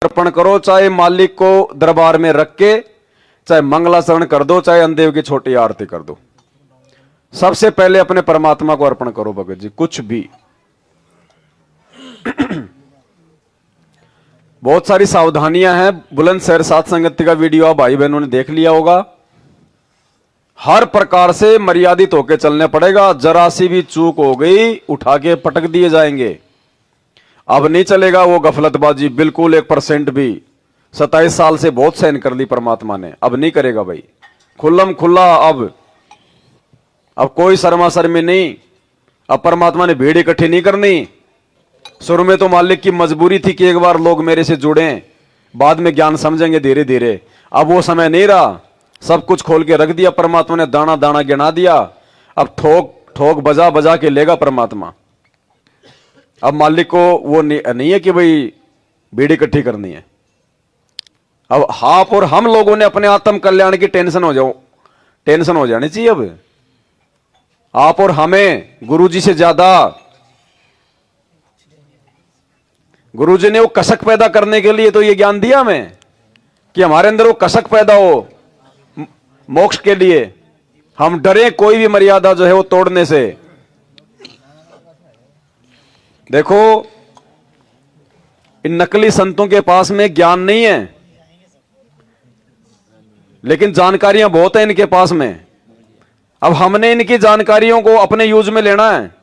अर्पण करो, चाहे मालिक को दरबार में रख के, चाहे मंगलाचरण कर दो, चाहे अंदेव की छोटी आरती कर दो। सबसे पहले अपने परमात्मा को अर्पण करो भगत जी, कुछ भी। बहुत सारी सावधानियां हैं। बुलंदशहर साध संगति का वीडियो आप भाई बहनों ने देख लिया होगा। हर प्रकार से मर्यादित होकर चलना पड़ेगा। जरा सी भी चूक हो गई उठा के पटक दिए जाएंगे। अब नहीं चलेगा वो गफलतबाजी, बिल्कुल 1% भी। 27 साल से बहुत सहन कर ली परमात्मा ने, अब नहीं करेगा भाई। खुल्लम खुल्ला अब कोई शर्मा शर्मी नहीं। अब परमात्मा ने भीड़ इकट्ठी नहीं करनी। शुरू में तो मालिक की मजबूरी थी कि एक बार लोग मेरे से जुड़े, बाद में ज्ञान समझेंगे धीरे धीरे। अब वो समय नहीं रहा, सब कुछ खोल के रख दिया परमात्मा ने, दाना दाना गिना दिया। अब ठोक ठोक बजा बजा के लेगा परमात्मा। अब मालिक को वो नहीं है कि भाई भीड़ इकट्ठी करनी है। अब आप और हम लोगों ने अपने आत्म कल्याण की टेंशन हो जानी चाहिए। अब आप और हमें गुरुजी से ज्यादा, गुरुजी ने वो कसक पैदा करने के लिए तो ये ज्ञान दिया हमें कि हमारे अंदर वो कसक पैदा हो मोक्ष के लिए। हम डरे कोई भी मर्यादा जो है वो तोड़ने से। देखो, इन नकली संतों के पास में ज्ञान नहीं है, लेकिन जानकारियां बहुत है इनके पास में। अब हमने इनकी जानकारियों को अपने यूज में लेना है।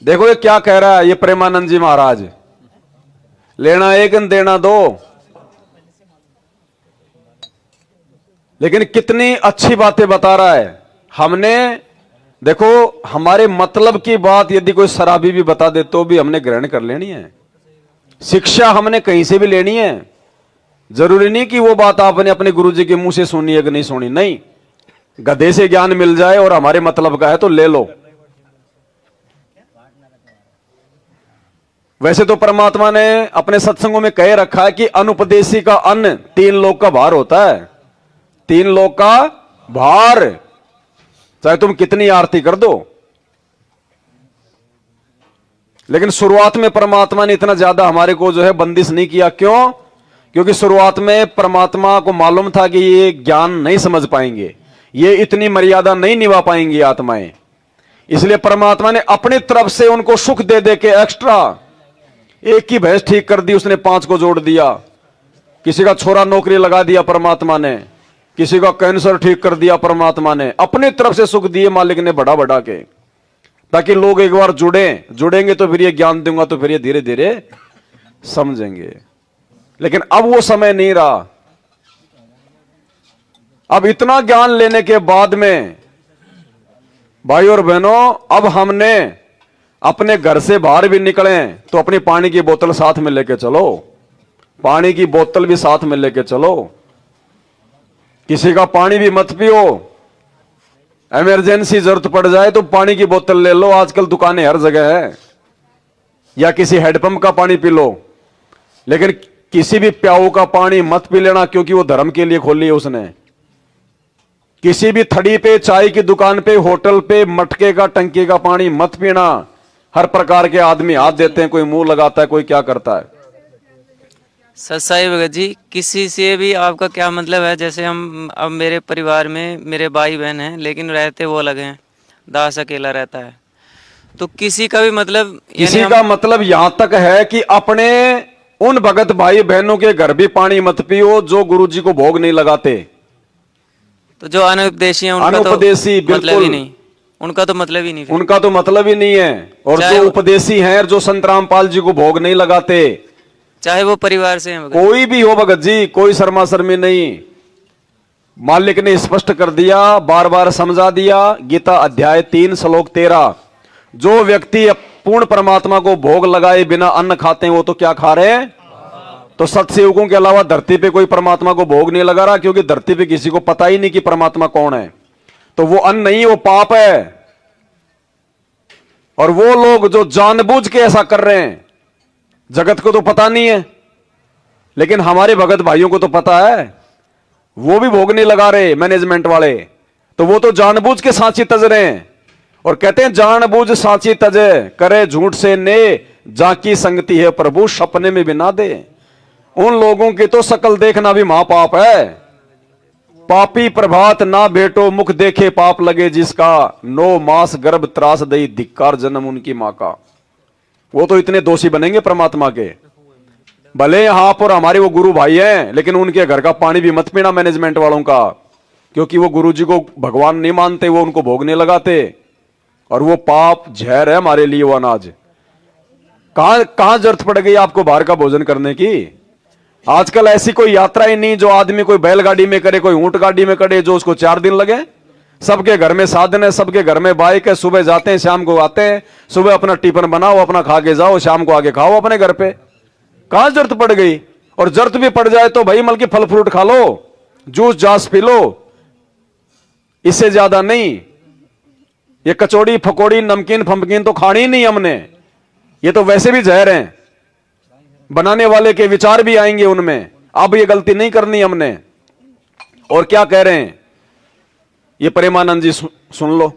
देखो ये क्या कह रहा है ये प्रेमानंद जी महाराज, लेना एक देना दो। लेकिन कितनी अच्छी बातें बता रहा है। हमने देखो, हमारे मतलब की बात यदि कोई शराबी भी बता दे तो भी हमने ग्रहण कर लेनी है। शिक्षा हमने कहीं से भी लेनी है। जरूरी नहीं कि वो बात आपने अपने गुरुजी के मुंह से सुनी है कि नहीं सुनी, नहीं। गधे से ज्ञान मिल जाए और हमारे मतलब का है तो ले लो। वैसे तो परमात्मा ने अपने सत्संगों में कह रखा है कि अनुपदेशी का अन्न 3 लोक का भार होता है। 3 लोक का भार, चाहे तुम कितनी आरती कर दो। लेकिन शुरुआत में परमात्मा ने इतना ज्यादा हमारे को जो है बंदिश नहीं किया। क्यों? क्योंकि शुरुआत में परमात्मा को मालूम था कि ये ज्ञान नहीं समझ पाएंगे, ये इतनी मर्यादा नहीं निभा पाएंगी आत्माएं। इसलिए परमात्मा ने अपनी तरफ से उनको सुख दे दे के एक्स्ट्रा, एक की भैंस ठीक कर दी उसने 5 को जोड़ दिया। किसी का छोरा नौकरी लगा दिया परमात्मा ने, किसी का कैंसर ठीक कर दिया परमात्मा ने। अपनी तरफ से सुख दिए मालिक ने बढ़ा बढ़ा के, ताकि लोग एक बार जुड़ेंगे तो फिर ये ज्ञान दूंगा तो फिर ये धीरे धीरे समझेंगे। लेकिन अब वो समय नहीं रहा। अब इतना ज्ञान लेने के बाद में भाई और बहनों, अब हमने अपने घर से बाहर भी निकले तो अपनी पानी की बोतल साथ में लेके चलो। पानी की बोतल भी साथ में लेके चलो। किसी का पानी भी मत पियो। इमरजेंसी जरूरत पड़ जाए तो पानी की बोतल ले लो, आजकल दुकानें हर जगह है। या किसी हैंडपंप का पानी पी लो। लेकिन किसी भी प्याऊ का पानी मत पी लेना, क्योंकि वो धर्म के लिए खोली है उसने। किसी भी थड़ी पे, चाय की दुकान पे, होटल पे मटके का, टंकी का पानी मत पीना। हर प्रकार के आदमी हाथ देते हैं, कोई मुंह लगाता है, कोई क्या करता है। सच्चाई भगत जी, किसी से भी आपका क्या मतलब है? जैसे अब मेरे परिवार में मेरे भाई बहन हैं, लेकिन रहते वो अलग हैं, दास अकेला रहता है। तो किसी का भी मतलब, किसी का मतलब यहां तक है कि अपने उन भगत भाई बहनों के घर भी पानी मत पियो जो गुरुजी को भोग नहीं लगाते। तो जो अनुपदेशी हैं, अनुपदेशी मतलब ही नहीं, उनका तो मतलब ही नहीं, उनका तो मतलब ही नहीं है। और जो उपदेशी हैं, जो संत रामपाल जी को भोग नहीं लगाते, चाहे वो परिवार से हैं, कोई भी हो भगत जी, कोई शर्मा शर्मी नहीं। मालिक ने स्पष्ट कर दिया, बार बार समझा दिया। गीता अध्याय 3 श्लोक 13, जो व्यक्ति पूर्ण परमात्मा को भोग लगाए बिना अन्न खाते हैं वो तो क्या खा रहे हैं? तो सत्सेवकों के अलावा धरती पे कोई परमात्मा को भोग नहीं लगा रहा, क्योंकि धरती पे किसी को पता ही नहीं कि परमात्मा कौन है। तो वो अन्न नहीं, वो पाप है। और वो लोग जो जानबूझ के ऐसा कर रहे हैं, जगत को तो पता नहीं है, लेकिन हमारे भगत भाइयों को तो पता है। वो भी भोग नहीं लगा रहे मैनेजमेंट वाले, तो वो तो जानबूझ के सांची तज रहे हैं। और कहते हैं जानबूझ साची तजे, करे झूठ से ने, जाकी संगति है प्रभु सपने में भी ना दे। उन लोगों की तो शकल देखना भी महापाप है। पापी प्रभात ना बेटो मुख देखे पाप लगे जिसका, 9 मास गर्भ त्रास दई धिक्कार जन्म उनकी मां का। वो तो इतने दोषी बनेंगे परमात्मा के, भले यहां पर हमारे वो गुरु भाई हैं, लेकिन उनके घर का पानी भी मत पीना मैनेजमेंट वालों का, क्योंकि वो गुरु जी को भगवान नहीं मानते, वो उनको भोगने लगाते, और वो पाप जहर है हमारे लिए वो अनाज। कहां जरूरत पड़ गई आपको बाहर का भोजन करने की। आजकल ऐसी कोई यात्रा ही नहीं जो आदमी कोई बैलगाड़ी में करे, कोई ऊंट गाड़ी में करे, जो उसको 4 दिन लगे। सबके घर में साधन है, सबके घर में बाइक है, सुबह जाते हैं शाम को आते हैं, सुबह अपना टिफिन बनाओ, अपना खा के जाओ, शाम को आके खाओ अपने घर पे। कहां जरूरत पड़ गई। और जरूरत भी पड़ जाए तो भाई बल्कि फल फ्रूट खा लो, जूस जास पी लो, इससे ज्यादा नहीं। ये कचौड़ी फकोड़ी नमकीन फमकीन तो खानी ही नहीं हमने, ये तो वैसे भी जहर हैं। बनाने वाले के विचार भी आएंगे उनमें, अब ये गलती नहीं करनी हमने। और क्या कह रहे हैं ये प्रेमानंद जी, सुन लो।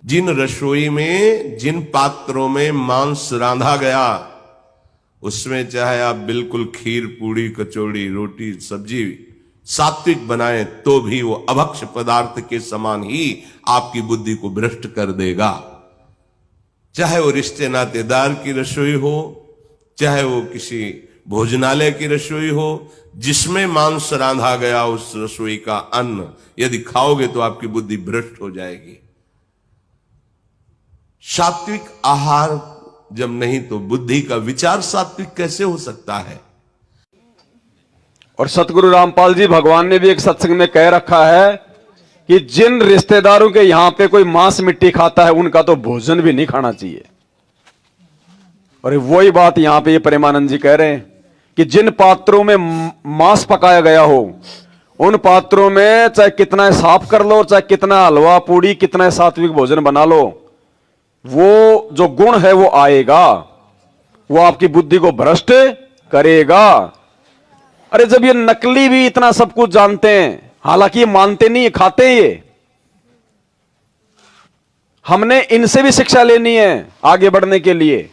जिन रसोई में जिन पात्रों में मांस रांधा गया, उसमें चाहे आप बिल्कुल खीर पूड़ी कचौड़ी रोटी सब्जी सात्विक बनाएं तो भी वो अभक्ष पदार्थ के समान ही आपकी बुद्धि को भ्रष्ट कर देगा। चाहे वो रिश्ते नातेदार की रसोई हो, चाहे वो किसी भोजनालय की रसोई हो, जिसमें मांस रांधा गया उस रसोई का अन्न यदि खाओगे तो आपकी बुद्धि भ्रष्ट हो जाएगी। सात्विक आहार जब नहीं तो बुद्धि का विचार सात्विक कैसे हो सकता है। और सतगुरु रामपाल जी भगवान ने भी एक सत्संग में कह रखा है कि जिन रिश्तेदारों के यहां पे कोई मांस मिट्टी खाता है उनका तो भोजन भी नहीं खाना चाहिए। और वही बात यहां पे ये प्रेमानंद जी कह रहे हैं कि जिन पात्रों में मांस पकाया गया हो, उन पात्रों में चाहे कितना साफ कर लो, चाहे कितना हलवा पूड़ी कितना सात्विक भोजन बना लो, वो जो गुण है वो आएगा, वो आपकी बुद्धि को भ्रष्ट करेगा। अरे जब ये नकली भी इतना सब कुछ जानते हैं, हालांकि ये मानते नहीं, खाते हैं ये। हमने इनसे भी शिक्षा लेनी है आगे बढ़ने के लिए।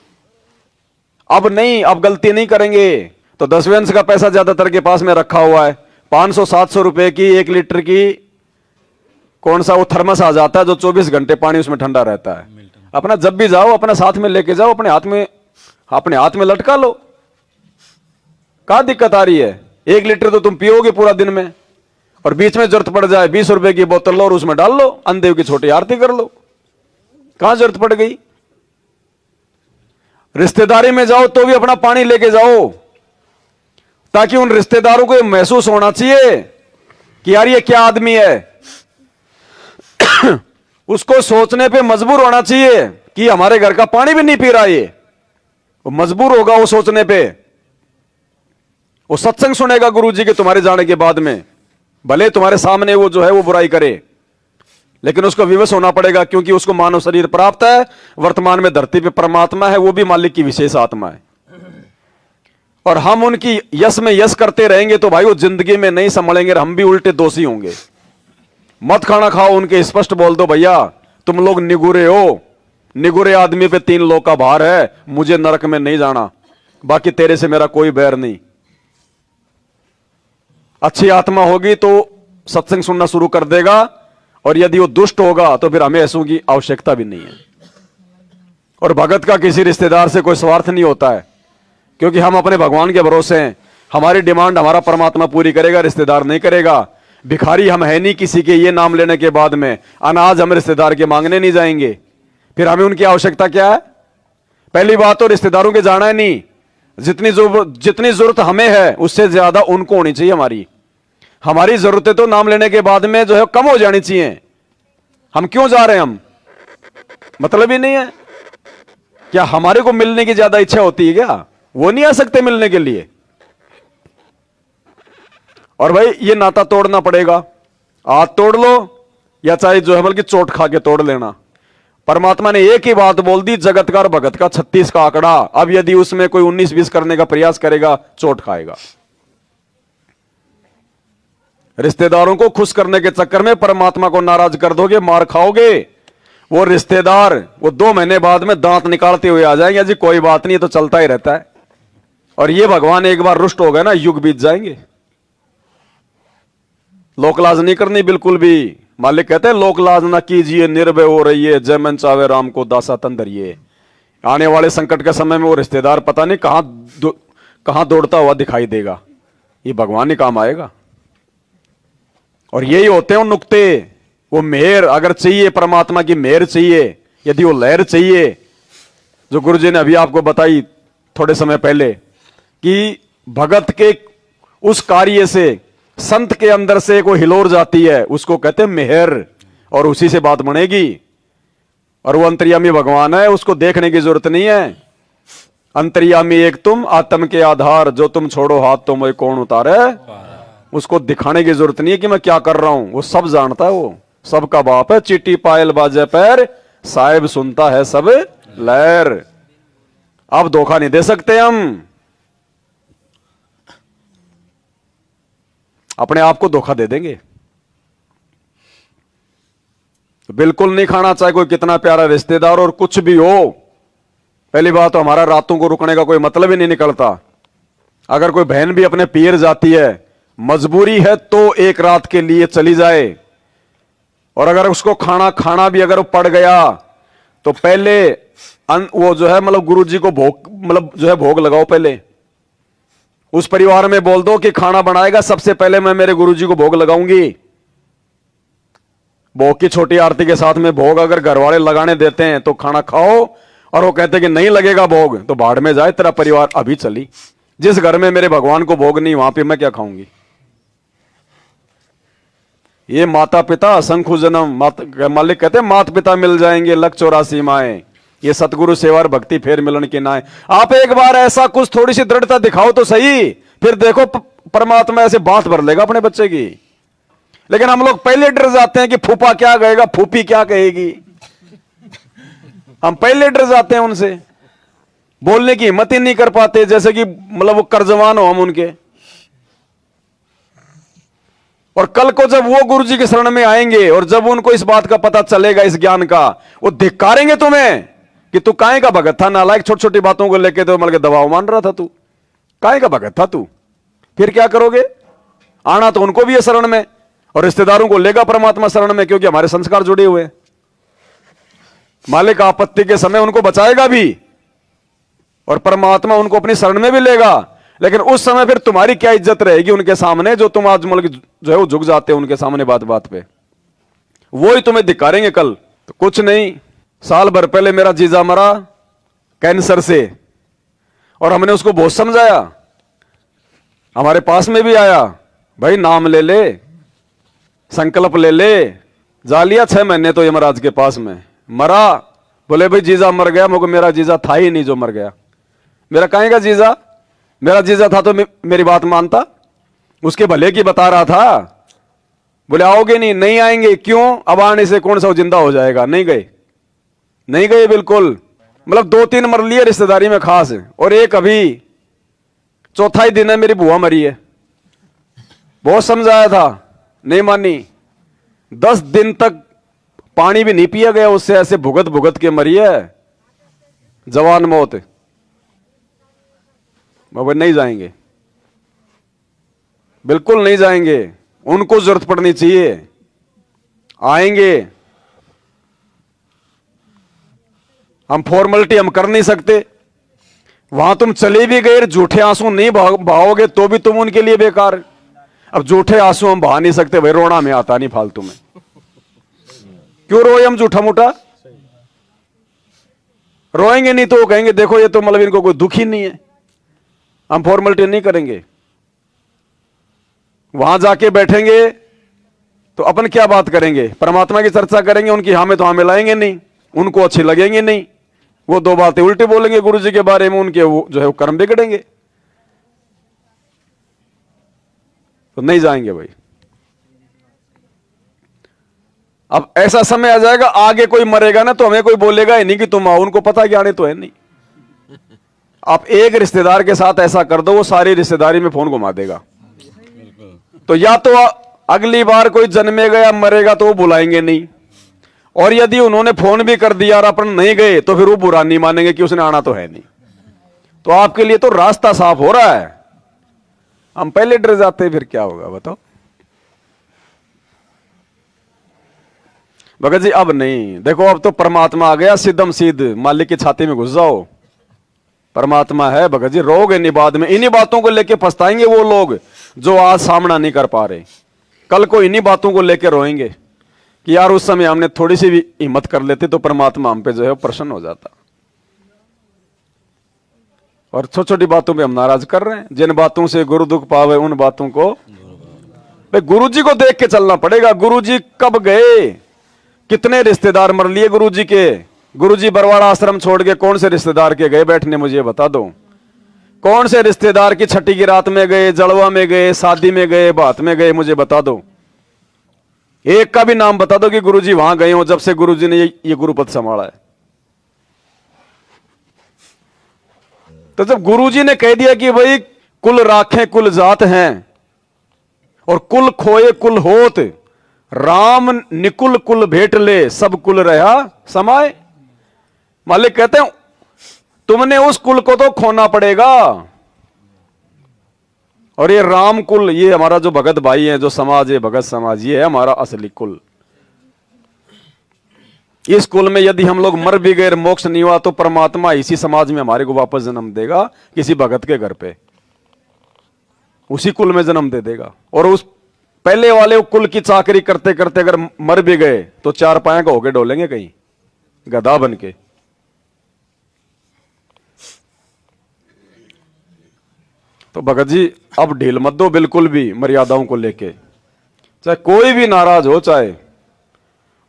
अब नहीं, अब गलती नहीं करेंगे तो 10वें अंश का पैसा ज्यादातर के पास में रखा हुआ है। 500-700 रुपए की 1 लीटर की कौन सा वो थर्मस आ जाता है जो 24 घंटे पानी उसमें ठंडा रहता है। अपना जब भी जाओ अपना साथ में लेके जाओ, अपने हाथ में लटका लो। क्या दिक्कत आ रही है। 1 लीटर तो तुम पियोगे पूरा दिन में, और बीच में जरूरत पड़ जाए 20 रुपए की बोतल लो और उसमें डाल लो, अंधेव की छोटी आरती कर लो। कहां जरूरत पड़ गई। रिश्तेदारी में जाओ तो भी अपना पानी लेके जाओ, ताकि उन रिश्तेदारों को महसूस होना चाहिए कि यार ये क्या आदमी है। उसको सोचने पे मजबूर होना चाहिए कि हमारे घर का पानी भी नहीं पी रहा ये। वो मजबूर होगा वो सोचने पे। वो सत्संग सुनेगा गुरु जी के तुम्हारे जाने के बाद में, भले तुम्हारे सामने वो जो है वो बुराई करे, लेकिन उसको विवश होना पड़ेगा, क्योंकि उसको मानव शरीर प्राप्त है। वर्तमान में धरती पे परमात्मा है, वो भी मालिक की विशेष आत्मा है। और हम उनकी यश में यश करते रहेंगे तो भाई वो जिंदगी में नहीं संभलेंगे, हम भी उल्टे दोषी होंगे। मत खाना खाओ उनके, स्पष्ट बोल दो भैया तुम लोग निगुरे हो, निगुरे आदमी पे 3 लोग का भार है, मुझे नरक में नहीं जाना, बाकी तेरे से मेरा कोई बैर नहीं। अच्छी आत्मा होगी तो सत्संग सुनना शुरू कर देगा, और यदि वो दुष्ट होगा तो फिर हमें ऐसों की आवश्यकता भी नहीं है। और भगत का किसी रिश्तेदार से कोई स्वार्थ नहीं होता है, क्योंकि हम अपने भगवान के भरोसे हैं। हमारी डिमांड हमारा परमात्मा पूरी करेगा, रिश्तेदार नहीं करेगा। भिखारी हम है नहीं किसी के, ये नाम लेने के बाद में अनाज हम रिश्तेदार के मांगने नहीं जाएंगे। फिर हमें उनकी आवश्यकता क्या है। पहली बात तो रिश्तेदारों के जाना है नहीं, जितनी जरूरत हमें है उससे ज्यादा उनको होनी चाहिए। हमारी जरूरतें तो नाम लेने के बाद में जो है कम हो जानी चाहिए। हम क्यों जा रहे हैं, हम मतलब ही नहीं है। क्या हमारे को मिलने की ज्यादा इच्छा होती है क्या। वो नहीं आ सकते मिलने के लिए। और भाई ये नाता तोड़ना पड़ेगा, हाथ तोड़ लो या चाहे जो है बल्कि चोट खा के तोड़ लेना। परमात्मा ने एक ही बात बोल दी, जगत का और भगत का 36 का आंकड़ा। अब यदि उसमें कोई 19-20 करने का प्रयास करेगा चोट खाएगा। रिश्तेदारों को खुश करने के चक्कर में परमात्मा को नाराज कर दोगे, मार खाओगे। वो रिश्तेदार वो 2 महीने बाद में दांत निकालते हुए आ जाएंगे, जी कोई बात नहीं, तो चलता ही रहता है। और ये भगवान एक बार रुष्ट हो गए ना, युग बीत जाएंगे। लोकलाज नहीं करनी बिल्कुल भी। मालिक कहते हैं लोकलाज ना कीजिए, निर्भय हो रहिए, जय मन चावे राम को दासा तन धरिए। आने वाले संकट के समय में वो रिश्तेदार पता नहीं कहां दौड़ता हुआ दिखाई देगा, ये भगवान ही काम आएगा। और यही होते हैं नुक्ते। वो मेहर अगर चाहिए, परमात्मा की मेहर चाहिए, यदि वो लहर चाहिए, जो गुरुजी ने अभी आपको बताई थोड़े समय पहले, कि भगत के उस कार्य से, संत के अंदर से कोई हिलोर जाती है, उसको कहते हैं मेहर, और उसी से बात बनेगी। और वो अंतर्यामी भगवान है, उसको देखने की जरूरत नहीं है। अंतर्यामी एक तुम, आत्म के आधार, जो तुम छोड़ो हाथ तो मुझे कौन उतारे। उसको दिखाने की जरूरत नहीं है कि मैं क्या कर रहा हूं, वो सब जानता है, वो सबका बाप है। चीटी पायल बाजे पैर, साहिब सुनता है सब लहर। अब धोखा नहीं दे सकते हम, अपने आप को धोखा दे देंगे। तो बिल्कुल नहीं खाना, चाहे कोई कितना प्यारा रिश्तेदार और कुछ भी हो। पहली बात तो हमारा रातों को रुकने का कोई मतलब ही नहीं निकलता। अगर कोई बहन भी अपने पियर जाती है, मजबूरी है तो एक रात के लिए चली जाए। और अगर उसको खाना भी अगर पड़ गया तो पहले वो जो है मतलब गुरुजी को भोग, मतलब जो है भोग लगाओ। पहले उस परिवार में बोल दो कि खाना बनाएगा, सबसे पहले मैं मेरे गुरुजी को भोग लगाऊंगी। भोग की छोटी आरती के साथ में भोग अगर घर वाले लगाने देते हैं तो खाना खाओ, और वो कहते हैं कि नहीं लगेगा भोग तो भाड़ में जाए तेरा परिवार। अभी चली, जिस घर में मेरे भगवान को भोग नहीं, वहां पे मैं क्या खाऊंगी। ये माता पिता असंख्य जन्म, मालिक कहते हैं माता पिता मिल जाएंगे लख 84 माए, ये सतगुरु सेवा और भक्ति फेर मिलन की नाए। आप एक बार ऐसा कुछ थोड़ी सी दृढ़ता दिखाओ तो सही, फिर देखो परमात्मा ऐसे बात भर लेगा अपने बच्चे की। लेकिन हम लोग पहले डर जाते हैं कि फूफा क्या कहेगा, फूफी क्या कहेगी। हम पहले डर जाते हैं उनसे, बोलने की हिम्मत ही नहीं कर पाते, जैसे कि मतलब वो कर्जवान हो हम उनके। और कल को जब वो गुरुजी के शरण में आएंगे और जब उनको इस बात का पता चलेगा, इस ज्ञान का, वो धिक्कारेंगे तुम्हें कि तू काहे का भगत था, नालायक, छोटी छोटी बातों को लेके तो मतलब दबाव मान रहा था, तू काहे का भगत था तू। फिर क्या करोगे। आना तो उनको भी है शरण में, और रिश्तेदारों को लेगा परमात्मा शरण में, क्योंकि हमारे संस्कार जुड़े हुए हैं। मालिक आपत्ति के समय उनको बचाएगा भी, और परमात्मा उनको अपनी शरण में भी लेगा। लेकिन उस समय फिर तुम्हारी क्या इज्जत रहेगी उनके सामने, जो तुम आज मतलब जो है वो झुक जाते हैं उनके सामने बात बात पे। वो ही तुम्हें धिक्कारेंगे कल। तो कुछ नहीं, साल भर पहले मेरा जीजा मरा कैंसर से, और हमने उसको बहुत समझाया। हमारे पास में भी आया, भाई नाम ले ले, संकल्प ले ले। जा लिया 6 महीने तो यमराज के पास में। मरा, बोले भाई जीजा मर गया। मुझे मेरा जीजा था ही नहीं जो मर गया। मेरा काहे का जीजा, मेरा जीजा था तो मेरी बात मानता, उसके भले की बता रहा था। बोले आओगे नहीं, नहीं आएंगे। क्यों, अब आने से कौन सा जिंदा हो जाएगा। नहीं गए, नहीं गए बिल्कुल। मतलब 2-3 मर लिए रिश्तेदारी में खास, और एक अभी चौथा ही दिन है मेरी बुआ मरी है। बहुत समझाया था, नहीं मानी। 10 दिन तक पानी भी नहीं पिया गया उससे, ऐसे भुगत भुगत के मरी है, जवान मौत। बाबा नहीं जाएंगे, बिल्कुल नहीं जाएंगे। उनको जरूरत पड़नी चाहिए, आएंगे। हम फॉर्मेलिटी हम कर नहीं सकते। वहां तुम चले भी गए, झूठे आंसू नहीं बहाओगे तो भी तुम उनके लिए बेकार। अब झूठे आंसू हम बहा नहीं सकते भाई, रोना में आता नहीं फालतू में। क्यों रोए हम झूठा मूठा। रोएंगे नहीं तो वो कहेंगे देखो ये तो मतलब इनको कोई दुख ही नहीं है। हम फॉर्मेलिटी नहीं करेंगे। वहां जाके बैठेंगे तो अपन क्या बात करेंगे, परमात्मा की चर्चा करेंगे। उनकी हाँ में तो हाँ मिलाएंगे नहीं, उनको अच्छी लगेंगे नहीं। वो 2 बातें उल्टी बोलेंगे गुरु जी के बारे में, उनके वो जो है वो कर्म बिगड़ेंगे। तो नहीं जाएंगे भाई। अब ऐसा समय आ जाएगा, आगे कोई मरेगा ना तो हमें कोई बोलेगा ही नहीं कि तुम आओ। उनको पता कि आने तो है नहीं। आप एक रिश्तेदार के साथ ऐसा कर दो, वो सारी रिश्तेदारी में फोन घुमा देगा। तो या तो अगली बार कोई जन्मेगा या मरेगा तो वो बुलाएंगे नहीं, और यदि उन्होंने फोन भी कर दिया और अपन नहीं गए तो फिर वो बुरा नहीं मानेंगे कि उसने आना तो है नहीं। तो आपके लिए तो रास्ता साफ हो रहा है, हम पहले डर जाते फिर क्या होगा बताओ। भगत जी अब नहीं, देखो अब तो परमात्मा आ गया, सिद्धम सिद्ध मालिक की छाती में घुस जाओ, परमात्मा है भगत जी। रोग इन्हीं बात में, इन्हीं बातों को लेके पछताएंगे वो लोग जो आज सामना नहीं कर पा रहे, कल को इन्हीं बातों को लेके रोएंगे कि यार उस समय हमने थोड़ी सी भी हिम्मत कर लेते तो परमात्मा हम पे जो है प्रसन्न हो जाता। और छोटी छोटी बातों पे हम नाराज कर रहे हैं। जिन बातों से गुरु दुख पावे उन बातों को भाई गुरु जी को देख के चलना पड़ेगा। गुरु जी कब गए, कितने रिश्तेदार मर लिए गुरु जी के। गुरु जी बरवाड़ा आश्रम छोड़ के कौन से रिश्तेदार के गए बैठने, मुझे बता दो। कौन से रिश्तेदार की छठी की रात में गए, जलवा में गए, शादी में गए, बात में गए, मुझे बता दो। एक का भी नाम बता दो कि गुरु जी वहां गए हो जब से गुरु जी ने ये गुरुपद संभाला है। तो जब गुरु जी ने कह दिया कि भाई कुल राखें कुल जात हैं और कुल खोए कुल होत, राम निकुल कुल भेट ले सब कुल रहा समाए। मालिक कहते हैं तुमने उस कुल को तो खोना पड़ेगा। और ये राम कुल, ये हमारा जो भगत भाई है, जो समाज है भगत समाज, ये है हमारा असली कुल। इस कुल में यदि हम लोग मर भी गए, मोक्ष नहीं हुआ, तो परमात्मा इसी समाज में हमारे को वापस जन्म देगा, किसी भगत के घर पे, उसी कुल में जन्म दे देगा। और उस पहले वाले कुल की चाकरी करते करते अगर मर भी गए तो चार पाए का होके डोलेंगे कहीं गधा बन के। तो भगत जी अब ढील मत दो बिल्कुल भी मर्यादाओं को लेके, चाहे कोई भी नाराज हो चाहे।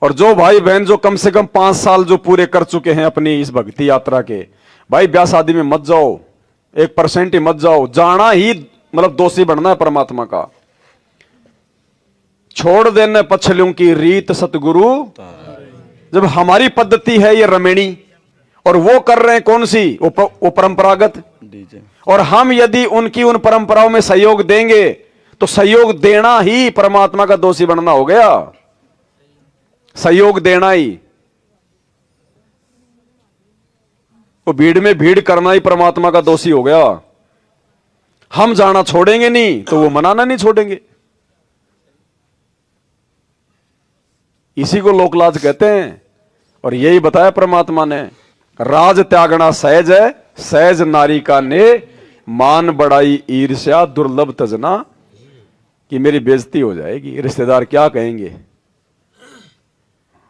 और जो भाई बहन जो कम से कम 5 साल जो पूरे कर चुके हैं अपनी इस भक्ति यात्रा के, भाई ब्याह शादी में मत जाओ, 1% ही मत जाओ। जाना ही मतलब दोषी बनना है परमात्मा का। छोड़ देने पछलियों की रीत सतगुरु, जब हमारी पद्धति है ये रमेणी और वो कर रहे हैं कौन सी, वो परंपरागत। और हम यदि उनकी उन परंपराओं में सहयोग देंगे तो सहयोग देना ही परमात्मा का दोषी बनना हो गया। सहयोग देना ही, वो भीड़ में भीड़ करना ही परमात्मा का दोषी हो गया। हम जाना छोड़ेंगे नहीं तो वो मनाना नहीं छोड़ेंगे। इसी को लोकलाज कहते हैं। और यही बताया परमात्मा ने, राज त्यागना सहज है, सहज नारी का ने, मान बढ़ाई ईर्ष्या दुर्लभ तजना, कि मेरी बेइज्जती हो जाएगी, रिश्तेदार क्या कहेंगे।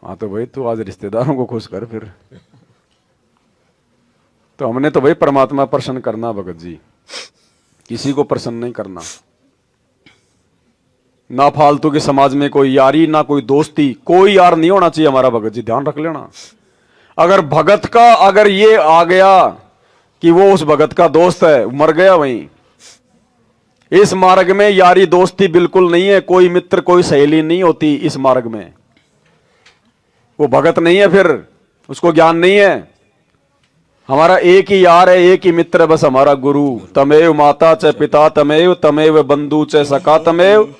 हाँ तो भाई तू आज रिश्तेदारों को खुश कर फिर। तो हमने तो भाई परमात्मा प्रसन्न करना भगत जी, किसी को प्रसन्न नहीं करना। ना फालतू के समाज में कोई यारी, ना कोई दोस्ती, कोई यार नहीं होना चाहिए हमारा भगत जी, ध्यान रख लेना। अगर भगत का अगर ये आ गया कि वो उस भगत का दोस्त है, मर गया वहीं। इस मार्ग में यारी दोस्ती बिल्कुल नहीं है, कोई मित्र कोई सहेली नहीं होती इस मार्ग में। वो भगत नहीं है, फिर उसको ज्ञान नहीं है। हमारा एक ही यार है, एक ही मित्र है बस, हमारा गुरु। तमेव माता च पिता तमेव, तमेव बंधु च सखा तमेव,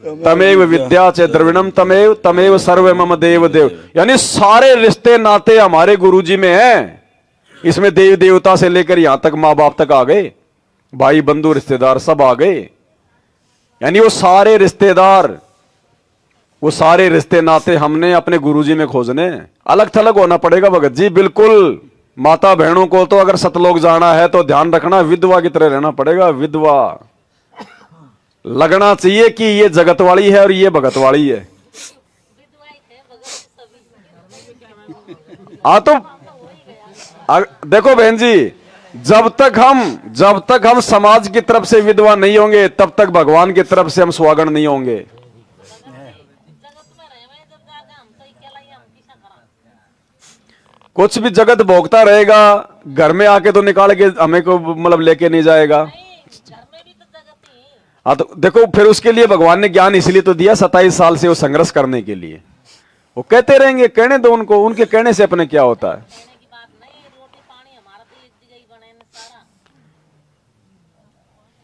तमेव विद्या च द्रविणम तमेव, तमेव सर्व मम देव देव। यानी सारे रिश्ते नाते हमारे गुरु जी में हैं। इसमें देव देवता से लेकर यहां तक मां बाप तक आ गए, भाई बंधु रिश्तेदार सब आ गए। यानी वो सारे रिश्तेदार, वो सारे रिश्ते नाते हमने अपने गुरुजी में खोजने। अलग थलग होना पड़ेगा भगत जी, बिल्कुल। माता बहनों को तो अगर सतलोक जाना है तो ध्यान रखना, विधवा की तरह रहना पड़ेगा। विधवा लगना चाहिए कि ये जगत वाली है और ये भगत वाली है। तो देखो बहन जी, जब तक हम समाज की तरफ से विधवा नहीं होंगे तब तक भगवान की तरफ से हम स्वागण नहीं होंगे। कुछ भी जगत भोगता रहेगा, घर में आके तो निकाल के हमें को मतलब लेके नहीं जाएगा। हाँ तो देखो, फिर उसके लिए भगवान ने ज्ञान इसलिए तो दिया 27 साल से वो संघर्ष करने के लिए। वो कहते रहेंगे, कहने दो उनको, उनके कहने से अपने क्या होता है।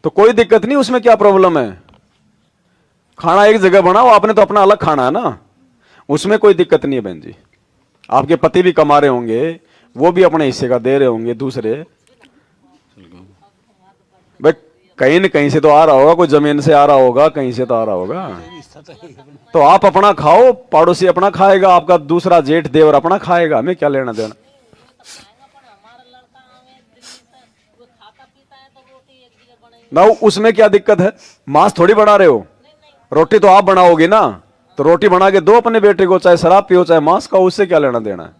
तो कोई दिक्कत नहीं, उसमें क्या प्रॉब्लम है। खाना एक जगह बनाओ, आपने तो अपना अलग खाना है ना, उसमें कोई दिक्कत नहीं है बहन जी। आपके पति भी कमा रहे होंगे, वो भी अपने हिस्से का दे रहे होंगे दूसरे। भाई कहीं न कहीं से तो आ रहा होगा, कोई जमीन से आ रहा होगा, कहीं से तो आ रहा होगा। तो आप अपना खाओ, पड़ोसी अपना खाएगा, आपका दूसरा जेठ देवर अपना खाएगा, हमें क्या लेना देना। ना उसमें क्या दिक्कत है, मांस थोड़ी बना रहे हो, रोटी तो आप बनाओगे ना, तो रोटी बना के दो अपने बेटे को, चाहे शराब पियो चाहे मांस खाओ, उससे क्या लेना देना है,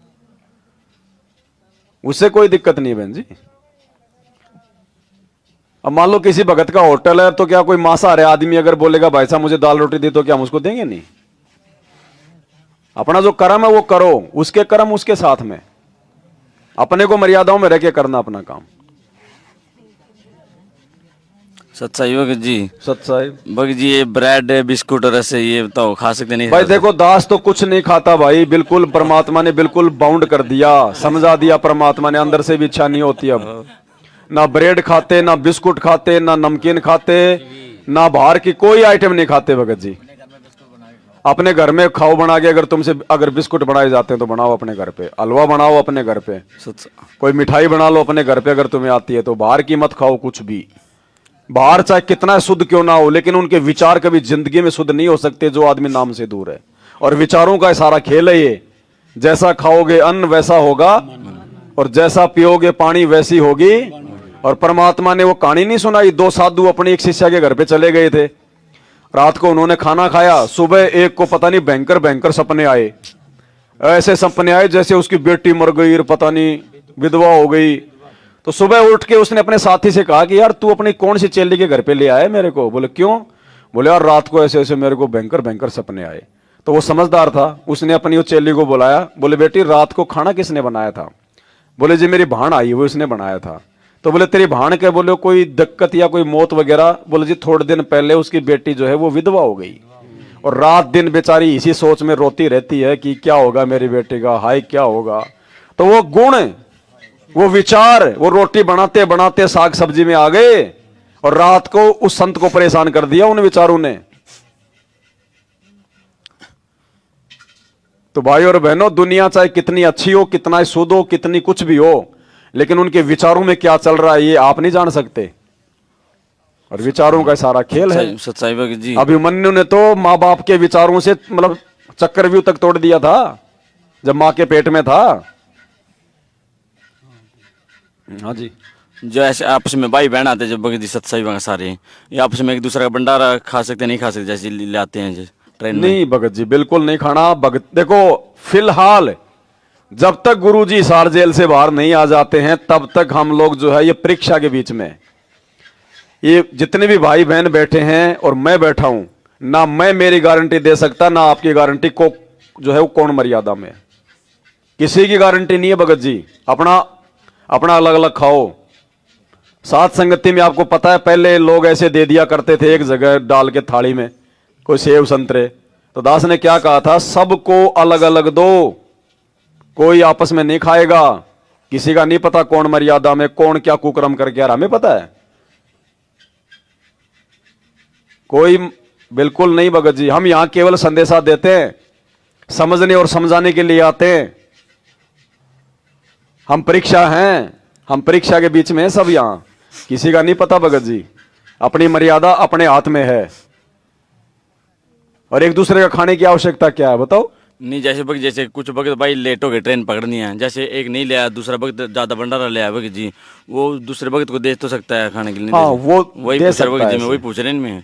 उससे कोई दिक्कत नहीं है बहन जी। अब मान लो किसी भगत का होटल है, तो क्या कोई मांसाहारी आदमी अगर बोलेगा भाई साहब मुझे दाल रोटी दे, तो क्या हम उसको देंगे? नहीं। अपना जो कर्म है वो करो, उसके कर्म उसके साथ में, अपने को मर्यादाओं में रह के करना अपना काम। सच्चाई भगत जी। सच्चाई भगत जी, ये ब्रेड बिस्कुट और ऐसे ये तो खा सकते नहीं? भाई देखो, दास तो कुछ नहीं खाता भाई, बिल्कुल परमात्मा ने बिल्कुल बाउंड कर दिया, समझा दिया परमात्मा ने, अंदर से भी इच्छा नहीं होती अब। ना ब्रेड खाते, ना बिस्कुट खाते, ना नमकीन खाते, ना बाहर की कोई आइटम नहीं खाते भगत जी। अपने घर में खाओ बना के, अगर बिस्कुट बनाए जाते हैं तो बनाओ अपने घर पे, हलवा बनाओ अपने घर पे, कोई मिठाई बना लो अपने घर पे अगर तुम्हें आती है तो। बाहर की मत खाओ कुछ भी, बाहर चाहे कितना शुद्ध क्यों ना हो, लेकिन उनके विचार कभी जिंदगी में शुद्ध नहीं हो सकते जो आदमी नाम से दूर है। और विचारों का सारा खेल है ये, जैसा खाओगे अन्न वैसा होगा, और जैसा पियोगे पानी वैसी होगी। और परमात्मा ने वो कहानी नहीं सुनाई, दो साधु अपनी एक शिष्या के घर पे चले गए थे, रात को उन्होंने खाना खाया, सुबह एक को पता नहीं भयंकर भयंकर सपने आए, ऐसे सपने आए जैसे उसकी बेटी मर गई और पता नहीं विधवा हो गई। तो सुबह उठ के उसने अपने साथी से कहा कि यार तू अपनी कौन सी चेली के घर पे ले आया मेरे को? बोले क्यों? बोले यार रात को ऐसे ऐसे मेरे को भयंकर भयंकर सपने आए। तो वो समझदार था, उसने अपनी वो चेली को बुलाया, बोले बेटी रात को खाना किसने बनाया था? बोले जी मेरी भाण आई हुई उसने बनाया था। तो बोले तेरी भाण के, बोले कोई दिक्कत या कोई मौत वगैरह? बोले जी थोड़े दिन पहले उसकी बेटी जो है वो विधवा हो गई, और रात दिन बेचारी इसी सोच में रोती रहती है कि क्या होगा मेरी बेटी का, हाय क्या होगा। तो वो गुण, वो विचार, वो रोटी बनाते बनाते साग सब्जी में आ गए, और रात को उस संत को परेशान कर दिया उन विचारों ने। तो भाई और बहनों, दुनिया चाहे कितनी अच्छी हो, कितना शुद्ध हो, कितनी कुछ भी हो, लेकिन उनके विचारों में क्या चल रहा है ये आप नहीं जान सकते, और विचारों का सारा खेल है। सच्चाई भगत जी। अभिमन्यु ने तो माँ बाप के विचारों से मतलब चक्रव्यूह तक तोड़ दिया था जब माँ के पेट में था। हाँ जी। जो ऐसे आपस में भाई बहन आते जब भगत जी, सच्चाई भगत सारे ये आपस में एक दूसरे का भंडारा खा सकते नहीं खा सकते, जैसे लाते हैं ट्रेन में? नहीं भगत जी, बिल्कुल नहीं खाना। भगत देखो, फिलहाल जब तक गुरुजी हिसार जेल से बाहर नहीं आ जाते हैं तब तक हम लोग जो है ये परीक्षा के बीच में, ये जितने भी भाई बहन बैठे हैं और मैं बैठा हूं ना, मैं मेरी गारंटी दे सकता ना आपकी गारंटी को जो है वो कौन मर्यादा में, किसी की गारंटी नहीं है भगत जी। अपना अपना अलग अलग खाओ। साथ संगति में आपको पता है पहले लोग ऐसे दे दिया करते थे एक जगह डाल के थाली में, कोई सेव संतरे, तो दास ने क्या कहा था, सबको अलग अलग दो, कोई आपस में नहीं खाएगा। किसी का नहीं पता कौन मर्यादा में कौन क्या कुकर्म करके आ रहा, हमें पता है? कोई बिल्कुल नहीं भगत जी। हम यहां केवल संदेशा देते हैं, समझने और समझाने के लिए आते हैं। हम परीक्षा हैं, हम परीक्षा के बीच में हैं सब यहां, किसी का नहीं पता भगत जी। अपनी मर्यादा अपने हाथ में है, और एक दूसरे का खाने की आवश्यकता क्या है बताओ? नहीं जैसे भगत, जैसे कुछ भगत भाई लेट हो गए ट्रेन पकड़नी है, जैसे एक नहीं ले आया दूसरा भगत ज्यादा भंडारा ले आया भगत जी, वो दूसरे भगत को दे तो सकता है खाने के लिए? हाँ, वो वही दे पूछ रहा भगत जी, मैं वही सकता पूछ रहे इनमें।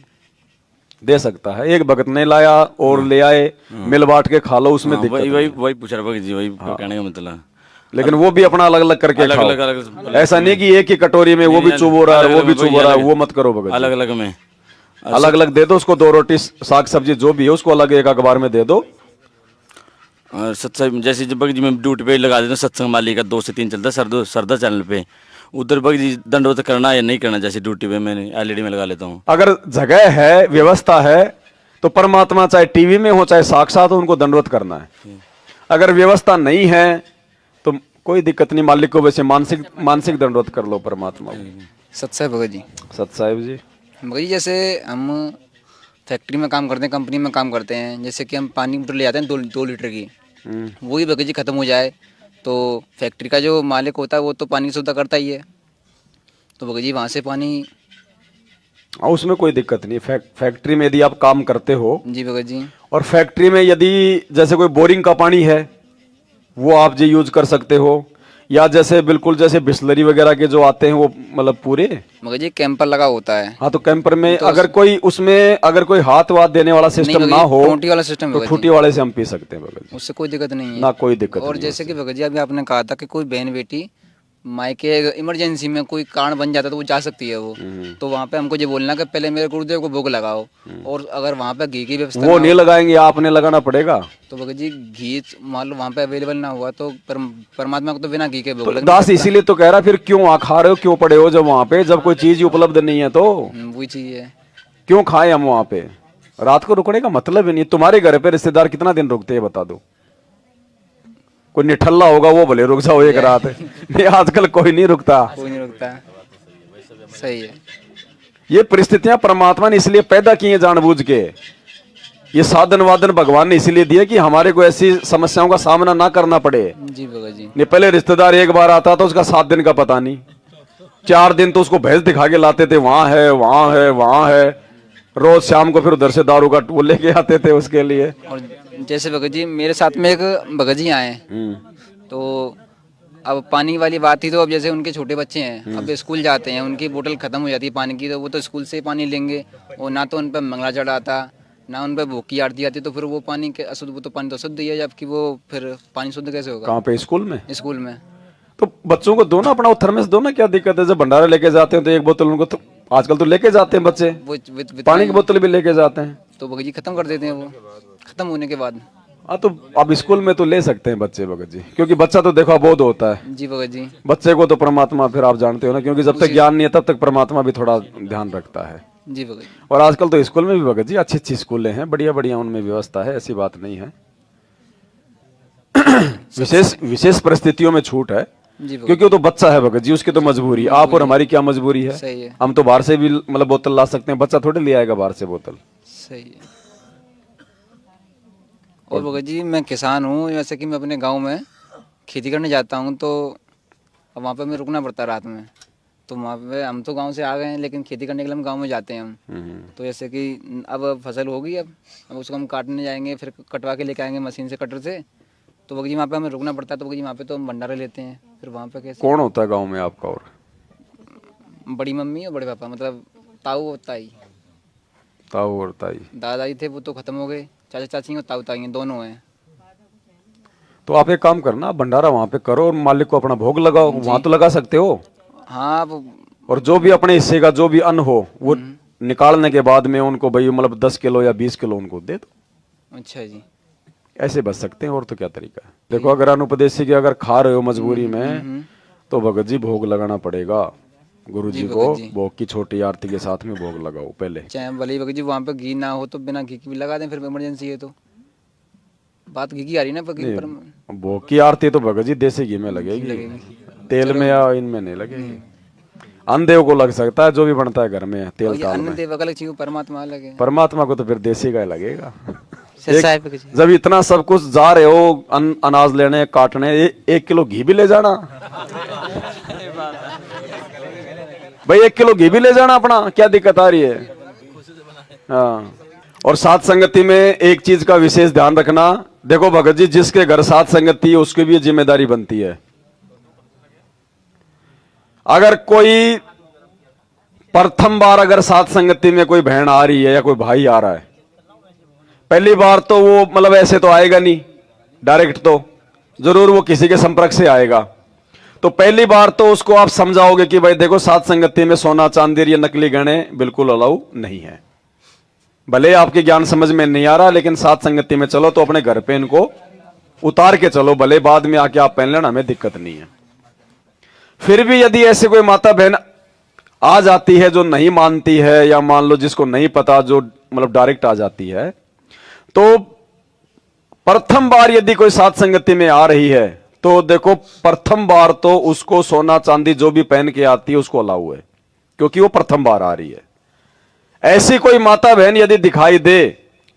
दे सकता है। एक भगत ने लाया और ले आए, मिल बांट के खा लो, उसमें दिक्कत वही नहीं। वही वही पूछ रहा भगत जी, वही कहने का मतलब। लेकिन वो भी अपना अलग अलग करके अलग खाओ। अलग अलग, ऐसा नहीं कि एक ही कटोरी में वो भी चुभ हो रहा है वो भी चुभ हो रहा है, वो मत करो भगत। अलग अलग में अलग अलग दे दो उसको, 2 रोटी साग सब्जी जो भी है उसको अलग एक अखबार में दे दो। और सत्संग जैसे जब भगत जी मैं ड्यूटी पे लगा देता हूँ, सत्संग माली का 2 से 3 चलता है सरदा चैनल पे, उधर भगत जी दंडवत करना या नहीं करना? जैसे ड्यूटी पे मैंने एलईडी में लगा लेता हूँ। अगर जगह है, व्यवस्था है, तो परमात्मा चाहे टीवी में हो चाहे साक्षात हो उनको दंडवत करना है। अगर व्यवस्था नहीं है तो कोई दिक्कत नहीं, मालिक को वैसे मानसिक दंडवत कर लो परमात्मा को। सत्साई भगत जी। सत साहिब जी। भगत जी जैसे हम फैक्ट्री में काम करते हैं, कंपनी में काम करते हैं, जैसे कि हम पानी बोतल ले आते हैं 2 लीटर की, वही भगत जी ख़त्म हो जाए तो फैक्ट्री का जो मालिक होता है वो तो पानी की सुविधा करता ही है, तो भगत जी वहाँ से पानी। हाँ, उसमें कोई दिक्कत नहीं। फैक्ट्री में यदि आप काम करते हो जी भगत जी। और फैक्ट्री में यदि जैसे कोई बोरिंग का पानी है वो आप जी यूज कर सकते हो, या जैसे बिल्कुल जैसे बिस्लरी वगैरह के जो आते हैं वो मतलब पूरे। भगत जी कैंपर लगा होता है। हाँ, तो कैंपर में अगर कोई उसमें अगर कोई हाथ वाथ देने वाला सिस्टम नहीं ना भगत जी, हो टोंटी वाला सिस्टम तो भगत ठूटी जी, वाले से हम पी सकते हैं भगत जी, उससे कोई दिक्कत नहीं है ना कोई दिक्कत और नहीं जैसे कि भगत जी अभी आपने कहा था कि कोई बहन बेटी मायके इमरजेंसी में कोई कारण बन जाता है तो वो जा सकती है वो, तो वहाँ पे हमको ये बोलना कि पहले मेरे गुरुदेव को भोग लगाओ, और अगर वहाँ पे घी की व्यवस्था वो ना नहीं हो, लगाएंगे, आपने लगाना पड़ेगा। तो भगत जी घी मान लो वहाँ पे अवेलेबल ना हुआ तो परमात्मा को तो बिना घी के भोग तो लग नहीं दास सकता। इसीलिए तो कह रहा फिर क्यों आ खा रहे हो, क्यों पड़े हो जब वहां पे, जब कोई चीज ही उपलब्ध नहीं है तो वही चाहिए। क्यों खाए हम वहां पे। रात को रुकने का मतलब ही नहीं। तुम्हारे घर पे रिश्तेदार कितना दिन रुकते हैं बता दो। कोई निठल्ला होगा वो भले रुक जाओ एक रात, नहीं आजकल कोई नहीं रुकता। कोई नहीं रुकता, सही है। ये परिस्थितियां परमात्मा ने इसलिए पैदा की हैं जानबूझ के। ये साधन वादन भगवान ने इसलिए दिए कि हमारे को ऐसी समस्याओं का सामना ना करना पड़े। जी भगत जी। नहीं, पहले रिश्तेदार एक बार आता था उसका 7 दिन का पता नहीं, 4 दिन तो उसको भैंस दिखा के लाते थे, वहां है वहां है वहां है, रोज शाम को फिर उधर से दारू का वो लेके आते थे उसके लिए। और जैसे भगत जी मेरे साथ में एक भगत जी आए, तो अब पानी वाली बात थी, तो अब जैसे उनके छोटे बच्चे हैं, अब स्कूल जाते हैं, उनकी बोतल खत्म हो जाती है पानी की, तो वो तो स्कूल से पानी लेंगे, और ना तो उन पर मंगला चढ़ आता, ना उन पर भूख की आरती आती, तो फिर वो पानी के अशुद्ध, वो तो पानी तो शुद्ध ही है, जबकि वो फिर पानी शुद्ध कैसे होगा। कहाँ पे, स्कूल में? स्कूल में। तो बच्चों को दो ना अपना थर्मस दो ना, क्या दिक्कत है। जब भंडारा लेके जाते हैं तो एक बोतल उनको, तो आजकल तो लेके जाते हैं बच्चे, वो पानी की बोतल भी लेके जाते हैं, तो भगत जी खत्म कर देते हैं वो, खत्म होने के बाद। हाँ, तो अब स्कूल में तो ले सकते हैं बच्चे भगत जी, क्योंकि बच्चा तो देखो अबोध होता है। जी भगत जी। बच्चे को तो परमात्मा फिर आप जानते हो ना, क्योंकि जब तक ज्ञान नहीं है तब तक परमात्मा भी थोड़ा ध्यान रखता है। जी भगत जी। और आजकल तो स्कूल में भी भगत जी अच्छी अच्छी स्कूलें हैं, बढ़िया बढ़िया उनमें व्यवस्था है, ऐसी बात नहीं है। विशेष परिस्थितियों में छूट है, जी भगत क्योंकि वो तो बच्चा है भगत जी, उसकी तो मजबूरी। आप और हमारी क्या मजबूरी है। सही है। हम तो बाहर से भी मतलब बोतल ला सकते हैं, बच्चा थोड़ी ले आएगा बाहर से बोतल। सही है। और भगत जी मैं किसान हूँ, जैसे कि मैं अपने गांव में खेती करने जाता हूँ, तो अब वहाँ पे मैं रुकना पड़ता है रात में, तो वहाँ पे हम तो गांव से आ गए हैं, लेकिन खेती करने के लिए हम गांव में जाते हैं हम। तो जैसे कि अब फसल होगी, अब उसको हम काटने जाएंगे, फिर कटवा के लेके आएंगे मशीन से, कटर से, तो भगत जी वहाँ पे हमें रुकना पड़ता है। तो भगत जी वहाँ पे तो हम भंडारा लेते हैं, फिर वहाँ पे कैसे। कौन होता है गाँव में आपका? और बड़ी मम्मी और बड़े पापा, मतलब ताऊ और ताई। ताऊ और ताई? दादाजी थे वो तो खत्म हो गए, चाचा चाची और ताऊ ताई दोनों हैं। तो आप एक काम करना, भंडारा वहां पे करो और मालिक को अपना भोग लगाओ, वहां तो लगा सकते हो। हाँ वो, और जो भी अपने हिस्से का जो भी अन्न हो वो निकालने के बाद में उनको भाई मतलब 10 किलो या 20 किलो उनको दे दो। अच्छा जी। ऐसे बच सकते हैं, और तो क्या तरीका है। देखो, अगर अनुपदेशी के अगर खा रहे हो मजबूरी में, तो भगत जी भोग लगाना पड़ेगा गुरु जी को। भोग की छोटी आरती के साथ में भोग लगाओ पहले। चाहे भले भगत जी वहाँ पे घी ना हो तो बिना घी की भी लगा दें, फिर इमरजेंसी है तो। बात घी की आ रही ना पर भोग की आरती तो भगत जी देसी घी में लगेगी, तेल में या इनमें नहीं लगेगी। अन्नदेव को लग सकता है, जो भी बनता है घर में तेल का। अन्नदेव अलग चीज, परमात्मा अलग है। परमात्मा को तो फिर देसी का लगेगा। जब इतना सब कुछ जा रहे हो अनाज लेने काटने, 1 किलो घी भी ले जाना भाई, 1 किलो घी भी ले जाना अपना, क्या दिक्कत आ रही है। हाँ, और साथ संगति में एक चीज का विशेष ध्यान रखना। देखो भगत जी, जिसके घर साथ संगति है उसकी भी जिम्मेदारी बनती है। अगर कोई प्रथम बार अगर साथ संगति में कोई बहन आ रही है या कोई भाई आ रहा है, पहली बार तो वो मतलब ऐसे तो आएगा नहीं डायरेक्ट, तो जरूर वो किसी के संपर्क से आएगा। तो पहली बार तो उसको आप समझाओगे कि भाई देखो, साथ संगति में सोना चांदी या नकली गहने बिल्कुल अलाउ नहीं है। भले आपके ज्ञान समझ में नहीं आ रहा, लेकिन साथ संगति में चलो तो अपने घर पे इनको उतार के चलो, भले बाद में आके आप पहन लेना, हमें दिक्कत नहीं है। फिर भी यदि ऐसे कोई माता बहन आ जाती है जो नहीं मानती है, या मान लो जिसको नहीं पता, जो मतलब डायरेक्ट आ जाती है, तो प्रथम बार यदि कोई साथ संगति में आ रही है तो देखो, प्रथम बार तो उसको सोना चांदी जो भी पहन के आती है उसको अलाउ है, क्योंकि वो प्रथम बार आ रही है। ऐसी कोई माता बहन यदि दिखाई दे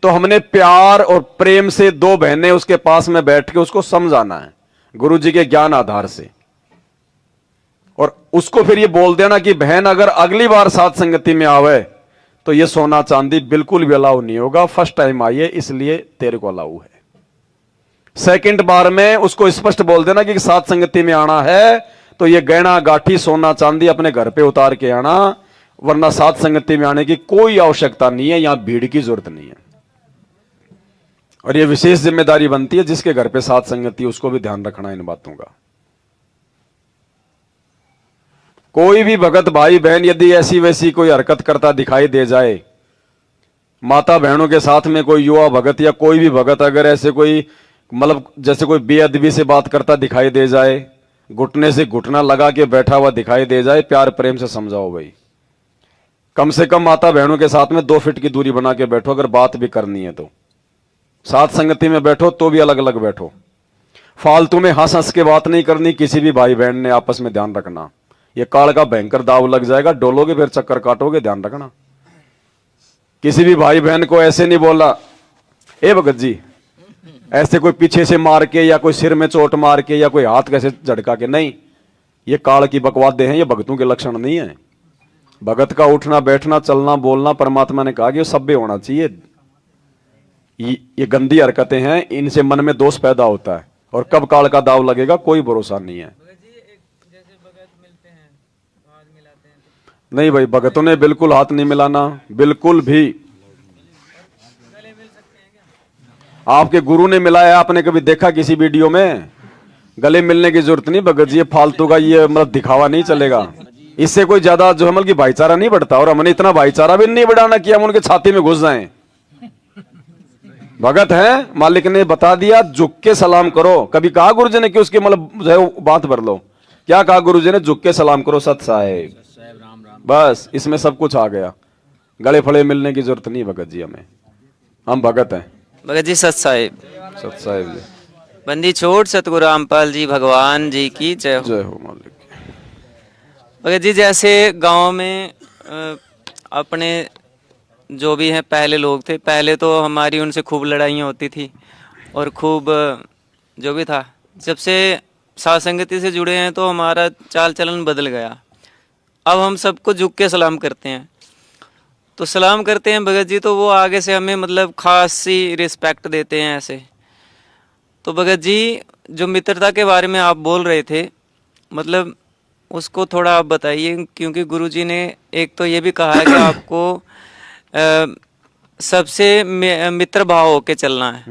तो हमने प्यार और प्रेम से दो बहनें उसके पास में बैठ के उसको समझाना है गुरु जी के ज्ञान आधार से, और उसको फिर ये बोल देना कि बहन अगर अगली बार साथ संगति में आवे तो ये सोना चांदी बिल्कुल भी अलाउ नहीं होगा, फर्स्ट टाइम आई है इसलिए तेरे को अलाउ है। सेकंड बार में उसको स्पष्ट बोल देना कि साथ संगति में आना है तो ये गहना गाठी सोना चांदी अपने घर पे उतार के आना, वरना साथ संगति में आने की कोई आवश्यकता नहीं है, यहां भीड़ की जरूरत नहीं है। और ये विशेष जिम्मेदारी बनती है जिसके घर पे साथ संगति, उसको भी ध्यान रखना इन बातों का। कोई भी भगत भाई बहन यदि ऐसी वैसी कोई हरकत करता दिखाई दे जाए, माता बहनों के साथ में कोई युवा भगत या कोई भी भगत अगर ऐसे कोई मतलब जैसे कोई बेअदबी से बात करता दिखाई दे जाए, घुटने से घुटना लगा के बैठा हुआ दिखाई दे जाए, प्यार प्रेम से समझाओ भाई। कम से कम माता बहनों के साथ में 2 फीट की दूरी बना के बैठो, अगर बात भी करनी है तो। साथ संगति में बैठो तो भी अलग अलग बैठो। फालतू में हंस हंस के बात नहीं करनी किसी भी भाई बहन ने, आपस में ध्यान रखना। ये काल का भयंकर दाव लग जाएगा, डोलोगे फिर चक्कर काटोगे, ध्यान रखना। किसी भी भाई बहन को ऐसे नहीं बोला ए भगत जी, ऐसे कोई पीछे से मार के या कोई सिर में चोट मार के या कोई हाथ कैसे झटका के, नहीं। ये काल की बकवादे हैं, ये भगतों के लक्षण नहीं है। भगत का उठना बैठना चलना बोलना परमात्मा ने कहा कि सभ्य होना चाहिए। ये गंदी हरकतें हैं, इनसे मन में दोष पैदा होता है और कब काल का दाव लगेगा कोई भरोसा नहीं है। नहीं भाई, भगतों ने बिल्कुल हाथ नहीं मिलाना, बिल्कुल भी। आपके गुरु ने मिलाया, आपने कभी देखा किसी वीडियो में? गले मिलने की जरूरत नहीं भगत जी, ये फालतू का ये मतलब दिखावा नहीं चलेगा। इससे कोई ज्यादा जो है मतलब की भाईचारा नहीं बढ़ता, और हमने इतना भाईचारा भी नहीं बढ़ाना कि हम उनके छाती में घुस जाएं। भगत है, मालिक ने बता दिया झुक के सलाम करो। कभी कहा गुरु जी ने कि उसकी मतलब जो है बात भर लो? क्या कहा गुरु जी ने? झुक के सलाम करो सत साहेब, बस इसमें सब कुछ आ गया। गले फड़े मिलने की जरूरत नहीं भगत जी हमें, हम भगत हैं। भगत जी सत साहिब, सत साहेब जी। बंदी छोड़ सतगुरु रामपाल जी भगवान जी की जय हो। जय हो मालिक। भगत जी जैसे गांव में अपने जो भी हैं पहले लोग थे, पहले तो हमारी उनसे खूब लड़ाइयाँ होती थी और खूब जो भी था। जब से साथ संगति से जुड़े हैं तो हमारा चाल चलन बदल गया। अब हम सबको झुक के सलाम करते हैं। तो सलाम करते हैं भगत जी, तो वो आगे से हमें मतलब खास सी रिस्पेक्ट देते हैं ऐसे। तो भगत जी जो मित्रता के बारे में आप बोल रहे थे, मतलब उसको थोड़ा आप बताइए, क्योंकि गुरुजी ने एक तो ये भी कहा है कि आपको सबसे मित्र भाव होके चलना है,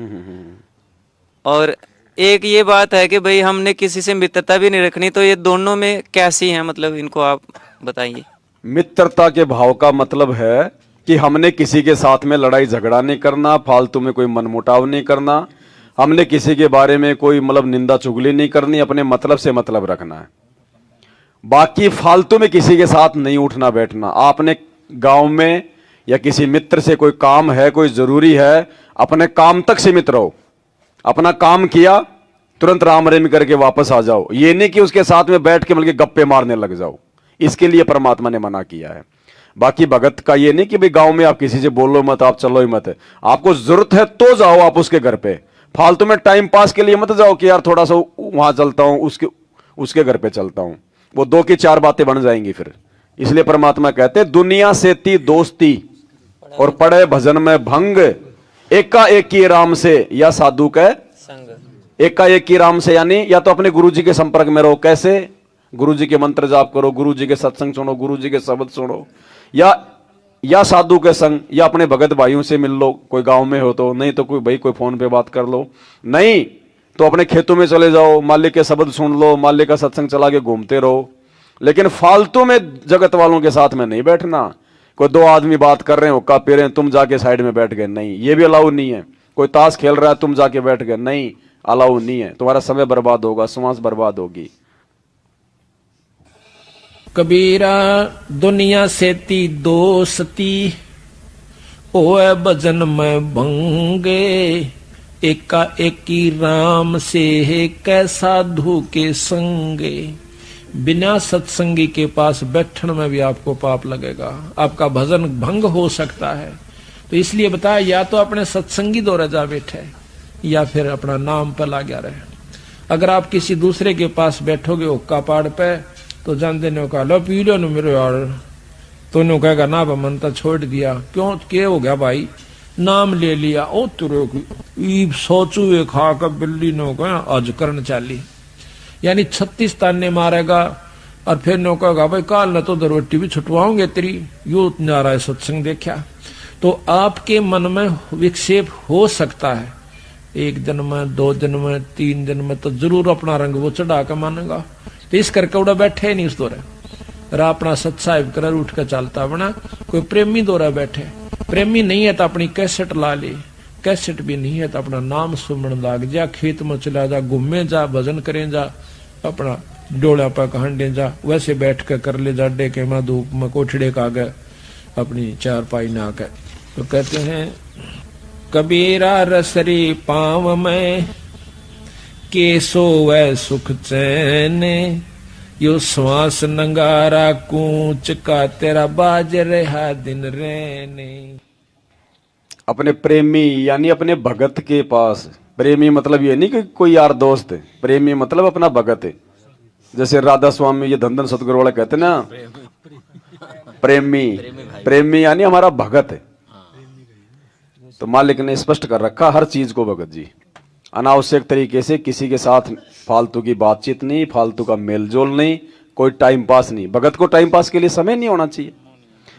और एक ये बात है कि भाई हमने किसी से मित्रता भी नहीं रखनी। तो ये दोनों में कैसी है, मतलब इनको आप बताइए। मित्रता के भाव का मतलब है कि हमने किसी के साथ में लड़ाई झगड़ा नहीं करना, फालतू में कोई मनमुटाव नहीं करना, हमने किसी के बारे में कोई मतलब निंदा चुगली नहीं करनी, अपने मतलब से मतलब रखना है। बाकी फालतू में किसी के साथ नहीं उठना बैठना। आपने गांव में या किसी मित्र से कोई काम है, कोई जरूरी है, अपने काम तक सीमित रहो। अपना काम किया, तुरंत राम रेम करके वापस आ जाओ। ये नहीं कि उसके साथ में बैठ के बल्कि गप्पे मारने लग जाओ। इसके लिए परमात्मा ने मना किया है। बाकी भगत का ये नहीं कि भाई गांव में आप किसी से बोलो मत, आप चलो ही मत। आपको जरूरत है तो जाओ आप उसके घर पे, फालतू में टाइम पास के लिए मत जाओ कि यार थोड़ा सा वहां चलता हूं, उसके घर पे चलता हूं। वो 2 की 4 बातें बन जाएंगी फिर। इसलिए परमात्मा कहते दुनिया से ती दोस्ती और पड़े भजन में भंग, एका एक ही राम से या साधु के संग। एका एक ही राम से यानी या तो अपने गुरु जी के संपर्क में रहो। कैसे? गुरु जी के मंत्र जाप करो, गुरु जी के सत्संग सुनो, गुरु जी के शब्द सुनो, या साधु के संग, या अपने भगत भाइयों से मिल लो, कोई गांव में हो तो, नहीं तो कोई भाई कोई फोन पे बात कर लो, नहीं तो अपने खेतों में चले जाओ, मालिक के शब्द सुन लो, मालिक का सत्संग चला के घूमते रहो। लेकिन फालतू में जगत वालों के साथ में नहीं बैठना। कोई 2 आदमी बात कर रहे हैं, हुक्का पी रहे हैं, तुम जाके साइड में बैठ गए, नहीं, ये भी अलाउ नहीं है। कोई ताश खेल रहा है, तुम जाके बैठ गए, नहीं, अलाउ नहीं है। तुम्हारा समय बर्बाद होगा, समाज बर्बाद होगी। कबीरा दुनिया से ती दोस्ती, ओए भजन में भंगे, एका एकी राम से कै साधु के संगे। बिना सत्संगी के पास बैठने में भी आपको पाप लगेगा, आपका भजन भंग हो सकता है। तो इसलिए बताया, या तो अपने सत्संगी दौरा जा बैठे या फिर अपना नाम पर लगा रहे। अगर आप किसी दूसरे के पास बैठोगे हुक्का पाड़ पे, तो जानते ने कहा लो पी लो न मेरे यार, तो नो कहेगा ना मन तो छोड़ दिया। क्यों क्या हो गया भाई, नाम ले लिया, ओ तुरे सोचू खा कर बिल्ली नो कहा आज करन चाली, यानी 36 ताने मारेगा। और फिर नो कहेगा भाई काल न तो दरवट्टी भी छुटवाओगे तेरी, यो नारा सत्संग देखा। तो आपके मन में विक्षेप हो सकता है, 1 दिन में, 2 दिन में, 3 दिन में, तो जरूर अपना रंग वो चढ़ा कर मानेगा। तो इस करके उड़ा बैठे नहीं उस दौरे, अपना सत्साहिब कर उठ कर चलता बना। कोई प्रेमी दौरा बैठे, प्रेमी नहीं है तो अपनी कैसेट ला ले, कैसेट भी नहीं है तो अपना नाम सुमन लाग जा, खेत में चला जा, घूमे जा, भजन करें जा, अपना डोला पर कहंडे जा, वैसे बैठ कर ले जा, डेके में धूप में कोठड़े का गए अपनी चारपाई ना कर। तो कहते हैं कबीरा रसरी पाव में के सोवे सुख चैन, यो श्वास नंगारा कूच का तेरा बाज रहा दिन रहने। अपने प्रेमी यानी अपने भगत के पास, प्रेमी मतलब ये नहीं कि कोई यार दोस्त है, प्रेमी मतलब अपना भगत है। जैसे राधा स्वामी ये धन सतगुरु वाला कहते ना, प्रेमी, प्रेमी यानी हमारा भगत है। तो मालिक ने स्पष्ट कर रखा हर चीज को भगत जी, अनावश्यक तरीके से किसी के साथ फालतू की बातचीत नहीं, फालतू का मेलजोल नहीं, कोई टाइम पास नहीं। भगत को टाइम पास के लिए समय नहीं होना चाहिए।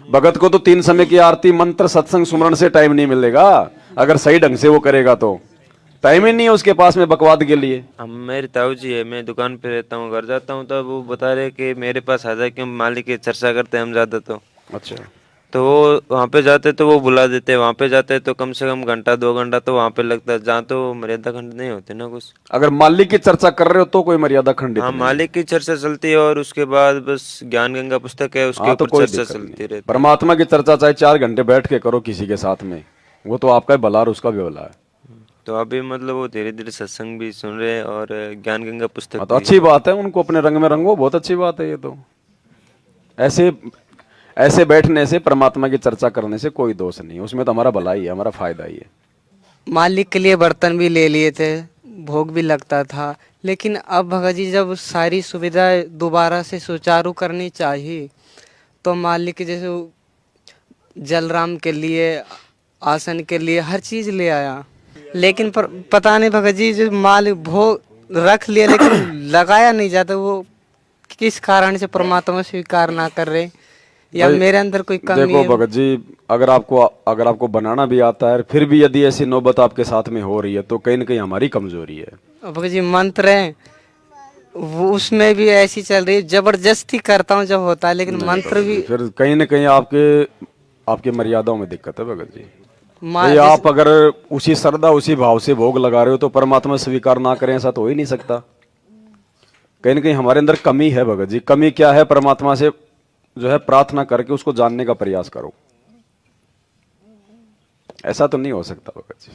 भगत को तो 3 समय की आरती, मंत्र, सत्संग, सुमरण से टाइम नहीं मिलेगा। अगर सही ढंग से वो करेगा तो टाइम ही नहीं है उसके पास में बकवाद के लिए। हम मेरी ताऊ जी है, मैं दुकान पे रहता हूँ, घर जाता हूँ तो वो बता रहे कि मेरे पास आ जाए, क्यों मालिक की चर्चा करते हैं हम ज्यादा। तो अच्छा, तो वो वहाँ पे जाते तो वो बुला देते, वहाँ पे जाते तो कम से कम घंटा 2 घंटा तो वहाँ पे लगता है, जहाँ तो मर्यादा खंड नहीं होते ना कुछ। अगर मालिक की चर्चा कर रहे हो तो कोई मर्यादा खंडित हाँ, नहीं। मालिक की चर्चा चलती है और उसके बाद बस ज्ञान गंगा पुस्तक है, उसके हाँ, तो ऊपर कोई चर्चा दिक्कत चलती नहीं। रहती। परमात्मा की चर्चा चाहे 4 घंटे बैठ के करो किसी के साथ में, वो तो आपका ही भला और उसका भी भला है। तो अभी मतलब वो धीरे धीरे सत्संग भी सुन रहे हैं और ज्ञान गंगा पुस्तक तो भी। अच्छी बात है, उनको अपने रंग में रंगो, बहुत अच्छी बात है। ये तो ऐसे बैठने से, परमात्मा की चर्चा करने से कोई दोष नहीं, उसमें तो हमारा भला ही है, हमारा फायदा ही है। मालिक के लिए बर्तन भी ले लिए थे, भोग भी लगता था, लेकिन अब भगत जी जब सारी सुविधाएं दोबारा से सुचारू करनी चाहिए तो मालिक जैसे जलराम के लिए, आसन के लिए हर चीज ले आया, लेकिन पता नहीं भगत जी जो मालिक भोग रख लिया लेकिन लगाया नहीं जाता, वो किस कारण से परमात्मा स्वीकार ना कर रहे, या मेरे अंदर कोई कमी देखो है? भगत जी, अगर आपको बनाना भी आता है, फिर भी यदि ऐसी नौबत आपके साथ में हो रही है तो कहीं न कहीं हमारी कमजोरी है। भगत जी मंत्र है वो, उसमें भी ऐसी चल रही है, जबरदस्ती करता हूँ जब होता है, लेकिन मंत्र भी फिर कहीं न कहीं आपके मर्यादाओं में दिक्कत है भगत जी। माँ ये आप अगर उसी श्रद्धा, उसी भाव से भोग लगा रहे हो तो परमात्मा स्वीकार ना करें, ऐसा तो हो ही नहीं सकता। कहीं न कहीं हमारे अंदर कमी है भगत जी। कमी क्या है? परमात्मा से जो है प्रार्थना करके उसको जानने का प्रयास करो। ऐसा तो नहीं हो सकता भगत जी।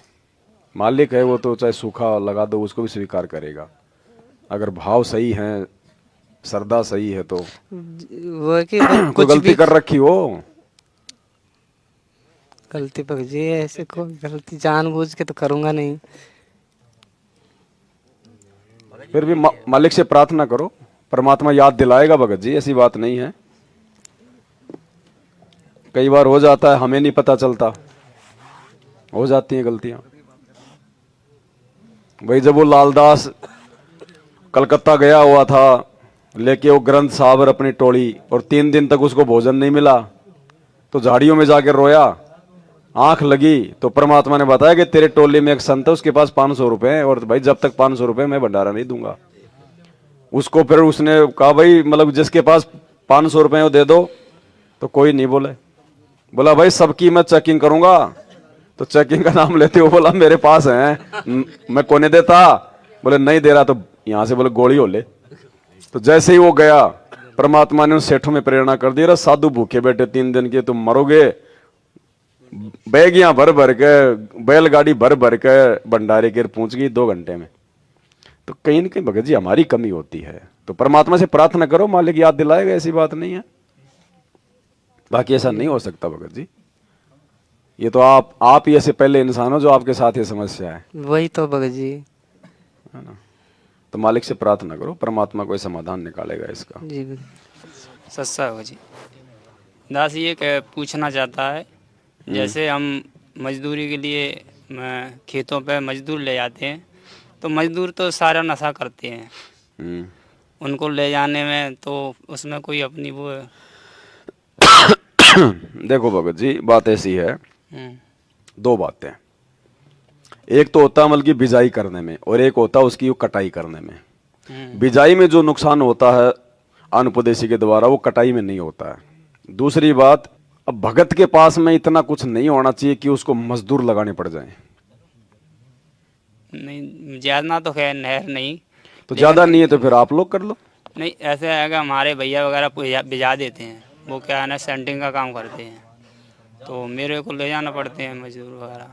मालिक है वो तो चाहे सूखा लगा दो उसको भी स्वीकार करेगा, अगर भाव सही है, श्रद्धा सही है तो। वो कि कोई गलती कर रखी हो? गलती भगत जी ऐसे कोई गलती जानबूझ के तो करूंगा नहीं। फिर भी मालिक से प्रार्थना करो, परमात्मा याद दिलाएगा भगत जी, ऐसी बात नहीं है। कई बार हो जाता है, हमें नहीं पता चलता, हो जाती हैं गलतियां। भाई जब वो लालदास कलकत्ता गया हुआ था लेके वो ग्रंथ साहब अपनी टोली, और 3 दिन तक उसको भोजन नहीं मिला तो झाड़ियों में जाकर रोया, आंख लगी तो परमात्मा ने बताया कि तेरे टोली में एक संत है, उसके पास 500 रुपए है, और भाई जब तक 500 रुपए मैं भंडारा नहीं दूंगा। उसको फिर उसने कहा भाई मतलब जिसके पास 500 रुपए वो दे दो, तो कोई नहीं बोला भाई सबकी मैं चेकिंग करूंगा। तो चेकिंग का नाम लेते हो, बोला मेरे पास है, मैं कोने देता, बोले नहीं दे रहा, तो यहां से बोले गोली हो ले। तो जैसे ही वो गया, परमात्मा ने उन सेठों में प्रेरणा कर दी, साधु भूखे बैठे 3 दिन के, तुम मरोगे। बैगियां भर भर के, बैलगाड़ी भर भर के भंडारे के पहुंच गई 2 घंटे में। तो कहीं न कहीं भगत जी हमारी कमी होती है, तो परमात्मा से प्रार्थना करो, मालिक याद दिलाएगा, ऐसी बात नहीं है। बाकी ऐसा नहीं हो सकता भगत जी, ये तो आप ही ऐसे पहले इंसान हो जो आपके साथ ये समस्या है वही तो भगत जी। है ना। तो मालिक से प्रार्थना करो, परमात्मा कोई समाधान निकालेगा इसका। जी भगत जी। सस्ता हो जी। दास ये पूछना चाहता है, जैसे हम मजदूरी के लिए खेतों पे मजदूर ले जाते हैं, तो मजदूर तो सारा नशा करते हैं, उनको ले जाने में तो उसमें कोई अपनी वो देखो भगत जी, बात ऐसी है, दो बातें, एक तो होता है मतलब की बिजाई करने में, और एक होता है उसकी कटाई करने में। बिजाई में जो नुकसान होता है अनुपदेशी के द्वारा, वो कटाई में नहीं होता है। दूसरी बात, अब भगत के पास में इतना कुछ नहीं होना चाहिए कि उसको मजदूर लगाने पड़ जाए। नहीं, ज्यादा तो खैर नहर नहीं, तो ज्यादा नहीं है तो फिर आप लोग कर लो। नहीं ऐसे है कि हमारे भैया वगैरह भिजा देते हैं, वो क्या है ना सेंटिंग का काम करते हैं, तो मेरे को ले जाना पड़ते हैं मजदूर वगैरह।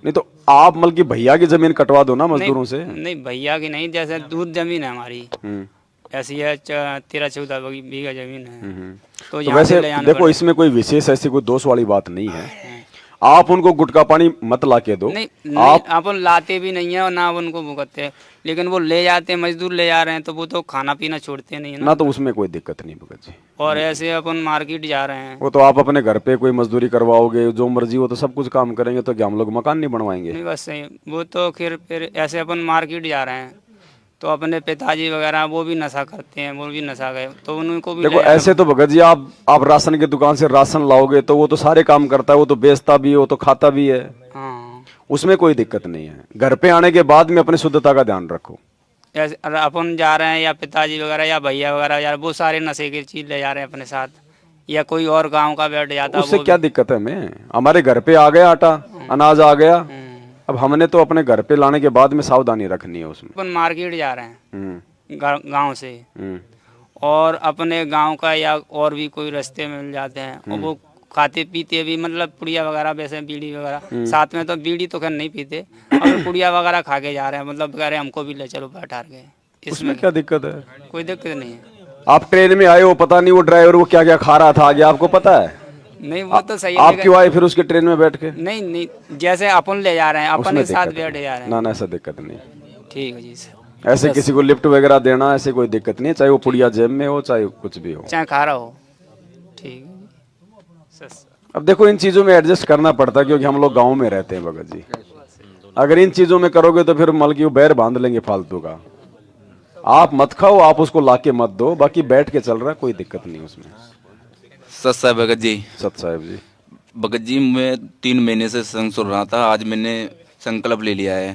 नहीं तो आप मतलब की भैया की जमीन कटवा दो ना मजदूरों से। नहीं भैया की नहीं, जैसे दूर जमीन है हमारी, ऐसी है 13-14 बीघा जमीन है, तो वैसे देखो इसमें कोई विशेष ऐसी कोई दोष वाली बात नहीं है। आप उनको गुटखा पानी मत ला के दो। नहीं आप लाते भी नहीं है और ना उनको भुगतते, लेकिन वो ले जाते हैं, मजदूर ले जा रहे हैं, तो वो तो खाना पीना छोड़ते नहीं है ना, तो उसमें कोई दिक्कत नहीं भगत जी। और ऐसे अपन मार्केट जा रहे हैं, वो तो आप अपने घर पे कोई मजदूरी करवाओगे, जो मर्जी हो तो सब कुछ काम करेंगे, तो क्या हम लोग मकान नहीं बनवाएंगे? नहीं बस सही, वो तो फिर ऐसे अपन मार्केट जा रहे हैं, तो अपने पिताजी वगैरह वो भी नशा करते हैं, वो भी नशा गए, तो उनको भी देखो ऐसे तो भगत जी आप राशन की दुकान से राशन लाओगे तो वो तो सारे काम करता है, वो तो बेचता भी है, वो तो खाता भी है। हाँ, उसमें कोई दिक्कत नहीं है। घर पे आने के बाद में अपनी शुद्धता का ध्यान रखो। ऐसे अपन जा रहे हैं या पिताजी वगैरह या भैया वगैरह यार, वो सारे नशे की चीज ले जा रहे हैं अपने साथ, या कोई और गाँव का बैठ जाता है, उससे क्या दिक्कत है? हमें हमारे घर पे आ गया आटा, अनाज आ गया, अब हमने तो अपने घर पे लाने के बाद में सावधानी रखनी है उसमें। अपन मार्केट जा रहे हैं गांव से, और अपने गांव का या और भी कोई रास्ते में मिल जाते हैं, और वो खाते पीते भी, मतलब पुड़िया वगैरह, वैसे बीड़ी वगैरह, साथ में तो बीड़ी तो खैर नहीं पीते, और पुड़िया वगैरह खा के जा रहे हैं, मतलब कह रहे हैं हमको भी ले चलो बैठा के। इसमें क्या दिक्कत है? कोई दिक्कत नहीं है। आप ट्रेन में आए हो, पता नहीं वो ड्राइवर वो क्या क्या खा रहा था आगे, आपको पता है? नहीं वो तो सही है, आप क्यों आए फिर उसके ट्रेन में बैठ के? नहीं जैसे अपन ले जा रहे हैं, अपन के साथ बैठ जा रहे हैं। ना ऐसा दिक्कत नहीं। ठीक है जी सर। ऐसे किसी को लिफ्ट वगैरह देना, ऐसे कोई दिक्कत नहीं है, चाहे वो पुड़िया जेब में हो, चाहे कुछ भी हो, चाहे खा रहा हो। ठीक है। अब देखो इन चीजों में एडजस्ट करना पड़ता है, क्योंकि हम लोग गाँव में रहते हैं भगत जी। अगर इन चीजों में करोगे तो फिर मल की बैर बांध लेंगे फालतू का। आप मत खाओ, आप उसको लाके मत दो, बाकी बैठ के चल रहा है, कोई दिक्कत नहीं उसमें। सत साहब भगत जी। सत साहब जी। भगत जी मैं 3 महीने से संग सुन रहा था, आज मैंने संकल्प ले लिया है।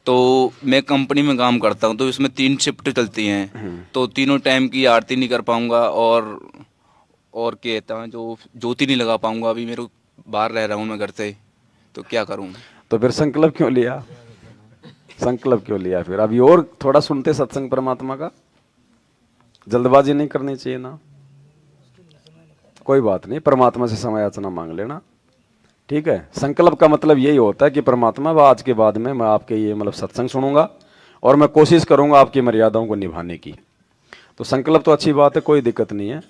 तो मैं कंपनी में काम करता हूँ, तो इसमें 3 शिफ्ट चलती हैं, तो तीनों टाइम की आरती नहीं कर पाऊंगा, और कहता हूँ जो ज्योति नहीं लगा पाऊंगा। अभी मेरे बाहर रह रहा हूँ मैं घर से, तो क्या करूँ? तो फिर संकल्प क्यों लिया? संकल्प क्यों लिया फिर? अभी और थोड़ा सुनते सत्संग परमात्मा का, जल्दबाजी नहीं करनी चाहिए ना। कोई बात नहीं, परमात्मा से समय याचना मांग लेना, ठीक है। संकल्प का मतलब यही होता है कि परमात्मा आज के बाद में मैं आपके ये मतलब सत्संग सुनूंगा और मैं कोशिश करूंगा आपकी मर्यादाओं को निभाने की। तो संकल्प तो अच्छी बात है, कोई दिक्कत नहीं है।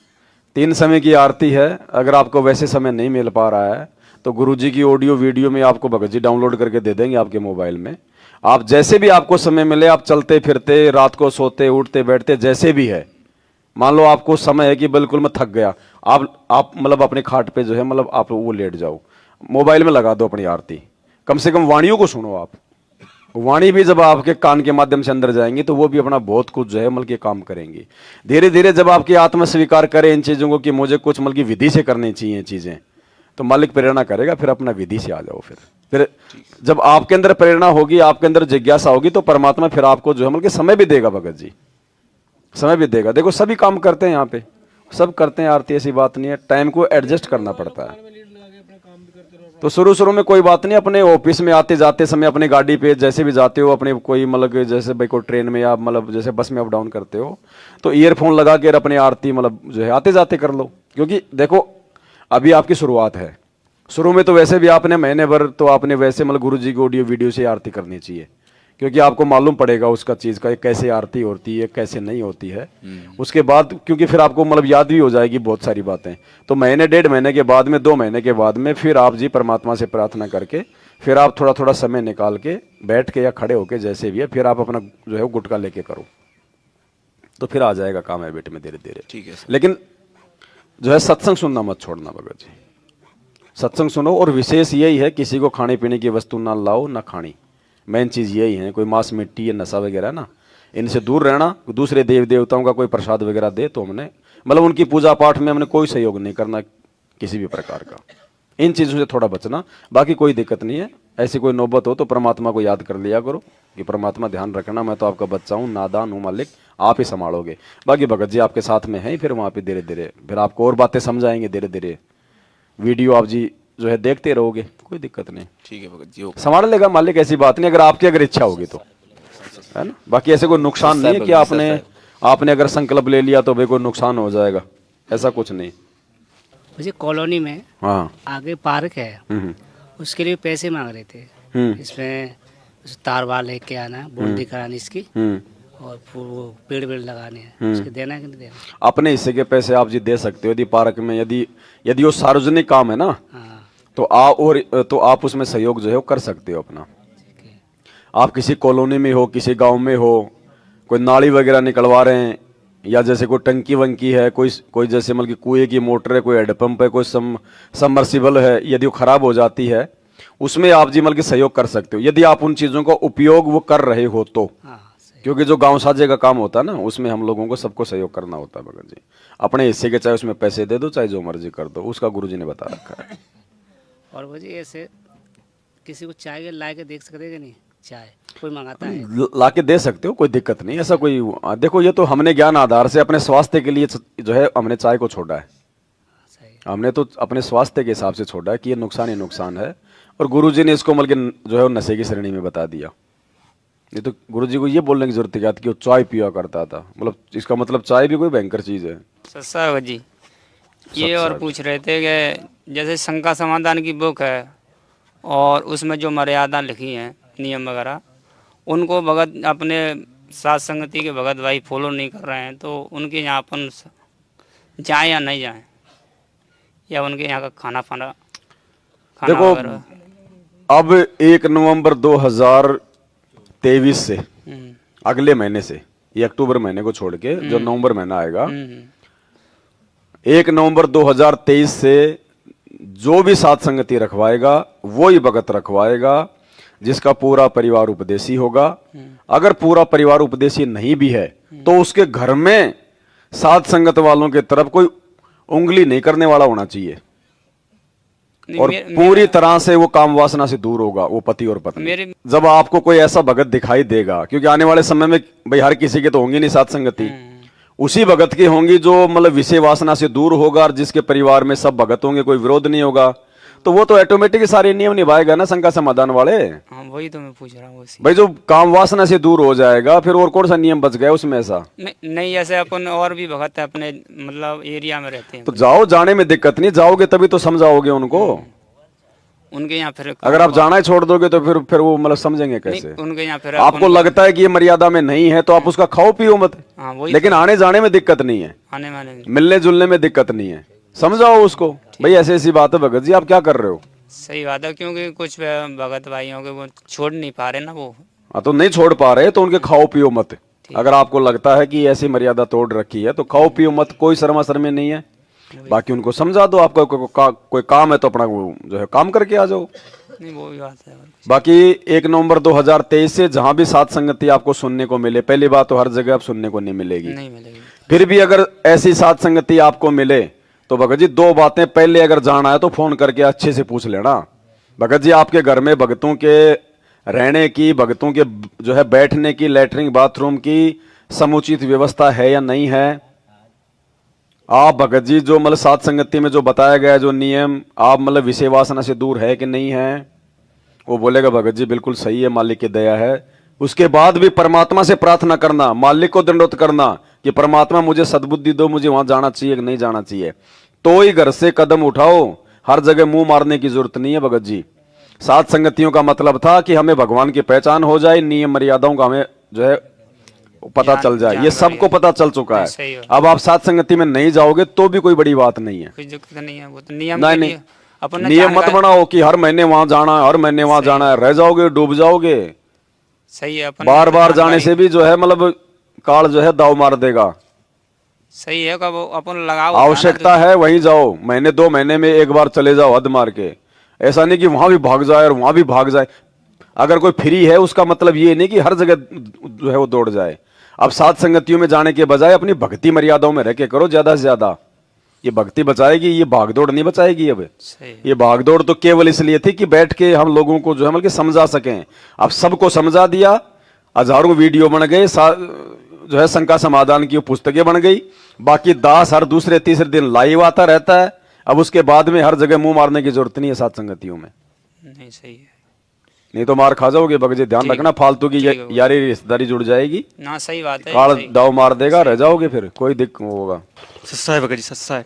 3 समय की आरती है, अगर आपको वैसे समय नहीं मिल पा रहा है तो गुरुजी की ऑडियो वीडियो में आपको भगत जी डाउनलोड करके दे देंगे आपके मोबाइल में। आप जैसे भी आपको समय मिले, आप चलते फिरते, रात को सोते उठते बैठते, जैसे भी है, मान लो आपको समय है कि बिल्कुल मैं थक गया, आप मतलब अपने खाट पे जो है मतलब आप वो लेट जाओ, मोबाइल में लगा दो अपनी आरती, कम से कम वाणियों को सुनो आप। वाणी भी जब आपके कान के माध्यम से अंदर जाएंगी तो वो भी अपना बहुत कुछ जो है मतलब के काम करेंगी। धीरे धीरे जब आपकी आत्मा स्वीकार करे इन चीजों को कि मुझे कुछ मतलब की विधि से करनी चाहिए चीजें, तो मालिक प्रेरणा करेगा, फिर अपना विधि से आ जाओ। फिर जब आपके अंदर प्रेरणा होगी, आपके अंदर जिज्ञासा होगी, तो परमात्मा फिर आपको जो है मतलब समय भी देगा भगत जी, समय भी देगा। देखो सभी काम करते हैं यहाँ पे, सब करते हैं आरती, ऐसी बात नहीं है, टाइम को एडजस्ट करना पड़ता है। तो शुरू शुरू में कोई बात नहीं, अपने ऑफिस में आते जाते समय अपनी गाड़ी पे जैसे भी जाते हो, अपने कोई मतलब जैसे भाई कोई ट्रेन में या मतलब जैसे बस में अप डाउन करते हो, तो ईयरफोन लगा के अपनी आरती मतलब जो है आते जाते कर लो। क्योंकि देखो अभी आपकी शुरुआत है, शुरू में तो वैसे भी आपने महीने भर तो आपने वैसे मतलब गुरु जी की ऑडियो वीडियो से आरती करनी चाहिए, क्योंकि आपको मालूम पड़ेगा उसका चीज का कैसे आरती होती है कैसे नहीं होती है। उसके बाद क्योंकि फिर आपको मतलब याद भी हो जाएगी बहुत सारी बातें, तो महीने 1.5 महीने के बाद में 2 महीने के बाद में फिर आप जी परमात्मा से प्रार्थना करके फिर आप थोड़ा थोड़ा समय निकाल के बैठ के या खड़े होके जैसे भी है फिर आप अपना जो है गुटका लेके करो, तो फिर आ जाएगा काम है बेटे में धीरे धीरे। ठीक है सर। लेकिन जो है सत्संग सुनना मत छोड़ना भगत जी, सत्संग सुनो। और विशेष यही है किसी को खाने पीने की वस्तु ना लाओ ना खानी, मेन चीज यही है। कोई मांस मिट्टी या नशा वगैरह ना, इनसे दूर रहना। दूसरे देव देवताओं का कोई प्रसाद वगैरह दे तो हमने मतलब उनकी पूजा पाठ में हमने कोई सहयोग नहीं करना किसी भी प्रकार का, इन चीजों से थोड़ा बचना। बाकी कोई दिक्कत नहीं है। ऐसी कोई नौबत हो तो परमात्मा को याद कर लिया करो कि परमात्मा ध्यान रखना, मैं तो आपका बच्चा हूँ, नादान हूँ मालिक, आप ही संभालोगे। बाकी भगत जी आपके साथ में है, फिर वहाँ पे धीरे धीरे फिर आपको और बातें समझाएंगे धीरे धीरे। वीडियो आप जी जो है देखते रहोगे, कोई दिक्कत नहीं। ठीक है भगत जी, ओके। संभाल लेगा मालिक, ऐसी बात नहीं, अगर आपकी अगर इच्छा होगी तो, है ना। बाकी ऐसे कोई नुकसान नहीं है कि आपने अगर संकल्प ले लिया तो भाई कोई नुकसान हो जाएगा, ऐसा कुछ नहीं। मुझे कॉलोनी में हाँ आगे पार्क है, उसके लिए पैसे मांग रहे थे। इसमें तार वार लेके आना, बोल्डी करानी इसकी, और वो पेड़ वेड़ लगाने हैं, उसके देना है कि नहीं देना? अपने हिस्से के पैसे आप जी दे सकते हो। यदि पार्क में यदि वो सार्वजनिक काम है ना, तो आप उसमें सहयोग जो है वो कर सकते हो अपना। आप किसी कॉलोनी में हो, किसी गांव में हो, कोई नाली वगैरह निकलवा रहे हैं, या जैसे कोई टंकी वंकी है, कोई जैसे मतलब कि कुएं की मोटर है, कोई हेडपंप है, कोई सबमर्सिबल है, यदि वो खराब हो जाती है उसमें आप जी मतलब कि सहयोग कर सकते हो, यदि आप उन चीजों का उपयोग वो कर रहे हो तो। क्योंकि जो गांव साझे का काम होता है ना, उसमें हम लोगों को सबको सहयोग करना होता है भगत जी। अपने हिस्से के चाहे उसमें पैसे दे दो, चाहे जो मर्जी कर दो, उसका गुरुजी ने बता रखा है। और वो जी ऐसे किसी को चाय ला के देख सकते हैं नहीं, चाय कोई मंगाता है ला के दे सकते हो, कोई दिक्कत नहीं। ऐसा कोई देखो, ये तो हमने ज्ञान आधार से अपने स्वास्थ्य के लिए जो है हमने चाय को छोड़ा है। हमने तो अपने स्वास्थ्य के हिसाब से छोड़ा है कि ये नुकसान ही नुकसान है, और गुरुजी ने इसको मतलब जो है नशे की श्रेणी में बता दिया। ये तो गुरुजी को ये बोलने की जरूरत क्या थी कि वो चाय पिया करता था, मतलब इसका मतलब चाय भी कोई भयंकर चीज है। सत्सा जी ये और पूछ रहे थे कि जैसे शंका समाधान की बुक है और उसमें जो मर्यादा लिखी हैं, नियम वगैरह, उनको भगत अपने साथ संगति के भगत भाई फॉलो नहीं कर रहे हैं, तो उनके यहाँ अपन जाएं या नहीं जाएं, या उनके यहाँ का खाना देखो अब 1 नवंबर 2023 से अगले महीने से, ये अक्टूबर महीने को छोड़ के जो नवंबर महीना आएगा, 1 नवंबर 2023 से जो भी साथ संगति रखवाएगा वो ही भगत रखवाएगा जिसका पूरा परिवार उपदेशी होगा। अगर पूरा परिवार उपदेशी नहीं भी है तो उसके घर में साथ संगत वालों के तरफ कोई उंगली नहीं करने वाला होना चाहिए, और पूरी तरह से वो काम वासना से दूर होगा, वो पति और पत्नी। जब आपको कोई ऐसा भगत दिखाई देगा, क्योंकि आने वाले समय में भाई हर किसी के तो होंगे नहीं साथ संगति, उसी भगत की होंगी जो मतलब विषय वासना से दूर होगा, और जिसके परिवार में सब भगत होंगे, कोई विरोध नहीं होगा, तो वो तो ऑटोमेटिक सारे नियम निभाएगा ना शंका समाधान वाले। हाँ, वही तो मैं पूछ रहा हूँ भाई, जो काम वासना से दूर हो जाएगा फिर और कौन सा नियम बच गया उसमें ऐसा? नहीं ऐसे अपन और भी भगत है अपने मतलब एरिया में रहते हैं, तो जाओ, जाने में दिक्कत नहीं, जाओगे तभी तो समझाओगे उनको। उनके यहाँ फिर अगर आप जाना ही छोड़ दोगे तो फिर वो मतलब समझेंगे कैसे? उनके यहाँ फिर आपको लगता है कि ये मर्यादा में नहीं है तो आप उसका खाओ पियो मत, लेकिन आने जाने में दिक्कत नहीं है, आने वाले मिलने जुलने में दिक्कत नहीं है, समझाओ उसको भाई ऐसी ऐसी बात है भगत जी, आप क्या कर रहे हो। सही बात है, क्योंकि कुछ भगत भाइयों के वो छोड़ नहीं पा रहे ना, वो तो नहीं छोड़ पा रहे तो उनके खाओ पियो मत। अगर आपको लगता है कि ऐसी मर्यादा तोड़ रखी है तो खाओ पियो मत, कोई शर्मा शर्मी नहीं है। बाकी उनको समझा दो, आपका कोई काम है तो अपना वो जो है काम करके आ जाओ। नहीं, वो भी बात है। बाकी 1 नवंबर 2023 से जहां भी साथ संगति आपको सुनने को मिले, पहली बात तो हर जगह आप सुनने को नहीं मिलेगी, फिर भी अगर ऐसी साथ संगति आपको मिले तो भगत जी 2 बातें, पहले अगर जाना है तो फोन करके अच्छे से पूछ लेना, भगत जी आपके घर में भगतों के रहने की, भगतों के जो है बैठने की, लैट्रिन बाथरूम की समुचित व्यवस्था है या नहीं है। आप भगत जी जो मतलब साथ संगति में जो बताया गया जो नियम, आप मतलब विषय वासना से दूर है कि नहीं है, वो बोलेगा भगत जी बिल्कुल सही है, मालिक की दया है। उसके बाद भी परमात्मा से प्रार्थना करना, मालिक को दंडोत करना कि परमात्मा मुझे सद्बुद्धि दो, मुझे वहां जाना चाहिए कि नहीं जाना चाहिए, तो ही घर से कदम उठाओ। हर जगह मुंह मारने की जरूरत नहीं है भगत जी। सात संगतियों का मतलब था कि हमें भगवान की पहचान हो जाए, नियम मर्यादाओं का हमें जो है पता चल जाए। ये सबको पता चल चुका सही है। है। अब आप सात संगति में नहीं जाओगे तो भी कोई बड़ी बात नहीं है। कुछ दिक्कत नहीं है, वो तो नियम नहीं के नहीं, लिए अपन ने नियम मत जानकारी- बनाओ कि हर महीने वहां जाना है, हर महीने वहां जाना है, रह जाओगे, डूब जाओगे। सही है, अपन बार ने बार जाने जानकारी- से भी जो है मतलब काल जो है दाव मार देगा। सही है, कब अपन लगाओ आवश्यकता है वहीं जाओ, महीने 2 महीने में एक बार चले जाओ हद मार के। ऐसा नहीं कि वहां भी भाग जाए और वहां भी भाग जाए। अगर कोई फ्री है उसका मतलब ये नहीं कि हर जगह जो है वो दौड़ जाए। अब सात संगतियों में जाने के बजाय अपनी भक्ति मर्यादाओं में रह के करो ज्यादा से ज्यादा। ये भक्ति बचाएगी, ये भागदौड़ नहीं बचाएगी। अब ये भागदौड़ तो केवल इसलिए थी कि बैठ के हम लोगों को जो है मतलब समझा सकें। अब सबको समझा दिया, हजारों वीडियो बन गए, जो है शंका समाधान की पुस्तकें बन गई। बाकी दास हर दूसरे तीसरे दिन लाइव आता रहता है। अब उसके बाद में हर जगह मुंह मारने की जरूरत नहीं है सात संगतियों में। नहीं सही है, नहीं तो मार खा जाओगे बगजे। ध्यान ठीक- रखना, फालतू की ठीक है, यारी रिश्तेदारी जुड़ जाएगी, ना सही बात है। काल सही- दाव मार देगा, रह जाओगे फिर कोई दिक्कत होगा। सस्ता है भगत जी, सस्ता है।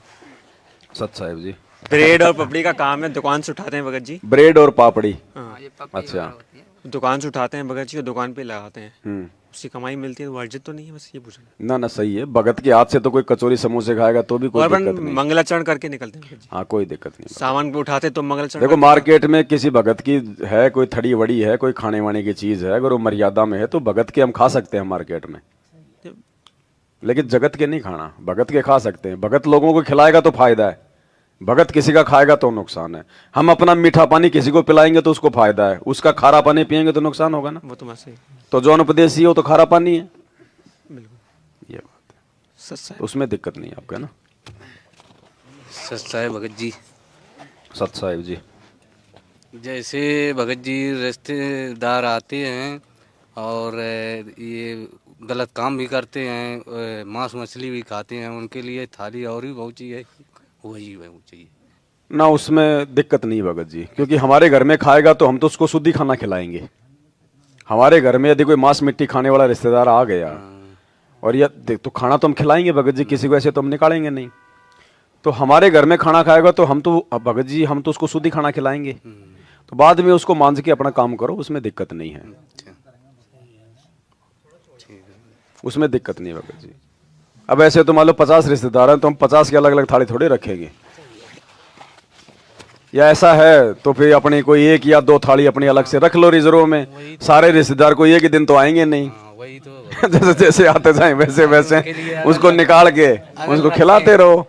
सत साहिब जी, ब्रेड और पपड़ी का काम है, दुकान से उठाते हैं भगत जी। ब्रेड और पापड़ी। हाँ, अच्छा, दुकान से उठाते हैं भगत जी और दुकान पे लगाते हैं, उसकी कमाई मिलती है। तो वर्जित तो नहीं है, बस ये पूछना। ना ना सही है। भगत के हाथ से तो कोई कचौरी समोसे खाएगा तो भी कोई और दिक्कत नहीं। मंगलाचरण करके निकलते हैं भगत जी। हाँ कोई दिक्कत नहीं। सामान पे उठाते तो मंगलाचरण देखो करके- मार्केट में किसी भगत की है कोई थड़ी वड़ी है, कोई खाने वाने की चीज है, अगर वो मर्यादा में है तो भगत के हम खा सकते हैं मार्केट में, लेकिन जगत के नहीं खाना। भगत के खा सकते हैं, भगत लोगों को खिलाएगा तो फायदा है, भगत किसी का खाएगा तो नुकसान है। हम अपना मीठा पानी किसी को पिलाएंगे तो उसको फायदा है, उसका खारा पानी पियेंगे तो नुकसान होगा ना। वो तो सही। तो जो अनुपदेशी हो तो खारा पानी है, ये बात है। सस्ता है। उसमें दिक्कत नहीं है आपका ना। सस्ता है भगत जी। सत साहिब जी, जैसे भगत जी रिश्तेदार आते हैं और ये गलत काम भी करते हैं, मांस मछली भी खाते हैं, उनके लिए थाली और भी बहुत चाहिए, वही चाहिए ना उसमें दिक्कत नहीं भगत जी, क्योंकि हमारे घर में खाएगा तो हम तो उसको शुद्ध ही खाना खिलाएंगे। हमारे घर में यदि कोई मांस मिट्टी खाने वाला रिश्तेदार आ गया और ये देख तो खाना तो हम खिलाएंगे भगत जी, किसी को ऐसे तो हम निकालेंगे नहीं। तो हमारे घर में खाना खाएगा तो हम तो भगत जी हम तो उसको शुद्ध ही खाना खिलाएंगे। तो बाद में उसको मांझ के अपना काम करो, उसमें दिक्कत नहीं है, उसमें दिक्कत नहीं है भगत जी। अब ऐसे तो मान लो 50 रिश्तेदार हैं तो हम 50 की अलग अलग थाली थोड़े रखेंगे, या ऐसा है तो फिर अपनी कोई 1 या 2 थाली अपनी अलग से रख लो रिजर्व में। सारे रिश्तेदार को एक ही दिन तो आएंगे नहीं, जैसे जैसे आते जाए वैसे वैसे उसको निकाल के उसको खिलाते रहो।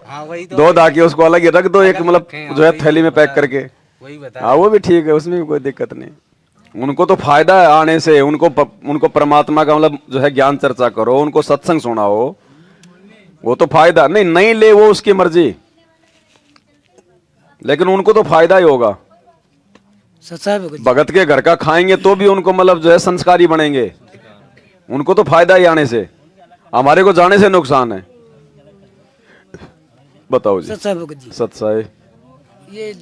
2 धाके उसको अलग ही रख दो, एक मतलब जो है थैली में पैक करके। हाँ वो भी ठीक है, उसमें भी कोई दिक्कत नहीं। उनको तो फायदा है आने से, उनको परमात्मा का मतलब जो है ज्ञान चर्चा करो, उनको सत्संग सुनाओ, वो तो फायदा नहीं ले वो उसकी मर्जी, लेकिन उनको तो फायदा ही होगा। भगत के घर का खाएंगे तो भी उनको मतलब जो है संस्कारी बनेंगे, उनको तो फायदा ही आने से, हमारे को जाने से नुकसान है। बताओ जी। सत साहिब, ये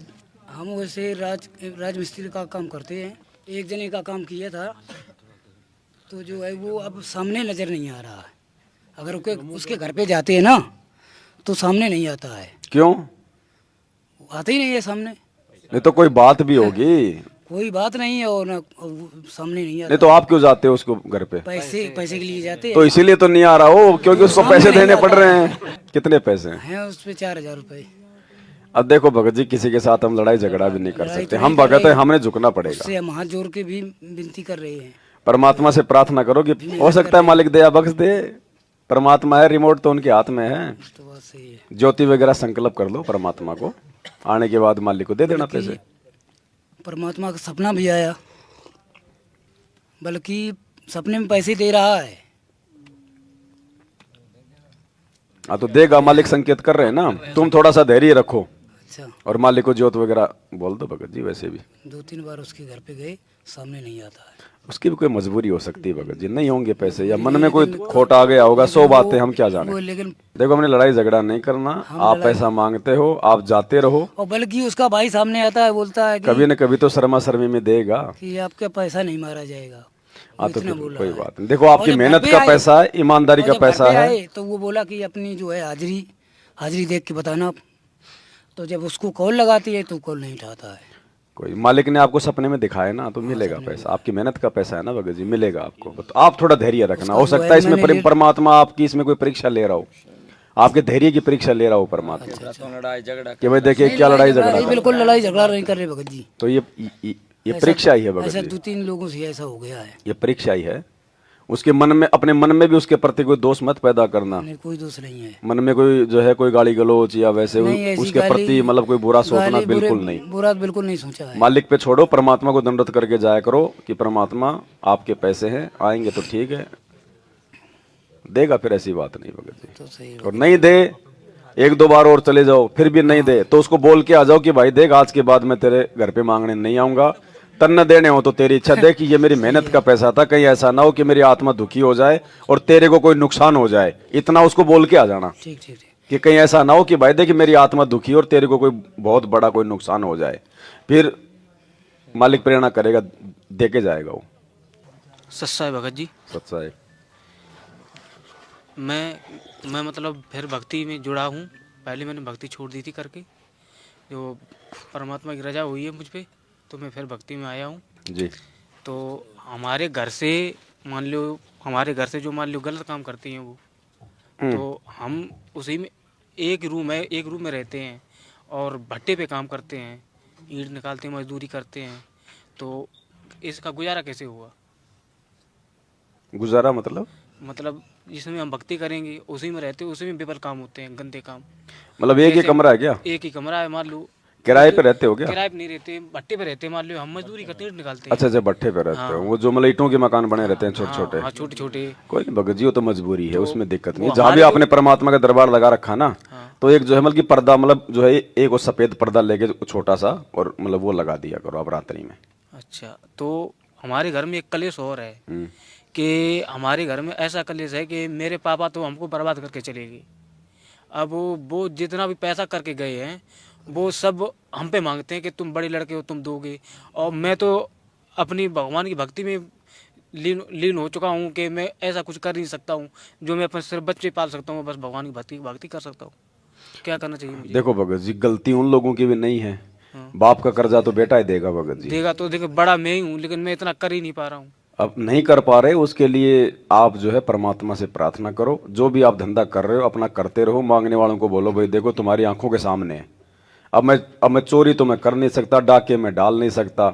हम वैसे राज मिस्त्री का काम करते हैं, एक जने का काम किया था तो जो है वो अब सामने नजर नहीं आ रहा है। अगर उसके घर पे जाते हैं ना तो सामने नहीं आता है। क्यों आते ही नहीं है सामने? नहीं तो कोई बात भी होगी, कोई बात नहीं है और सामने नहीं आता। नहीं तो आप क्यों जाते हो उसको घर पे? पैसे के लिए जाते हैं। तो इसीलिए तो नहीं आ रहा हो, क्योंकि उसको पैसे देने पड़ रहे हैं। कितने पैसे हैं उस पे? 4000 रुपए। अब देखो भगत जी, किसी के साथ हम लड़ाई झगड़ा भी नहीं कर सकते, हम भगत है, हमने झुकना पड़ेगा। उससे हम हाथ जोड़ के भी विनती कर रहे हैं, परमात्मा से प्रार्थना करो कि हो सकता है मालिक दया बख्श दे। परमात्मा है, रिमोट तो उनके हाथ में है। तो बात सही है। ज्योति वगैरह संकल्प कर लो परमात्मा को, आने के बाद मालिक को दे देना पैसे। परमात्मा का सपना भी आया, बल्कि सपने में पैसे दे रहा है। हाँ तो देगा, मालिक संकेत कर रहे हैं ना, तुम थोड़ा सा धैर्य रखो। अच्छा। और मालिक को ज्योत वगैरह बोल दो भगत जी। वैसे भी 2-3 बार उसके घर पे गए, सामने नहीं आता है। उसकी भी कोई मजबूरी हो सकती है भगत जी, नहीं होंगे पैसे, या मन में कोई खोट आ गया होगा, 100 बातें हम क्या जाने। लेकिन देखो हमने लड़ाई झगड़ा नहीं करना, आप पैसा मांगते हो, आप जाते रहो, और बल्कि उसका भाई सामने आता है, बोलता है कि कभी न कभी तो शर्मा शर्मी में देगा कि आपका पैसा नहीं मारा जाएगा। हाँ तो कोई बात नहीं। देखो आपकी मेहनत का पैसा है, ईमानदारी का पैसा है। तो वो बोला कि अपनी जो है हाजिरी देख के बताना। तो जब उसको कॉल लगाती है तो कॉल नहीं उठाता है। कोई मालिक ने आपको सपने में दिखाया ना, तो मिलेगा पैसा, आपकी मेहनत का पैसा है ना भगत जी, मिलेगा आपको। तो आप थोड़ा धैर्य रखना, हो सकता है इसमें परमात्मा आपकी इसमें कोई परीक्षा ले रहा हो, आपके धैर्य की परीक्षा ले रहा हो परमात्मा, लड़ाई झगड़ा कि भाई देखिए क्या लड़ाई झगड़ा, बिल्कुल लड़ाई झगड़ा नहीं कर रहे भगत जी। तो ये परीक्षा ही है भगत ऐसा जी, 2-3 लोगों से ऐसा हो गया है। ये परीक्षा ही है। उसके मन में, अपने मन में भी उसके प्रति कोई दोष मत पैदा करना। नहीं, कोई दोष नहीं है मन में कोई जो है कोई गाली गलौज या वैसे उसके प्रति मतलब कोई बुरा सोचना बिल्कुल नहीं, बुरा बिल्कुल नहीं सोचा है। मालिक पे छोड़ो, परमात्मा को दंडवत करके जाया करो कि परमात्मा आपके पैसे हैं, आएंगे तो ठीक है, देगा फिर ऐसी बात नहीं भगत जी। तो सही और नहीं दे, 1-2 बार और चले जाओ, फिर भी नहीं दे तो उसको बोल के आ जाओ कि भाई देख आज के बाद मैं तेरे घर पे मांगने नहीं आऊंगा, तन्ने देने हो तो तेरी इच्छा, देख कि ये मेरी मेहनत का पैसा था, कहीं ऐसा ना हो कि मेरी आत्मा दुखी हो जाए और तेरे को कोई नुकसान हो जाए, इतना उसको बोल के आ जाना। ठीक ठीक ठीक। कि कहीं ऐसा ना हो कि भाई देख मेरी आत्मा दुखी और तेरे को कोई बहुत बड़ा कोई नुकसान हो जाए, फिर मालिक प्रेरणा करेगा, दे के जाएगा वो। सच्चा है भगत जी, सच्चा है। मैं मतलब फिर भक्ति में जुड़ा हूँ। पहले मैंने भक्ति छोड़ दी थी करके, जो परमात्मा की रजा हुई है मुझ पे, तो मैं फिर भक्ति में आया हूँ जी। तो हमारे घर से मान लो, हमारे घर से जो मान लो गलत काम करती हैं वो, तो हम उसी में एक रूम में रहते हैं और भट्टे पे काम करते हैं, ईंट निकालते हैं, मजदूरी करते हैं, तो इसका गुजारा कैसे हुआ? गुजारा मतलब जिसमें हम भक्ति करेंगे उसी में रहते, उसी में विफल काम होते हैं, गंदे काम। मतलब एक ही कमरा है क्या? एक ही कमरा है, मान लो। किराए पे रहते हो क्या? किराए पे नहीं रहते, भट्टे पे रहते हैं, मान लो हम मजदूरी करते हैं, निकालते हैं। अच्छा, भट्टे पे रहते हो, वो जो मतलब ईंटों के मकान बने रहते हैं छोटे छोटे। हाँ, छोटे छोटे। कोई नहीं भगत जी, वो तो मजबूरी है, उसमें दिक्कत नहीं। जहाँ भी आपने परमात्मा का दरबार लगा रखा ना, तो एक जो है मतलब की पर्दा, मतलब जो है एक वो सफेद पर्दा लेके छोटा सा, और मतलब वो लगा दिया करो आप रात्रि में। अच्छा, तो हमारे घर में एक कलेश और है कि हमारे घर में ऐसा कलेश है कि मेरे पापा तो हमको बर्बाद करके चले गए। अब वो जितना भी पैसा करके गए हैं वो सब हम पे मांगते हैं कि तुम बड़े लड़के हो, तुम दोगे। और मैं तो अपनी भगवान की भक्ति में लीन हो चुका हूँ कि मैं ऐसा कुछ कर नहीं सकता हूँ जो मैं अपने सिर्फ बच्चे पाल सकता हूँ, बस भगवान की भक्ति कर सकता हूँ। क्या करना चाहिए मुझे? देखो भगत जी, गलती उन लोगों की भी नहीं है, बाप का कर्जा तो बेटा ही देगा भगत जी। देगा तो देखो, बड़ा मैं ही हूँ, लेकिन मैं इतना कर ही नहीं पा रहा हूँ। अब नहीं कर पा रहे, उसके लिए आप जो है परमात्मा से प्रार्थना करो। जो भी आप धंधा कर रहे हो अपना करते रहो, मांगने वालों को बोलो भाई देखो तुम्हारी आंखों के सामने है, अब मैं चोरी तो मैं कर नहीं सकता, डाके में डाल नहीं सकता,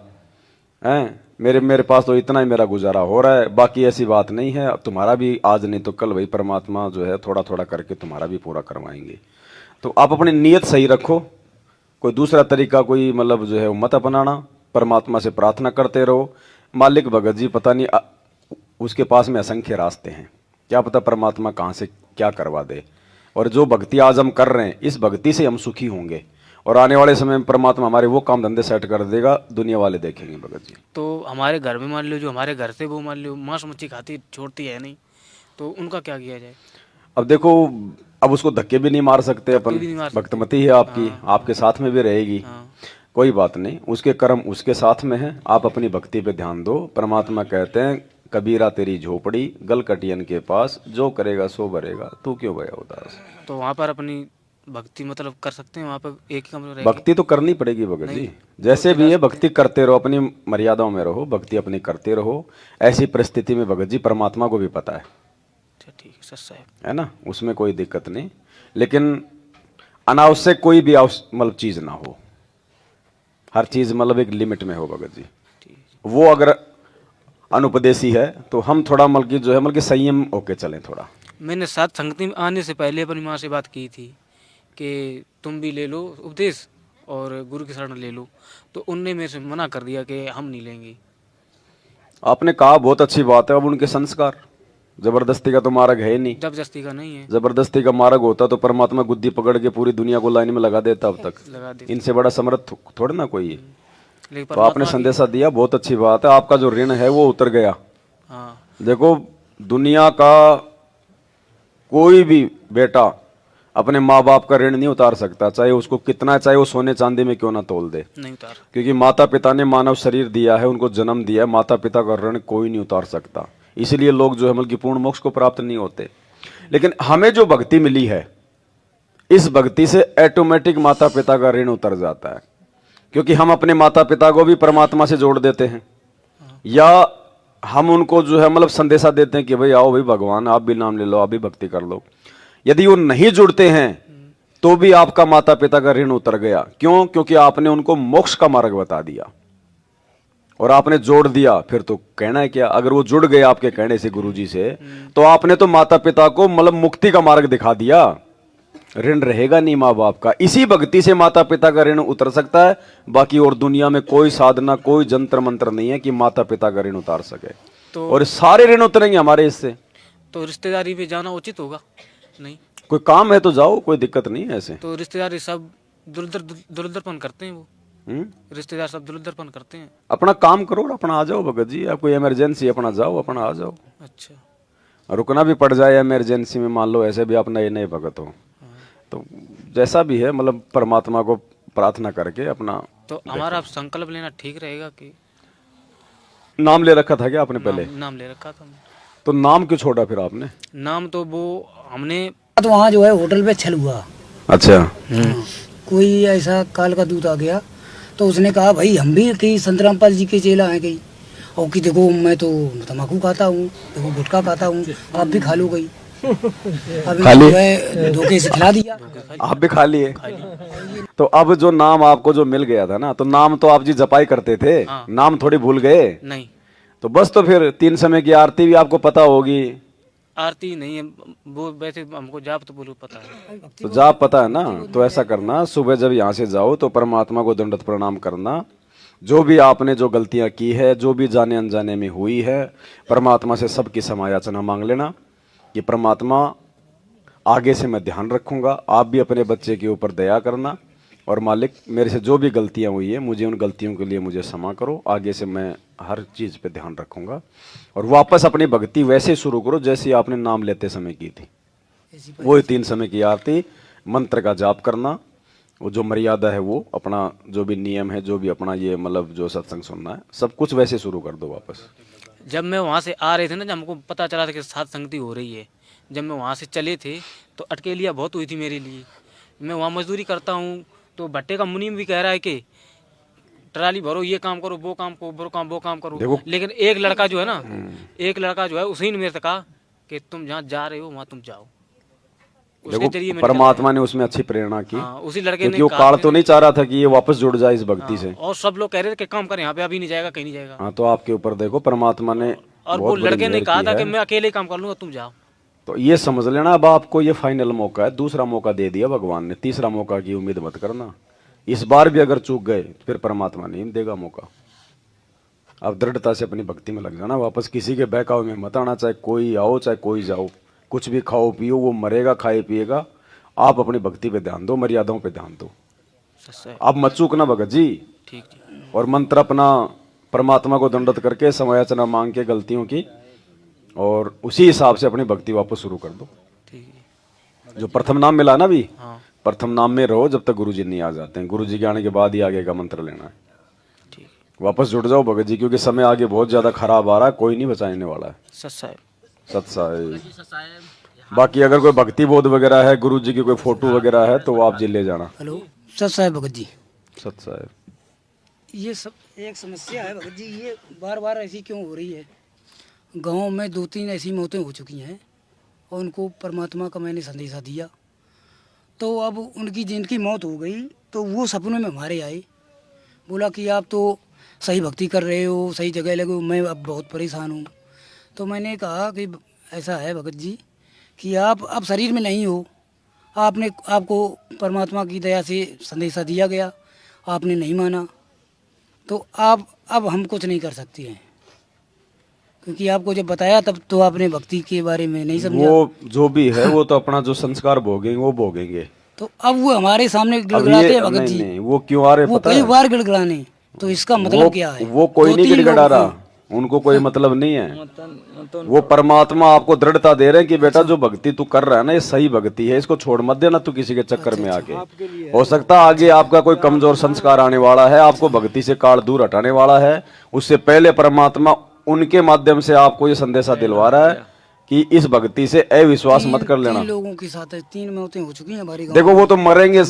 हैं मेरे पास तो इतना ही मेरा गुजारा हो रहा है, बाकी ऐसी बात नहीं है। अब तुम्हारा भी आज नहीं तो कल भाई परमात्मा जो है थोड़ा थोड़ा करके तुम्हारा भी पूरा करवाएंगे। तो आप अपनी नीयत सही रखो, कोई दूसरा तरीका कोई मतलब जो है मत अपनाना, परमात्मा से प्रार्थना करते रहो। मालिक भगत जी पता नहीं उसके पास में असंख्य रास्ते हैं, क्या पता परमात्मा कहाँ से क्या करवा दे। और जो भक्ति आज हम कर रहे हैं, इस भक्ति से हम सुखी होंगे और आने वाले समय में परमात्मा हमारे वो काम धंधे सेट कर देगा, दुनिया वाले देखेंगे भगत जी। तो हमारे घर में मान लो जो हमारे घर से वो मान लो मांस मच्छी खाती छोड़ती है नहीं, तो उनका क्या किया जाए? अब देखो, अब उसको धक्के भी नहीं मार सकते अपन, भक्तमती है आपकी, आपके साथ में भी रहेगी, कोई बात नहीं, उसके कर्म उसके साथ में है, आप अपनी भक्ति पे ध्यान दो। परमात्मा कहते हैं कबीरा तेरी झोपड़ी गल कटियन के पास, जो करेगा सो भरेगा, तू क्यों भया उदास। तो वहाँ पर अपनी भक्ति मतलब कर सकते हैं, वहाँ पर एक ही कमरे रहेगी? भक्ति तो करनी पड़ेगी भगत जी, जैसे भी है भक्ति करते रहो, अपनी मर्यादाओं में रहो, भक्ति अपनी करते रहो। ऐसी परिस्थिति में भगत जी परमात्मा को भी पता है, ठीक है, सच है ना, उसमें कोई दिक्कत नहीं, लेकिन अनावश्यक कोई भी मतलब चीज ना हो, हर चीज मतलब एक लिमिट में हो भगत जी। वो अगर अनुपदेशी है तो हम थोड़ा मतलब जो है मतलब संयम होके चलें थोड़ा। मैंने साथ संगति में आने से पहले अपनी माँ से बात की थी कि तुम भी ले लो उपदेश और गुरु की शरण ले लो, तो उनने मेरे से मना कर दिया कि हम नहीं लेंगे। आपने कहा बहुत अच्छी बात है, अब उनके संस्कार, जबरदस्ती का तो मार्ग है ही नहीं, जबरदस्ती का नहीं है, जबरदस्ती का मार्ग होता तो परमात्मा गुद्दी पकड़ के पूरी दुनिया को लाइन में लगा देता अब तक, इनसे बड़ा समर्थ थोड़ा ना कोई है। तो आपने संदेशा दिया, बहुत अच्छी बात है, आपका जो ऋण है वो उतर गया। देखो दुनिया का कोई भी बेटा अपने माँ बाप का ऋण नहीं उतार सकता, चाहे उसको कितना, चाहे वो सोने चांदी में क्यों ना तोल दे, नहीं उतार, क्योंकि माता पिता ने मानव शरीर दिया है, उनको जन्म दिया है, माता पिता का ऋण कोई नहीं उतार सकता। इसलिए लोग जो है मतलब कि पूर्ण मोक्ष को प्राप्त नहीं होते। लेकिन हमें जो भक्ति मिली है, इस भक्ति से ऑटोमेटिक माता पिता का ऋण उतर जाता है। क्योंकि हम अपने माता पिता को भी परमात्मा से जोड़ देते हैं, या हम उनको जो है मतलब संदेशा देते हैं कि भाई आओ भाई भगवान, आप भी नाम ले लो, आप भी भक्ति कर लो। यदि वो नहीं जुड़ते हैं तो भी आपका माता पिता का ऋण उतर गया। क्यों? क्योंकि आपने उनको मोक्ष का मार्ग बता दिया और आपने जोड़ दिया, फिर तो कहना है क्या। अगर वो जुड़ गए आपके कहने से गुरुजी से, तो आपने तो माता पिता को मतलब मुक्ति का मार्ग दिखा दिया, ऋण रहेगा नहीं माँ बाप का। इसी भक्ति से माता पिता का ऋण उतर सकता है, बाकी और दुनिया में कोई साधना, कोई जंत्र मंत्र नहीं है कि माता पिता का ऋण उतार सके। तो और सारे ऋण उतरेंगे हमारे इससे। तो रिश्तेदारी पे जाना उचित होगा? नहीं, कोई काम है तो जाओ, कोई दिक्कत नहीं है ऐसे। तो रिश्तेदारी सब दुरुद्धरपन करते हैं, वो रिश्तेदार सब दुरुद्धरपन करते हैं। अपना काम करो और अपना आ जाओ भगत जी। आप कोई इमरजेंसी अपना जाओ, अपना आ जाओ। अच्छा, रुकना भी पड़ जाए इमरजेंसी में, मान लो ऐसे भी आप नए नए भगत हो, तो जैसा भी है मतलब परमात्मा को प्रार्थना करके अपना। तो हमारा संकल्प लेना ठीक रहेगा कि? नाम ले रखा था क्या आपने पहले? नाम ले रखा था। तो नाम क्यों छोड़ा फिर आपने? नाम तो वो हमने तो वहाँ जो है होटल पे छल हुआ। अच्छा। कोई ऐसा काल का दूत आ गया, तो उसने कहा भाई हम भी कहीं संत रामपाल जी के चेला हैं कहीं, और कि देखो मैं तो तम्बाकू खाता हूँ, देखो गुटखा खाता हूँ, आप भी खा लो गई। धोखे से खिला दिया, आप भी खा लिए। तो अब जो नाम आपको जो मिल गया था ना, तो नाम तो आप जी जपाई करते थे, नाम थोड़ी भूल गए? नहीं। तो बस तो फिर 3 समय की आरती भी आपको पता होगी? आरती नहीं है वो, वैसे हमको जाप तो बोलो पता है। तो जाप पता है ना, तो ऐसा करना, सुबह जब यहाँ से जाओ तो परमात्मा को दंडवत प्रणाम करना। जो भी आपने जो गलतियां की है, जो भी जाने अनजाने में हुई है, परमात्मा से सबकी समायाचना मांग लेना कि परमात्मा आगे से मैं ध्यान रखूंगा, आप भी अपने बच्चे के ऊपर दया करना, और मालिक मेरे से जो भी गलतियां हुई है मुझे उन गलतियों के लिए मुझे क्षमा करो, आगे से मैं हर चीज़ पे ध्यान रखूंगा। और वापस अपनी भक्ति वैसे शुरू करो जैसे आपने नाम लेते समय की थी। वही 3 समय की आरती, मंत्र का जाप करना, वो जो मर्यादा है वो अपना, जो भी नियम है, जो भी अपना ये मतलब जो सत्संग सुनना है, सब कुछ वैसे शुरू कर दो वापस। जब मैं वहाँ से आ रहे थे ना, जब हमको पता चला था कि साथ संगति हो रही है, जब मैं वहाँ से चले थे तो अटकेलियाँ बहुत हुई थी मेरे लिए। मैं वहाँ मजदूरी करता हूँ, तो भट्टे का मुनीम भी कह रहा है कि ट्राली भरो, ये काम करो, वो काम करो, वो काम करो। लेकिन एक लड़का जो है ना, एक लड़का जो है उसी ने मेरे से कहा कि तुम जहाँ जा रहे हो वहाँ तुम जाओ। उसके जरिए परमात्मा ने उसमें अच्छी प्रेरणा की। उसी लड़के ने, वो काल तो नहीं चाह रहा था कि ये वापस जुड़ जाए इस भक्ति से, और सब लोग कह रहे थे कि काम कर, यहाँ पे अभी नहीं जाएगा, कहीं नहीं जाएगा। हाँ, तो आपके ऊपर देखो परमात्मा ने, और वो लड़के ने कहा था कि मैं अकेले काम कर लूंगा, तुम जाओ। तो ये समझ लेना, अब आपको ये फाइनल मौका है, दूसरा मौका दे दिया भगवान ने, तीसरा मौका की उम्मीद मत करना। इस बार भी अगर चूक गए फिर परमात्मा नहीं देगा मौका। अब दृढ़ता से अपनी भक्ति में लग जाना, वापस किसी के बहकावे में मत आना, चाहे कोई आओ चाहे कोई जाओ, कुछ भी खाओ पियो, वो मरेगा खाए पिएगा। आप अपनी भक्ति पे ध्यान दो, मर्यादाओं पे ध्यान दो। आप मत चूकना भगत जी। ठीक। और मंत्र अपना परमात्मा को दंडवत करके समायाचना मांग के गलतियों की, और उसी हिसाब से अपनी भक्ति वापस शुरू कर दो। जो प्रथम नाम मिला ना भी, प्रथम नाम में रहो जब तक गुरुजी नहीं आ जाते हैं। गुरुजी के आने के बाद ही आगे का मंत्र लेना है। वापस जुड़ जाओ भगत जी, क्योंकि समय आगे बहुत ज्यादा खराब आ रहा है, कोई नहीं बचाने वाला है। सत्साहेब। बाकी अगर कोई भक्ति बोध वगैरह है, गुरुजी की कोई फोटो वगैरह है, तो आप जी ले जाना। हेलो सत्साहेब भगत जी। सत्साहेब। ये सब एक समस्या है भगत जी, ये बार बार ऐसी क्यों हो रही है? गांव में 2-3 ऐसी मौतें हो चुकी हैं, और उनको परमात्मा का मैंने संदेशा दिया, तो अब उनकी जिनकी मौत हो गई तो वो सपनों में हमारे आए, बोला कि आप तो सही भक्ति कर रहे हो, सही जगह लगे हो, मैं अब बहुत परेशान हूँ। तो मैंने कहा कि ऐसा है भगत जी कि आप अब शरीर में नहीं हो, आपको परमात्मा की दया से संदेशा दिया गया, आपने नहीं माना, तो आप अब हम कुछ नहीं कर सकते हैं, क्योंकि आपको जब बताया तब तो आपने भक्ति के बारे में नहीं समझा। वो जो भी है वो तो अपना जो संस्कार भोगेंगे वो भोगेंगे। तो अब वो हमारे सामने गिड़गिड़ाते हैं भगत जी। नहीं, वो क्यों आ रहे वो कई बार गिड़गिड़ाने, तो इसका मतलब क्या है? वो कोई नहीं गिड़गिड़ा रहा, उनको कोई मतलब नहीं है। वो परमात्मा आपको दृढ़ता दे रहे हैं कि बेटा जो भक्ति तू कर रहा है ना, ये सही भक्ति है, इसको छोड़ मत देना तू किसी के चक्कर में आके। हो सकता है आगे आपका कोई कमजोर संस्कार आने वाला है, आपको भक्ति से काल दूर हटाने वाला है। उससे पहले परमात्मा उनके माध्यम से आपको ये संदेशा दिलवा रहा है कि इस भक्ति से अविश्वास मत कर लेना। 3 लोगों के साथ 3 मौतें हो चुकी हैं हमारे गांव। देखो वो तो मरेंगे,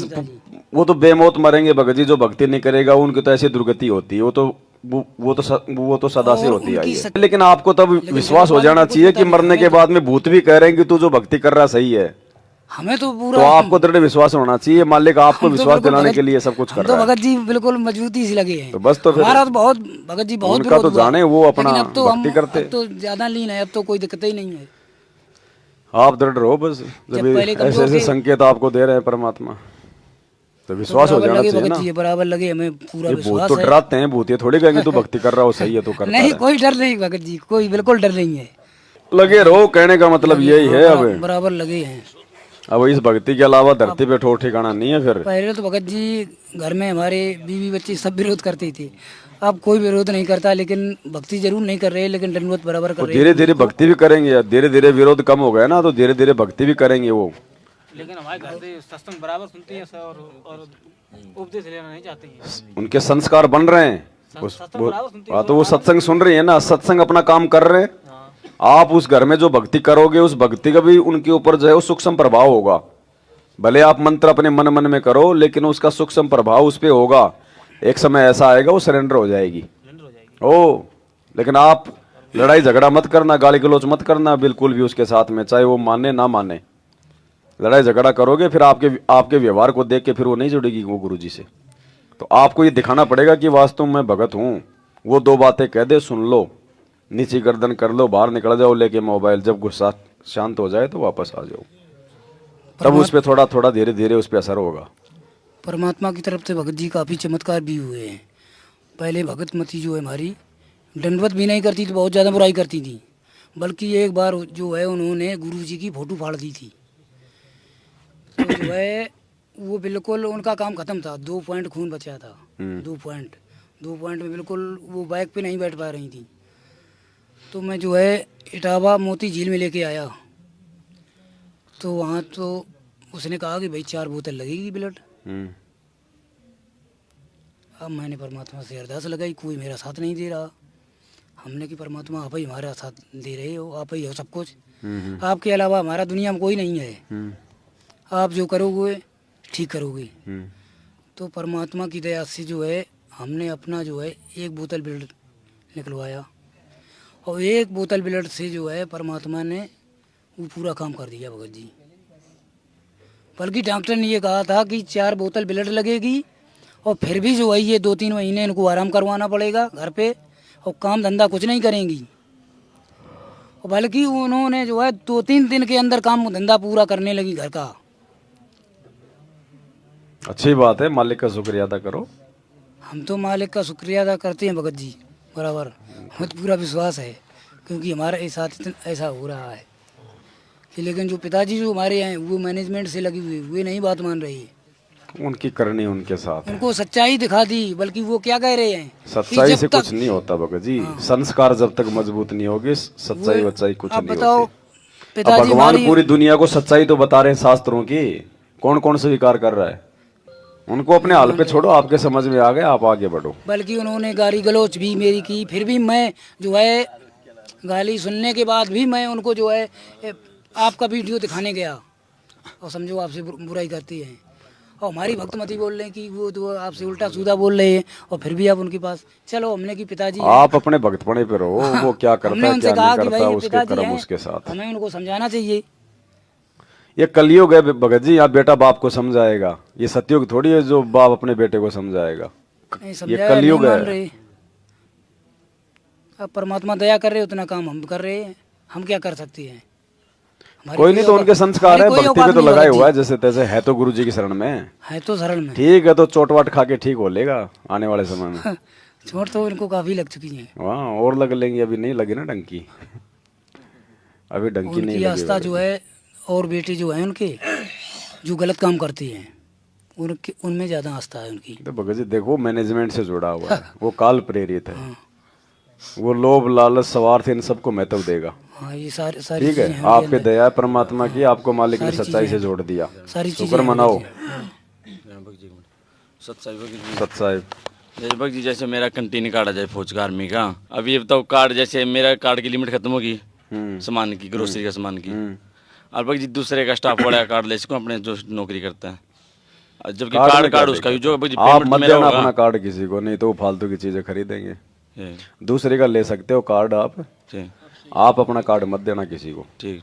वो तो बेमौत मरेंगे भगत जी। जो भक्ति नहीं करेगा उनकी तो ऐसी दुर्गति होती है, वो तो सदा से होती आई है। लेकिन आपको तब विश्वास हो जाना चाहिए कि मरने के बाद में भूत भी कह रहे हैं कि तू जो भक्ति कर रहा सही है। हमें तो पूरा, तो आपको दृढ़ विश्वास होना चाहिए। मालिक आपको विश्वास दिलाने के लिए सब कुछ कर तो रहा है। भगत जी बिल्कुल मजबूती से लगे हैं। तो बस तो फिर हमारा तो बहुत भगत जी बहुत उनका तो विरोध हुआ। जाने वो अपना लेकिन अब तो भक्ति करते। अब तो ज्यादा लीन है, अब तो कोई दिक्कत ही नहीं है। आप दृढ़ रहो बस। जब पहले ऐसे कमजोर ऐसे थे- संकेत आपको दे रहे हैं परमात्मा, तो विश्वास हो बराबर जाना लगे चाहिए भगत ना। जी, बराबर लगे, हमें पूरा ये भूत विश्वास तो है। डराते हैं, भूत ये थोड़ी कहेंगे तू भक्ति कर रहा हो सही है तो करता नहीं, रहे। कोई डर नहीं भगत जी, कोई बिल्कुल डर नहीं है। लगे रहो, कहने का मतलब यही है। अब बराबर लगे हैं। अब इस भक्ति के अलावा धरती पे ठोर ठिकाना नहीं है। फिर पहले तो भगत जी घर में हमारे बीवी बच्चे सब विरोध करते थे, अब कोई विरोध नहीं करता। लेकिन भक्ति जरूर नहीं कर रहे, लेकिन दंडवत बराबर कर रहे हैं। धीरे धीरे भक्ति भी करेंगे यार। धीरे धीरे विरोध कम हो गया ना, तो धीरे धीरे भक्ति भी करेंगे वो। लेकिन हमारे घर से सत्संग बराबर सुनते हैं सर, और उपदेश लेना नहीं चाहते हैं। उनके संस्कार बन रहे हैं। तो वो सत्संग सुन रही है ना, सत्संग अपना काम कर रहे हैं। आप उस घर में जो भक्ति करोगे, उस भक्ति का भी उनके ऊपर जो है वो सूक्ष्म प्रभाव होगा। भले आप मंत्र अपने मन मन में करो, लेकिन उसका सूक्ष्म प्रभाव उस पर होगा। एक समय ऐसा आएगा वो सरेंडर हो जाएगी। ओ लेकिन आप लड़ाई झगड़ा मत करना, गाली गलौज मत करना बिल्कुल भी उसके साथ में, चाहे वो माने ना माने। लड़ाई झगड़ा करोगे फिर आपके व्यवहार को देख के फिर वो नहीं जुड़ेगी वो गुरुजी से। तो आपको ये दिखाना पड़ेगा कि वास्तव में भगत हूँ। वो दो बातें कह दे, सुन लो, नीची गर्दन कर लो, बाहर निकल जाओ लेके मोबाइल। जब गुस्सा शांत हो जाए तो वापस आ जाओ, तब उस पर थोड़ा थोड़ा धीरे धीरे उस पर असर होगा। परमात्मा की तरफ से भगत जी काफ़ी चमत्कार भी हुए हैं। पहले भगत मती जो है हमारी दंडवत भी नहीं करती थी, बहुत ज़्यादा बुराई करती थी। बल्कि एक बार जो है उन्होंने गुरु जी की फोटो फाड़ दी थी। तो जो है वो बिल्कुल उनका काम खत्म था। 2 पॉइंट खून बचा था। 2 पॉइंट में बिल्कुल वो बाइक पे नहीं बैठ पा रही थी। तो मैं जो है इटावा मोती झील में लेके आया। तो वहाँ तो उसने कहा कि भाई 4 बोतल लगेगी ब्लड। अब मैंने परमात्मा से अरदास लगाई, कोई मेरा साथ नहीं दे रहा। हमने कि परमात्मा आप ही हमारा साथ दे रहे हो, आप ही हो सब कुछ, आपके अलावा हमारा दुनिया में कोई नहीं है। आप जो करोगे ठीक करोगे। तो परमात्मा की दया से जो है हमने अपना जो है 1 बोतल ब्लड निकलवाया, और 1 बोतल ब्लड से जो है परमात्मा ने वो पूरा काम कर दिया भगत जी। बल्कि डॉक्टर ने ये कहा था कि 4 बोतल ब्लड लगेगी, और फिर भी जो है ये 2-3 महीने इनको आराम करवाना पड़ेगा घर पे, और काम धंधा कुछ नहीं करेंगी। और बल्कि उन्होंने जो है 2-3 दिन के अंदर काम धंधा पूरा करने लगी घर का। अच्छी बात है, मालिक का शुक्रिया अदा करो। हम तो मालिक का शुक्रिया अदा करते हैं भगत जी, बराबर। हमें तो पूरा विश्वास है, क्योंकि हमारे साथ ऐसा हो रहा है कि, लेकिन जो पिताजी जो हमारे हैं वो मैनेजमेंट से लगी हुई, वे नहीं बात मान रही है। उनकी करनी उनके साथ, उनको सच्चाई दिखा दी। बल्कि वो क्या कह रहे हैं, सच्चाई से कुछ नहीं होता भगत जी। संस्कार जब तक मजबूत नहीं होगी, सच्चाई वच्चाई कुछ नहीं बताओ, होती। अब भगवान पूरी दुनिया को सच्चाई तो बता रहे हैं शास्त्रों की, कौन कौन स्वीकार कर रहा है? उनको अपने हाल पे छोड़ो, आपके समझ में आ गए, आप आगे बढ़ो। बल्कि उन्होंने गाली गलौच भी मेरी की, फिर भी मैं जो है गाली सुनने के बाद भी मैं उनको जो है आपका वीडियो दिखाने गया, और समझो आपसे बुराई करती है। और हमारी भक्तमती बोल रहे हैं कि वो तो आपसे उल्टा सीधा बोल रहे हैं, और फिर भी आप उनके पास चलो। हमने कि पिताजी आप अपने भक्तपणे पे रहो। वो क्या करता है क्या नहीं करता, उसके कर्म उसके साथ। हमें उनको समझाना चाहिए। ये कलयुग है भगत जी, आप बेटा बाप को समझाएगा। ये सतयुग थोड़ी है जो बाप अपने बेटे को समझाएगा। ये कलयुग है। अब परमात्मा दया कर रहे, उतना काम हम कर रहे हैं, हम क्या कर सकते हैं? कोई नहीं, तो उनके संस्कार है, भक्ति पे तो लगाए हुआ है जैसे तैसे। है तो गुरु जी की शरण में, है तो शरण में, ठीक है। तो चोट वाट खा के ठीक हो लेगा आने वाले समय में। चोट तो इनको काफी लग चुकी है। वहाँ और लग लेंगे, अभी नहीं लगी ना डंकी, अभी डंकी नहीं लगी। आस्था जो है, और बेटे जो है उनके जो गलत काम करते हैं उनके उनमें ज्यादा आस्था है उनकी। तो भगत जी देखो, मैनेजमेंट से जुड़ा हुआ है, वो काल प्रेरित है। वो लोभ लालच स्वार्थ इन सबको महत्व देगा। हाँ, ये सारी ठीक है। आप पे दया परमात्मा की, आपको मालिक ने सच्चाई से जोड़ दिया, शुक्र मनाओ। सच्चाई जैसे भगत जी, जैसे मेरा कंटिन्यू कार्ड आ जाए फौज का आर्मी का, अब ये बताओ कार्ड, जैसे मेरा कार्ड की लिमिट खत्म होगी सामान की, ग्रोसरी का सामान की, और भगत जी दूसरे का स्टाफ वाला कार्ड ले सकूँ अपने जो नौकरी करता है? जबकि कार्ड में उसका भी जो आप पेमेंट मत मेरा देना होगा। अपना कार्ड किसी को, नहीं तो वो फालतू की चीजें खरीदेंगे। ठीक दूसरे का ले सकते हो कार्ड आप, ठीक आप अपना कार्ड मत देना किसी को। ठीक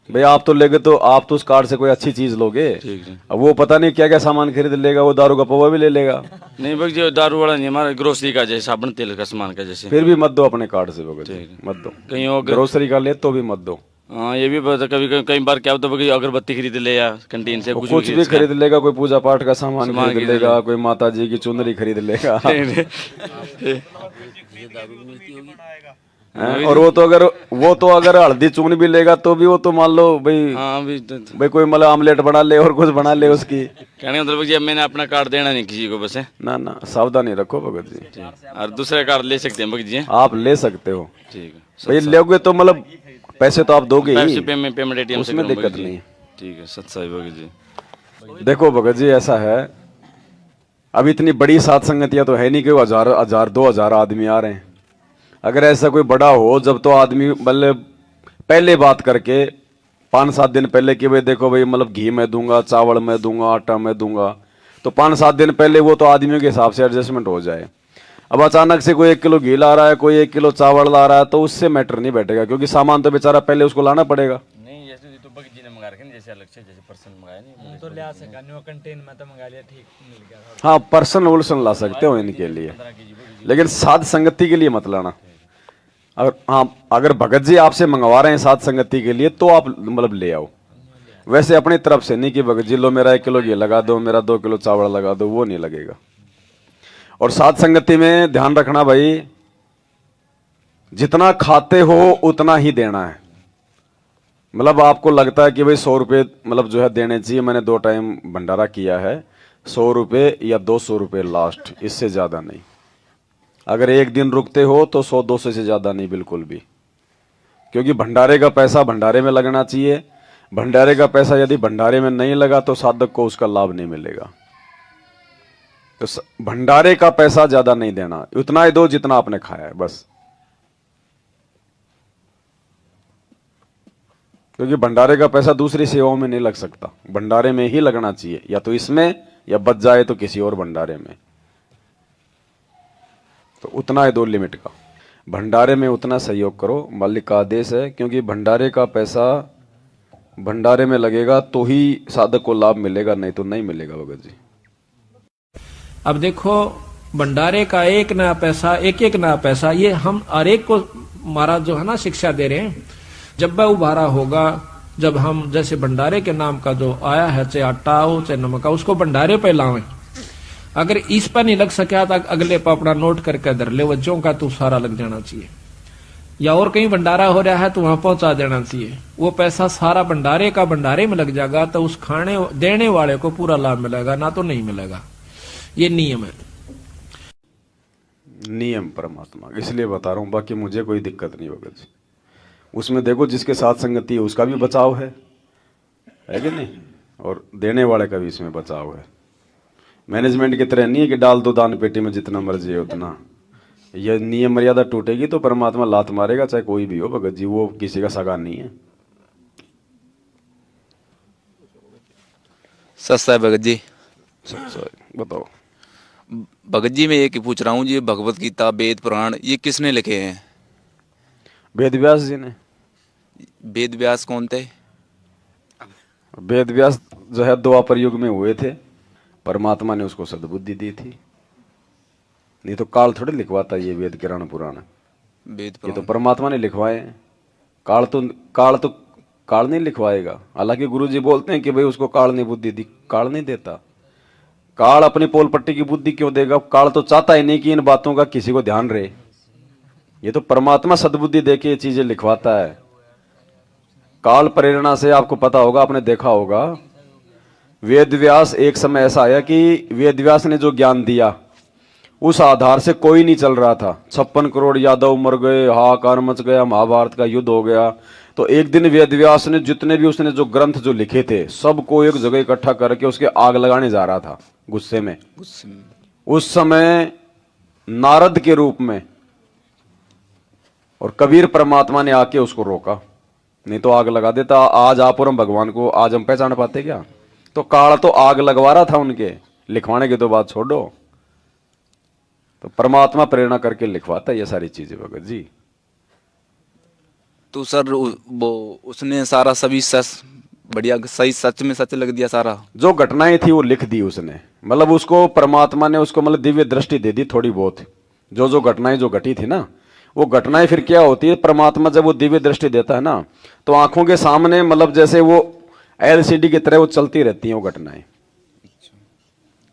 भाई आप तो लेगे तो आप तो उस कार्ड से कोई अच्छी चीज लोगे, ठीक। अब वो पता नहीं क्या क्या सामान खरीद लेगा, वो दारू का पौवा भी ले लेगा। नहीं भगत जी दारू वाला नहीं, हमारा ग्रोसरी का जैसे साबुन तेल का सामान का जैसे। फिर भी मत दो अपने कार्ड से भगत जी, मत दो। कहीं और ग्रोसरी का ले तो भी मत दो। हाँ ये भी कभी कई बार क्या होता है, अगरबत्ती खरीद ले या कैंटीन से कुछ भी खरीद लेगा, कोई पूजा पाठ का सामान खरीद लेगा, कोई माता जी की चुनरी खरीद लेगा। और वो तो अगर हल्दी चून भी लेगा तो भी वो तो मान लो भाई कोई मतलब आमलेट बना ले और कुछ बना ले उसकी। कहने का मतलब जी मैंने अपना कार्ड देना नहीं किसी को बस है ना सावधानी रखो भगत जी। और दूसरे कार्ड ले सकते हैं भगत जी? आप ले सकते हो, ठीक है भाई लोगे तो मतलब पैसे तो आप दोगे ही, पेमेंट एटीएम से उसमें दिक्कत नहीं। ठीक है सच्चाई भगत जी। देखो भगत जी ऐसा है, अब इतनी बड़ी सात संगतियां तो है नहीं कि 1000 2000 आदमी आ रहे हैं। अगर ऐसा कोई बड़ा हो जब तो आदमी मतलब पहले बात करके 5-7 दिन पहले कि भाई देखो भाई मतलब घी मैं दूंगा, चावल मैं दूंगा, आटा मैं दूंगा, तो 5-7 दिन पहले वो तो आदमियों के हिसाब से एडजस्टमेंट हो जाए। अब अचानक से कोई 1 किलो घी ला रहा है, कोई 1 किलो चावल ला रहा है, तो उससे मैटर नहीं बैठेगा, क्योंकि सामान तो बेचारा पहले उसको लाना पड़ेगा। नहीं जैसे तो भगत जी ने मंगा रखे जैसे अलग से जैसे पर्सन मंगाया नहीं तो ले सका न्यू कंटेन में तो मंगा लिया, ठीक मिल गया। हाँ पर्सन वुल्सन ला सकते हो इनके लिए, लेकिन सात संगति के लिए मत लाना। अगर भगत जी आपसे मंगवा रहे हैं सात संगति के लिए तो आप मतलब ले आओ, वैसे अपनी तरफ से नहीं कि भगत जी लो मेरा 1 किलो घी लगा दो, मेरा 2 किलो चावल लगा दो, वो नहीं लगेगा। और सात संगति में ध्यान रखना भाई, जितना खाते हो उतना ही देना है। मतलब आपको लगता है कि भाई 100 रुपये मतलब जो है देने चाहिए, मैंने 2 टाइम भंडारा किया है, 100 रुपये या 200 रुपये लास्ट, इससे ज्यादा नहीं। अगर एक दिन रुकते हो तो 100-200 से ज्यादा नहीं बिल्कुल भी, क्योंकि भंडारे का पैसा भंडारे में लगना चाहिए। भंडारे का पैसा यदि भंडारे में नहीं लगा तो साधक को उसका लाभ नहीं मिलेगा। तो भंडारे का पैसा ज्यादा नहीं देना, उतना ही दो जितना आपने खाया है बस, क्योंकि भंडारे का पैसा दूसरी सेवाओं में नहीं लग सकता, भंडारे में ही लगना चाहिए, या तो इसमें या बच जाए तो किसी और भंडारे में। तो उतना ही दो लिमिट का, भंडारे में उतना सहयोग करो, मालिक का आदेश है, क्योंकि भंडारे का पैसा भंडारे में लगेगा तो ही साधक को लाभ मिलेगा, नहीं तो नहीं मिलेगा भगत जी। अब देखो भंडारे का एक नया पैसा, एक नया पैसा, ये हम हर एक को महाराज जो है ना शिक्षा दे रहे हैं। जब वह उभारा होगा, जब हम जैसे भंडारे के नाम का जो आया है, चाहे आटा हो चाहे नमक हो, उसको भंडारे पे लावें। अगर इस पर नहीं लग सका तो अगले पर अपना नोट करके धर ले, बच्चों का तो सारा लग जाना चाहिए, या और कहीं भंडारा हो रहा है तो वहां पहुंचा देना चाहिए। वो पैसा सारा भंडारे का भंडारे में लग जाएगा तो उस खाने देने वाले को पूरा लाभ मिलेगा, ना तो नहीं मिलेगा। ये नियम है, नियम परमात्मा, इसलिए बता रहा हूं, बाकी मुझे कोई दिक्कत नहीं भगत जी। उसमें देखो जिसके साथ संगति है उसका भी बचाव है कि नहीं, और देने वाले का भी इसमें बचाव है। मैनेजमेंट की तरह नहीं है कि डाल दो दान पेटी में जितना मर्जी है उतना। यह नियम मर्यादा टूटेगी तो परमात्मा लात मारेगा, चाहे कोई भी हो भगत जी, वो किसी का सगा नहीं है। सस्ता है भगत जी, सच्चा बताओ भगत जी। मैं ये की पूछ रहा हूँ जी, भगवत गीता, वेद पुराण, ये किसने लिखे हैं? वेद व्यास जी ने। वेद व्यास कौन थे? वेद व्यास जो है द्वापर युग में हुए थे, परमात्मा ने उसको सद्बुद्धि दी थी, नहीं तो काल थोड़े लिखवाता ये वेद किराण पुराण। ये तो परमात्मा ने लिखवाए, काल नहीं लिखवाएगा। हालांकि गुरुजी बोलते हैं कि भाई उसको काल ने बुद्धि दी, काल नहीं देता। काल अपनी पोल पट्टी की बुद्धि क्यों देगा? काल तो चाहता ही नहीं कि इन बातों का किसी को ध्यान रहे। ये तो परमात्मा सद्बुद्धि देके ये चीजें लिखवाता है। काल प्रेरणा से आपको पता होगा, आपने देखा होगा, वेद व्यास एक समय ऐसा आया कि वेद व्यास ने जो ज्ञान दिया उस आधार से कोई नहीं चल रहा था। 56 करोड़ यादव मर गए, हाहाकार मच गया, महाभारत का युद्ध हो गया। तो एक दिन वेद व्यास ने जितने भी उसने जो ग्रंथ जो लिखे थे सबको एक जगह इकट्ठा करके उसके आग लगाने जा रहा था गुस्से में। उस समय नारद के रूप में और कबीर परमात्मा ने आके उसको रोका, नहीं तो आग लगा देता। आज आप और हम भगवान को आज हम पहचान पाते क्या? तो काल तो आग लगवा रहा था उनके, लिखवाने की तो बात छोड़ो। तो परमात्मा प्रेरणा करके लिखवाता है ये सारी चीजें भगत जी। तो सर वो उसने सारा सभी सच बढ़िया सही सच में सच लग दिया सारा। जो घटनाएं थी वो लिख दी उसने, मतलब उसको परमात्मा ने उसको मतलब दिव्य दृष्टि दे दी थोड़ी बहुत। जो जो घटनाएं जो घटी थी ना, वो घटनाएं फिर क्या होती है, परमात्मा जब वो दिव्य दृष्टि देता है ना, तो आंखों के सामने मतलब जैसे वो एलसीडी की तरह वो चलती रहती हैं वो घटनाएं।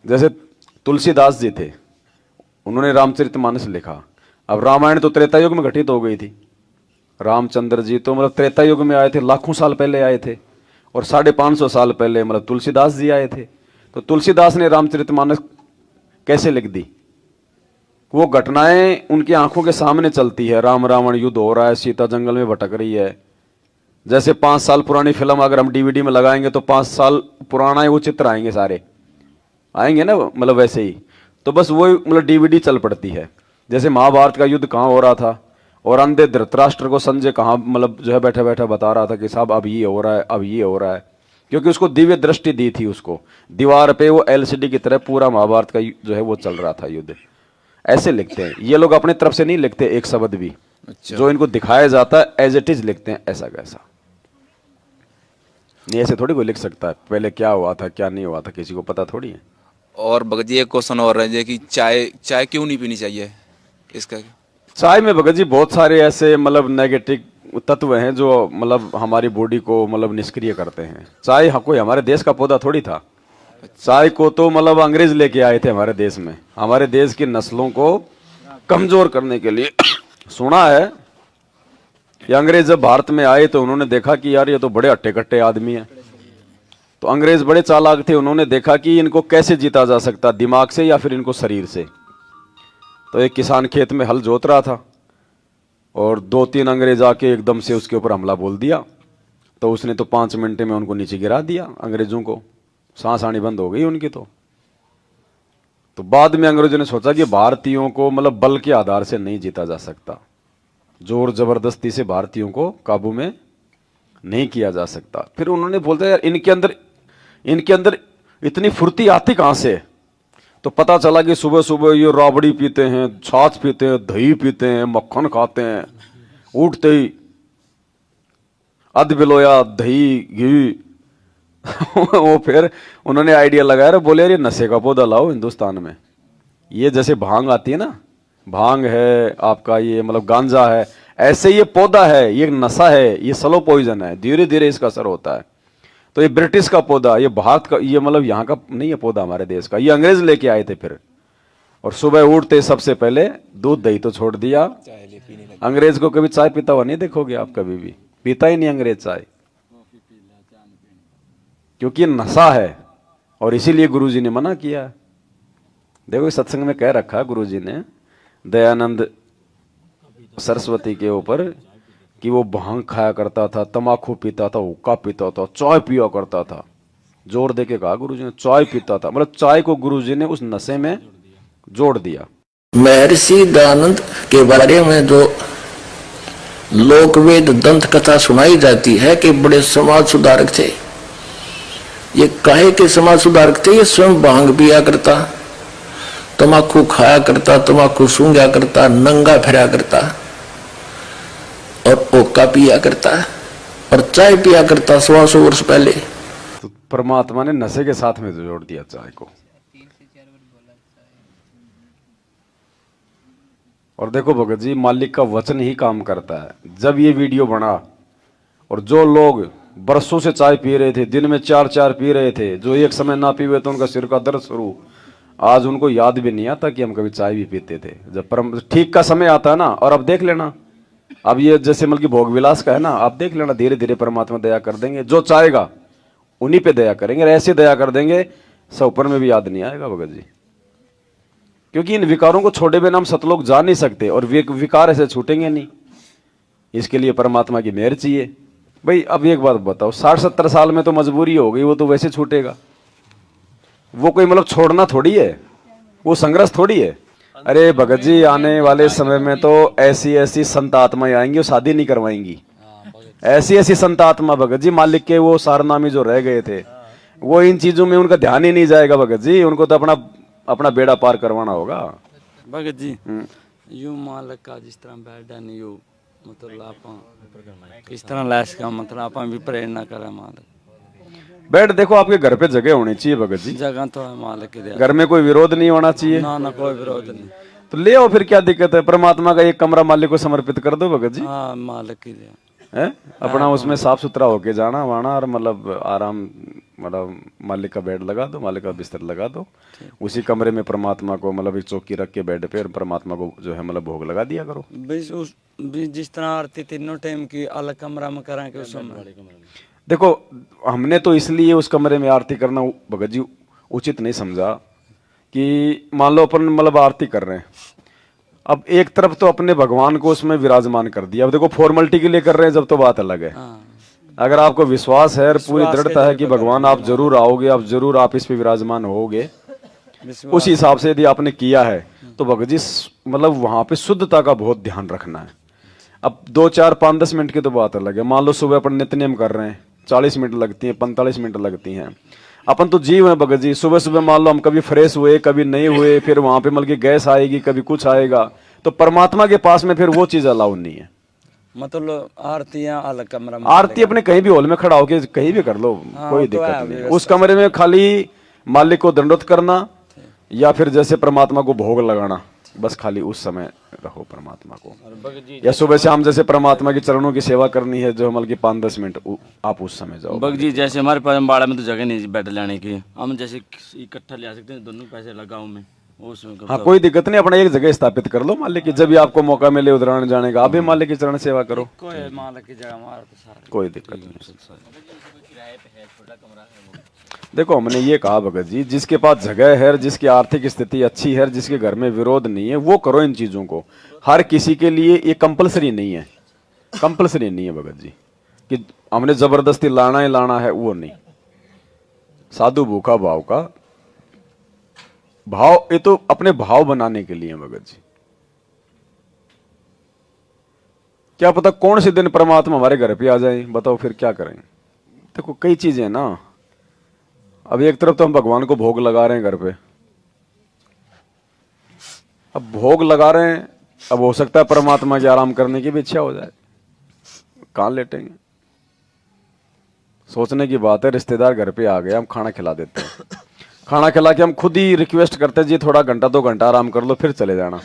जैसे तुलसीदास जी थे, उन्होंने रामचरितमानस लिखा। अब रामायण तो त्रेता युग में घटित हो गई थी, रामचंद्र जी तो मतलब त्रेता युग में आए थे, लाखों साल पहले आए थे, और 550 साल पहले मतलब तुलसीदास जी आए थे। तो तुलसीदास ने रामचरितमानस कैसे लिख दी, वो घटनाएं उनकी आंखों के सामने चलती है। राम रावण युद्ध हो रहा है, सीता जंगल में भटक रही है। जैसे 5 साल पुरानी फिल्म अगर हम डीवीडी में लगाएंगे तो 5 साल पुराना वो चित्र आएंगे, सारे आएंगे ना, मतलब वैसे ही। तो बस वो मतलब डीवीडी चल पड़ती है। जैसे महाभारत का युद्ध कहाँ हो रहा था, और अंधे धृतराष्ट्र को संजय कहाँ मतलब जो है बैठा बैठा बता रहा था कि साहब अब ये हो रहा है, अब ये हो रहा है, क्योंकि उसको दिव्य दृष्टि दी थी। उसको दीवार पे वो एलसीडी की तरह पूरा महाभारत का जो है वो चल रहा था युद्ध। ऐसे लिखते हैं ये लोग, अपने तरफ से नहीं लिखते एक शब्द भी। अच्छा। जो इनको दिखाया जाता है एज इट इज लिखते हैं, ऐसा कैसा नहीं, ऐसे थोड़ी कोई लिख सकता है पहले क्या हुआ था क्या नहीं हुआ था, किसी को पता थोड़ी है। और भगत जी एक क्वेश्चन और है कि चाय क्यों नहीं पीनी चाहिए, इसका? चाय में भगत जी बहुत सारे ऐसे मतलब नेगेटिव तत्व हैं जो मतलब हमारी बॉडी को मतलब निष्क्रिय करते हैं। चाय कोई हमारे देश का पौधा थोड़ी था। चाय को तो मतलब अंग्रेज लेके आए थे हमारे देश में, हमारे देश की नस्लों को कमजोर करने के लिए। सुना है कि अंग्रेज जब भारत में आए तो उन्होंने देखा कि यार ये तो बड़े हट्टे कट्टे आदमी हैं। तो अंग्रेज बड़े चालाक थे, उन्होंने देखा कि इनको कैसे जीता जा सकता, दिमाग से या फिर इनको शरीर से। तो एक किसान खेत में हल जोत रहा था और 2-3 अंग्रेज आके एकदम से उसके ऊपर हमला बोल दिया। तो उसने तो 5 मिनट में उनको नीचे गिरा दिया, अंग्रेजों को सांस आनी बंद हो गई उनकी। तो बाद में अंग्रेजों ने सोचा कि भारतीयों को मतलब बल के आधार से नहीं जीता जा सकता, जोर जबरदस्ती से भारतीयों को काबू में नहीं किया जा सकता। फिर उन्होंने बोलते यार इनके अंदर इतनी फुर्ती आती कहां से। तो पता चला कि सुबह सुबह ये राबड़ी पीते हैं, छाछ पीते हैं, दही पीते हैं, मक्खन खाते हैं, उठते ही अध बिलोया दही घी। वो फिर उन्होंने आइडिया लगाया, बोले यार ये नशे का पौधा लाओ हिंदुस्तान में। ये जैसे भांग आती है ना, भांग है आपका, ये मतलब गांजा है, ऐसे ये पौधा है, ये नशा है, ये स्लो पॉइजन है, धीरे धीरे इसका असर होता है। तो ये ब्रिटिश का पौधा, ये भारत का, ये मतलब यहाँ का नहीं है पौधा, हमारे देश का, ये अंग्रेज लेके आए थे फिर। और सुबह उठते सबसे पहले दूध दही तो छोड़ दिया। अंग्रेज को कभी चाय पीता हुआ नहीं देखोगे आप, कभी भी पीता ही नहीं अंग्रेज चाय, क्योंकि ये नशा है। और इसीलिए गुरुजी ने मना किया। देखो इस सत्संग में कह रखा गुरुजी ने दयानंद सरस्वती के ऊपर कि वो भांग खाया करता था, तमाकू पीता था, हुक्का पीता था, चाय पिया करता था। जोर देके कहा गुरुजी ने चाय पीता था, मतलब चाय को गुरुजी ने उस नशे में जोड़ दिया। महर्षि दयानंद के बारे में जो लोकवेद दंत कथा सुनाई जाती है कि बड़े समाज सुधारक थे। ये काहे के समाज सुधारक थे? ये स्वयं भांग पिया करता, तमाकू खाया करता, तमाकू सूंघा करता, नंगा फिरा करता और ओका पिया करता और चाय पिया करता 100 वर्ष पहले। तो परमात्मा ने नशे के साथ में जोड़ दिया चाय को। और देखो भगत जी, मालिक का वचन ही काम करता है। जब ये वीडियो बना और जो लोग बरसों से चाय पी रहे थे, दिन में 4-4 पी रहे थे, जो एक समय ना पीवे तो उनका सिर का दर्द शुरू, आज उनको याद भी नहीं आता कि हम कभी चाय भी पीते थे। जब ठीक का समय आता है ना, और अब देख लेना, अब ये जैसे मतलब कि भोग विलास का है ना, आप देख लेना धीरे धीरे परमात्मा दया कर देंगे। जो चाहेगा उन्हीं पे दया करेंगे, ऐसे दया कर देंगे सब ऊपर में भी याद नहीं आएगा भगत जी। क्योंकि इन विकारों को छोड़े बिना हम सतलोक जा नहीं सकते, और विकार ऐसे छूटेंगे नहीं। इसके लिए परमात्मा की मेहर चाहिए। भाई अब एक बात बताओ, 60-70 साल में तो मजबूरी हो गई, वो तो वैसे छूटेगा। वो कोई मतलब छोड़ना थोड़ी है, वो संघर्ष थोड़ी है। अरे भगत जी, आने वाले समय में तो ऐसी ऐसी संत आत्माएं आएंगी, वो शादी नहीं करवाएंगी। ऐसी ऐसी संत आत्मा भगत जी, मालिक के वो सारनामी जो रह गए थे, वो इन चीजों में उनका ध्यान ही नहीं जाएगा भगत जी, उनको तो अपना अपना बेड़ा पार करवाना होगा। भगत जी यू मालिक का जिस तरह बेड है यू मतलब आप इस तरह लैस का मतलब आप भी प्रेरणा करें मालिक। बेड देखो आपके घर पे जगह होनी चाहिए भगत जी, जगह तो है मालिक की दया। घर में कोई विरोध नहीं होना चाहिए। ना ना कोई विरोध नहीं। तो ले आओ फिर, क्या दिक्कत है, परमात्मा का एक कमरा मालिक को समर्पित कर दो भगत जी। हाँ मालिक की दया है अपना उसमें साफ सुथरा होके जाना वाना, और मतलब आराम, मतलब मालिक का बेड लगा दो, मालिक का बिस्तर लगा दो, उसी कमरे में परमात्मा को मतलब एक चौकी रख के बेड पे और परमात्मा को जो है मतलब भोग लगा दिया करो। जिस तरह आरती तीनों टाइम की अलग कमरा में करें कि देखो हमने तो इसलिए उस कमरे में आरती करना भगत जी उचित नहीं समझा कि मान लो अपन मतलब आरती कर रहे हैं, अब एक तरफ तो अपने भगवान को उसमें विराजमान कर दिया, अब देखो फॉर्मेलिटी के लिए कर रहे हैं जब तो बात अलग है। अगर आपको विश्वास है और पूरी दृढ़ता है कि भगवान आप जरूर आओगे, आप जरूर आप इस पे विराजमान होगे, उस हिसाब से यदि आपने किया है तो भगत जी मतलब वहां पे शुद्धता का बहुत ध्यान रखना है। अब 2 4 5 10 मिनट की तो बात अलग है, मान लो सुबह अपन नित्यनेम कर रहे हैं 40 मिनट लगती है, 45 मिनट लगती हैं, अपन तो जीव है भगत जी, सुबह सुबह मान लो हम कभी फ्रेश हुए कभी नहीं हुए, फिर वहां पे मतलब गैस आएगी कभी कुछ आएगा, तो परमात्मा के पास में फिर वो चीज अलाउ नहीं है। मतलब आरतियां अलग कमरा में, आरती अपने कहीं भी हॉल में खड़ा होके कहीं भी कर लो, कोई दिक्कत नहीं। उस कमरे में खाली मालिक को दंडोत करना या फिर जैसे परमात्मा को भोग लगाना, बस खाली उस समय रहो परमात्मा को, या सुबह शाम जैसे परमात्मा के चरणों की सेवा करनी है जो मतलब कि 5-10 मिनट आप उस समय जाओ। भगत जी जैसे हमारे पास बाड़ा में तो जगह नहीं बेड लाने की, हम जैसे इकट्ठा ले आ सकते हैं, दोनों पैसे लगाओ में उसमें। हाँ कोई दिक्कत नहीं, अपना एक जगह स्थापित कर लो मालिक की, जब भी आपको मौका मिले उधर जाने का आप भी मालिक की चरण सेवा करो, कोई मालिक की जगह हमारा तो सारा कोई दिक्कत नहीं। देखो हमने ये कहा भगत जी, जिसके पास जगह है, जिसकी आर्थिक स्थिति अच्छी है, जिसके घर में विरोध नहीं है, वो करो इन चीजों को। हर किसी के लिए ये कंपलसरी नहीं है, कंपलसरी नहीं है भगत जी कि हमने जबरदस्ती लाना ही लाना है, वो नहीं। साधु भूखा भाव का भाव, ये तो अपने भाव बनाने के लिए भगत जी। क्या पता कौन से दिन परमात्मा हमारे घर पे आ जाए, बताओ फिर क्या करेंगे। देखो कई चीजें ना, अब एक तरफ तो हम भगवान को भोग लगा रहे हैं घर पे, अब भोग लगा रहे हैं, अब हो सकता है परमात्मा की आराम करने की भी इच्छा हो जाए, कहां लेटेंगे। सोचने की बात है, रिश्तेदार घर पे आ गए, हम खाना खिला देते हैं, खाना खिला के हम खुद ही रिक्वेस्ट करते हैं जी थोड़ा घंटा 2 घंटा आराम कर लो फिर चले जाना।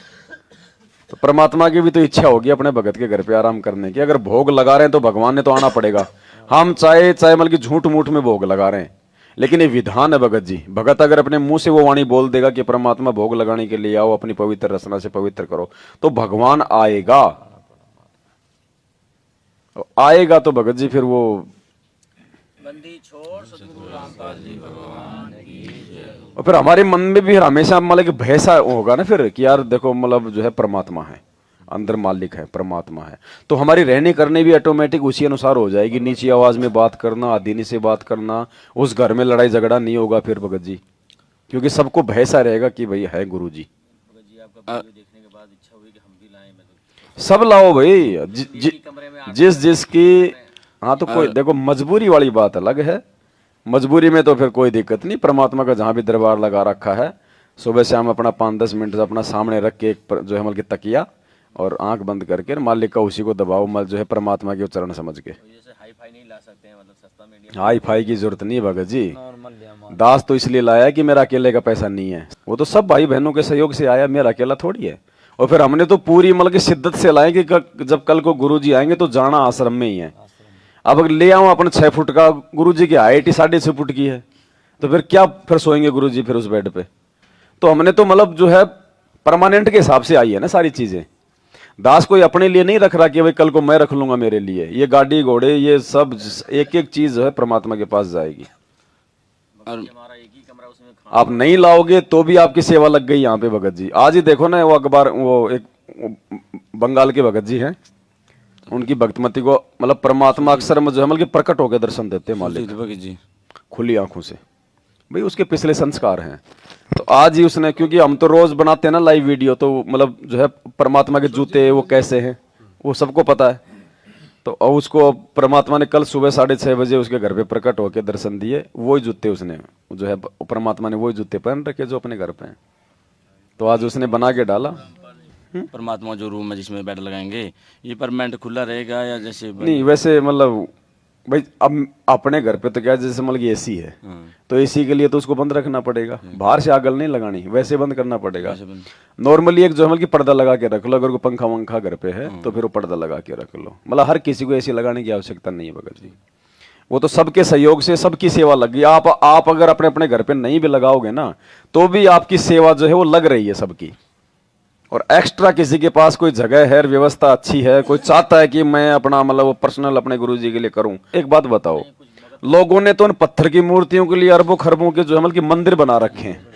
तो परमात्मा की भी तो इच्छा होगी अपने भगत के घर पे आराम करने की। अगर भोग लगा रहे हैं तो भगवान ने तो आना पड़ेगा। हम चाहे मतलब कि झूठ मूठ में भोग लगा रहे हैं, लेकिन ये विधान है भगत जी। भगत अगर अपने मुंह से वो वाणी बोल देगा कि परमात्मा भोग लगाने के लिए आओ, अपनी पवित्र रचना से पवित्र करो, तो भगवान आएगा। आएगा तो भगत जी फिर वो बंदी छोड़ सतगुरु रामपाल जी भगवान की। और फिर हमारे मन में भी हमेशा मतलब कि भय सा होगा ना फिर कि यार देखो मतलब जो है परमात्मा है, अंदर मालिक है, परमात्मा है, तो हमारी रहने करने भी ऑटोमेटिक उसी अनुसार हो जाएगी। नीची आवाज में बात करना, आदीनी से बात करना, उस घर में लड़ाई झगड़ा नहीं होगा फिर भगत जी, क्योंकि सबको भय सा रहेगा कि भाई है गुरु जी। सब लाओ भाई, जिस जिसकी, हाँ तो कोई देखो मजबूरी वाली बात अलग है, मजबूरी में तो फिर कोई दिक्कत नहीं। परमात्मा का जहां भी दरबार लगा रखा है, सुबह शाम अपना 5-10 मिनट अपना सामने रख के एक जो है मतलब तकिया और आंख बंद करके मालिक का उसी को दबाओ, मल जो है परमात्मा के उच्चारण समझ के। हाई फाई की जरूरत नहीं भगत जी, दास तो इसलिए लाया कि मेरा अकेले का पैसा नहीं है, वो तो सब भाई बहनों के सहयोग से आया, मेरा अकेला थोड़ी है। और फिर हमने तो पूरी मतलब की शिद्दत से लाए कि जब कल को गुरु जी आएंगे तो जाना आश्रम में ही है। अब ले आऊं अपन 6 फुट का, गुरु जी की हाइट 6.5 फुट की है, तो फिर क्या फिर सोएंगे गुरु जी फिर उस बेड पे। तो हमने तो मतलब जो है परमानेंट के हिसाब से आई है ना सारी चीजें। दास कोई अपने लिए नहीं रख रहा कि भाई कल को मैं रख लूंगा मेरे लिए। ये गाड़ी घोड़े ये सब एक एक चीज जो है परमात्मा के पास जाएगी। आप नहीं लाओगे तो भी आपकी सेवा लग गई यहाँ पे भगत जी। आज ही देखो ना वो अखबार, वो एक बंगाल के भगत जी हैं, उनकी भक्तमती को मतलब परमात्मा अक्सर में जो है मतलब प्रकट होकर दर्शन देते हैं मालिक जी खुली आंखों से। भाई उसके पिछले संस्कार हैं। तो आज ही उसने, क्योंकि हम तो रोज बनाते हैं ना लाइव वीडियो, तो मतलब जो है परमात्मा के जूते वो कैसे हैं वो सबको पता है। तो और उसको परमात्मा ने कल सुबह 6:30 बजे उसके घर पे प्रकट होकर दर्शन दिए। वही जूते उसने जो है परमात्मा ने वही जूते पहन रखे जो अपने घर पे हैं। तो आज उसने बना के डाला। परमात्मा जो रूम है जिसमें बेड लगाएंगे ये परमानेंट खुला रहेगा या जैसे नहीं, वैसे मतलब भाई अब अपने घर पे तो क्या जैसे मतलब एसी है तो एसी के लिए तो उसको बंद रखना पड़ेगा, बाहर से आगल नहीं लगानी, वैसे बंद करना पड़ेगा। नॉर्मली एक जो है मतलब कि पर्दा लगा के रख लो, अगर कोई पंखा वंखा घर पे है तो फिर वो पर्दा लगा के रख लो। मतलब हर किसी को एसी लगाने की आवश्यकता नहीं है भगत जी, वो तो सबके सहयोग से सबकी सेवा लग गई। आप अगर अपने अपने घर पे नहीं भी लगाओगे ना तो भी आपकी सेवा जो है वो लग रही है सबकी। और एक्स्ट्रा किसी के पास कोई जगह है, व्यवस्था अच्छी है, कोई चाहता है कि मैं अपना मतलब पर्सनल अपने गुरुजी के लिए करूं। एक बात बताओ, लोगों ने तो उन पत्थर की मूर्तियों के लिए अरबों खरबों के जो है मतलब कि मंदिर बना रखे हैं,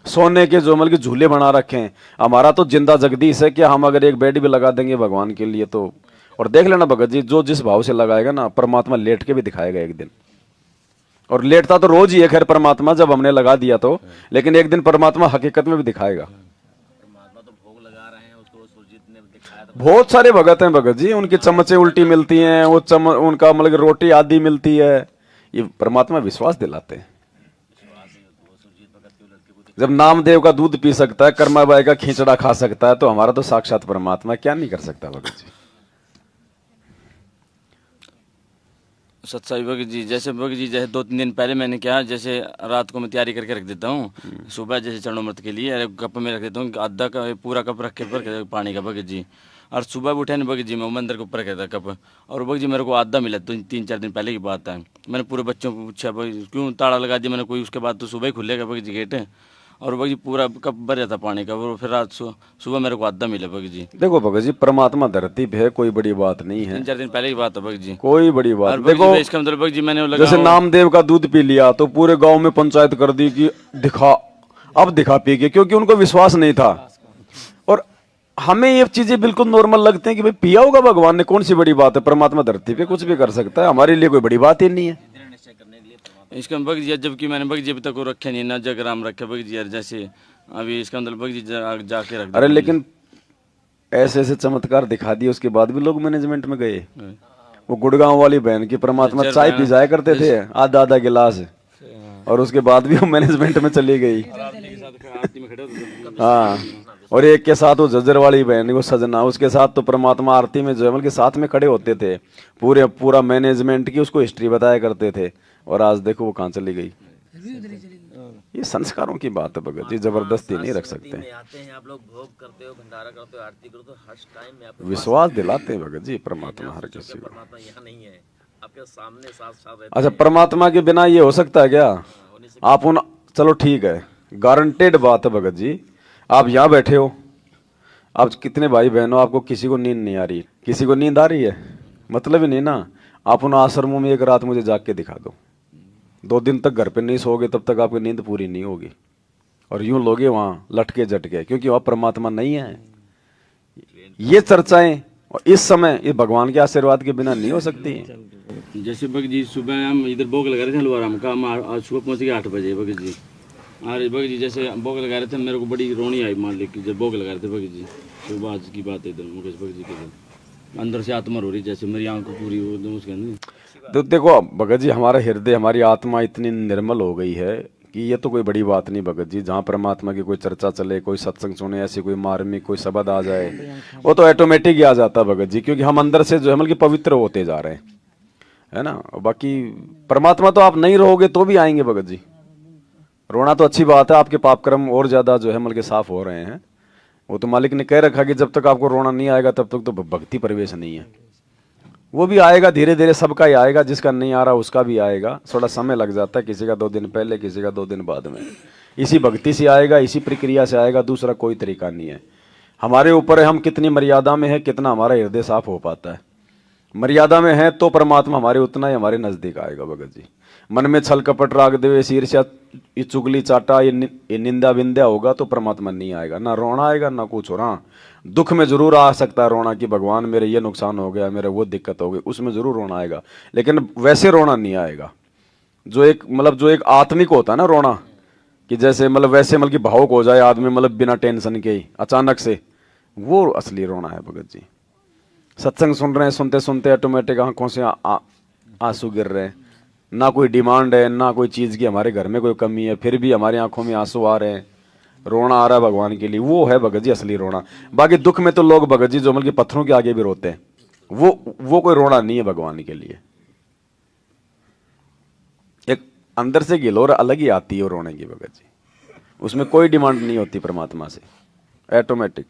सोने के जो मतलब कि झूले बना रखे हैं। हमारा तो जिंदा जगदीश है कि हम अगर एक बेड भी लगा देंगे भगवान के लिए तो, और देख लेना भगत जी जो जिस भाव से लगाएगा ना परमात्मा लेट के भी दिखाएगा एक दिन। और लेटता तो रोज ही है खैर परमात्मा, जब हमने लगा दिया तो, लेकिन एक दिन परमात्मा हकीकत में भी दिखाएगा। बहुत सारे भगत हैं भगत जी, उनकी चमचे उल्टी मिलती हैं, वो उनका मतलब रोटी आदि मिलती है, ये परमात्मा विश्वास दिलाते हैं। जब नामदेव का दूध पी सकता है, कर्माबाई का खींचड़ा खा सकता है, तो हमारा तो साक्षात परमात्मा क्या नहीं कर सकता भगत जी। सत्साई भगत जी जैसे 2-3 दिन पहले मैंने क्या, जैसे रात को मैं तैयारी करके रख देता हूँ, सुबह जैसे चरणोमृत के लिए कप में रख देता हूँ, आधा का पूरा कप रख के पानी का भगत जी। और सुबह उठे ना भगत जी मैं मंदिर के ऊपर रखा था कप, और भगत जी मेरे को आधा मिला, तो 3-4 दिन पहले की बात है। मैंने पूरे बच्चों को पूछा भगत क्यों ताला लगा दिया मैंने, कोई उसके बाद तो सुबह ही खुलेगा भगत जी गेट, और भगत जी पूरा कप भर जाता पानी का, और फिर रात सुबह मेरे को आधा मिला भगत जी। देखो भगत जी परमात्मा धरती पे है, कोई बड़ी बात नहीं है, 3-4 दिन पहले की बात है भगत जी, कोई बड़ी बात। देखो इसका मतलब भगत जी मैंने जैसे नामदेव का दूध पी लिया तो पूरे गांव में पंचायत कर दी कि दिखा, अब दिखा पी के, क्योंकि उनको विश्वास नहीं था। और हमें ये चीजें बिल्कुल नॉर्मल लगते हैं कि भाई पिया होगा भगवान ने, कौन सी बड़ी बात है, परमात्मा धरती पे कुछ भी कर सकता है, हमारे लिए कोई बड़ी बात ही नहीं है। इसका भगत जी जबकि मैंने भगत जी अभी तक रखे नहीं ना, जगराम रखे भगत जी, जैसे अभी इसका मतलब भगत जी जाके रख। अरे लेकिन ऐसे ऐसे चमत्कार दिखा दिए उसके बाद भी लोग मैनेजमेंट में गए। वो गुड़गांव वाली बहन की परमात्मा चाय पी जाया करते थे आधा आधा गिलास, और उसके बाद भी वो मैनेजमेंट में चली गई। हाँ, और एक के साथ वो जज्जर वाली बहन वो सजना, उसके साथ तो परमात्मा आरती में जो है मतलब साथ में खड़े होते थे, पूरा मैनेजमेंट की उसको हिस्ट्री बताया करते थे। और आज देखो वो कहाँ चली गई। ये संस्कारों की बात है भगत जी, जबरदस्ती नहीं रख सकते। आप लोग भोग करते हो, भंडारा करते हो, आरती करते हो, हर टाइम में आपको विश्वास दिलाते हैं भगत जी परमात्मा हर किसी को। परमात्मा यहाँ नहीं है, आपके सामने साथ अच्छा, परमात्मा के बिना ये हो सकता है क्या? आप उन, चलो ठीक है, गारंटेड बात है भगत जी, आप यहाँ बैठे हो, आप कितने भाई बहन हो, आपको किसी को नींद नहीं आ रही, किसी को नींद आ रही है, मतलब ही नहीं ना। आप उन आश्रमों में एक रात मुझे जाग के दिखा दो, 2 दिन तक घर पे नहीं सोओगे तब तक आपकी नींद पूरी नहीं होगी, और यूं लोगे वहाँ लटके झटके, क्योंकि वहाँ परमात्मा नहीं है। ये चर्चाएं और इस समय ये भगवान के आशीर्वाद के बिना नहीं हो सकती। जैसे भगत जी सुबह हम इधर भोग लगा रहे थे हलवाराम का, हम आज सुबह पहुँच गए 8 बजे भगत जी। अरे भगत जी जैसे भोग लगा रहे थे मेरे को बड़ी रोनी आई मान ली, जब भोग लगा रहे थे भगत जी, सुबह आज की बात है इधर मुकेश भगत जी के दिन, अंदर से आत्मा रो रही, जैसे मेरी आंख पूरी उसके अंदर। तो देखो भगत जी हमारा हृदय हमारी आत्मा इतनी निर्मल हो गई है कि ये तो कोई बड़ी बात नहीं भगत जी। जहाँ परमात्मा की कोई चर्चा चले, कोई सत्संग सुने, ऐसी कोई मार्मिक कोई शब्द आ जाए, वो तो ऑटोमेटिक ही आ जाता भगत जी, क्योंकि हम अंदर से जो है मतलब पवित्र होते जा रहे हैं, है ना। बाकी परमात्मा तो आप नहीं रहोगे तो भी आएंगे भगत जी। रोना तो अच्छी बात है, आपके पाप कर्म और ज्यादा जो है मतलब साफ हो रहे हैं। वो तो मालिक ने कह रखा कि जब तक आपको रोना नहीं आएगा तब तक तो भक्ति प्रवेश नहीं है। वो भी आएगा धीरे धीरे, सबका ही आएगा, जिसका नहीं आ रहा उसका भी आएगा, थोड़ा समय लग जाता है, किसी का 2 दिन पहले, किसी का 2 दिन बाद में। इसी भक्ति से आएगा, इसी प्रक्रिया से आएगा, दूसरा कोई तरीका नहीं है। हमारे ऊपर है हम कितनी मर्यादा में है, कितना हमारा हृदय साफ हो पाता है। मर्यादा में है तो परमात्मा हमारे उतना ही हमारे नजदीक आएगा भगत जी। मन में छल कपट राग देवे ईर्ष्या ये चुगली चाटा ये निंदा बिंदा होगा तो परमात्मा नहीं आएगा, ना रोना आएगा ना कुछ हो रहा। दुख में जरूर आ सकता है रोना कि भगवान मेरे ये नुकसान हो गया, मेरे वो दिक्कत हो गई, उसमें जरूर रोना आएगा, लेकिन वैसे रोना नहीं आएगा जो एक आत्मिक होता है ना रोना, कि जैसे मतलब वैसे मतलब कि भावुक हो जाए आदमी, मतलब बिना टेंशन के ही अचानक से, वो असली रोना है भगत जी। सत्संग सुन रहे हैं, सुनते सुनते ऑटोमेटिक आंखों से आंसू गिर रहे हैं। ना कोई डिमांड है, ना कोई चीज की हमारे घर में कोई कमी है, फिर भी हमारी आंखों में आंसू आ रहे हैं, रोना आ रहा है भगवान के लिए। वो है भगत जी असली रोना। बाकी दुख में तो लोग भगत जी जो मतलब पत्थरों के आगे भी रोते हैं, वो कोई रोना नहीं है भगवान के लिए। एक अंदर से गिलोर अलग ही आती है रोने की भगत जी, उसमें कोई डिमांड नहीं होती परमात्मा से, ऑटोमेटिक।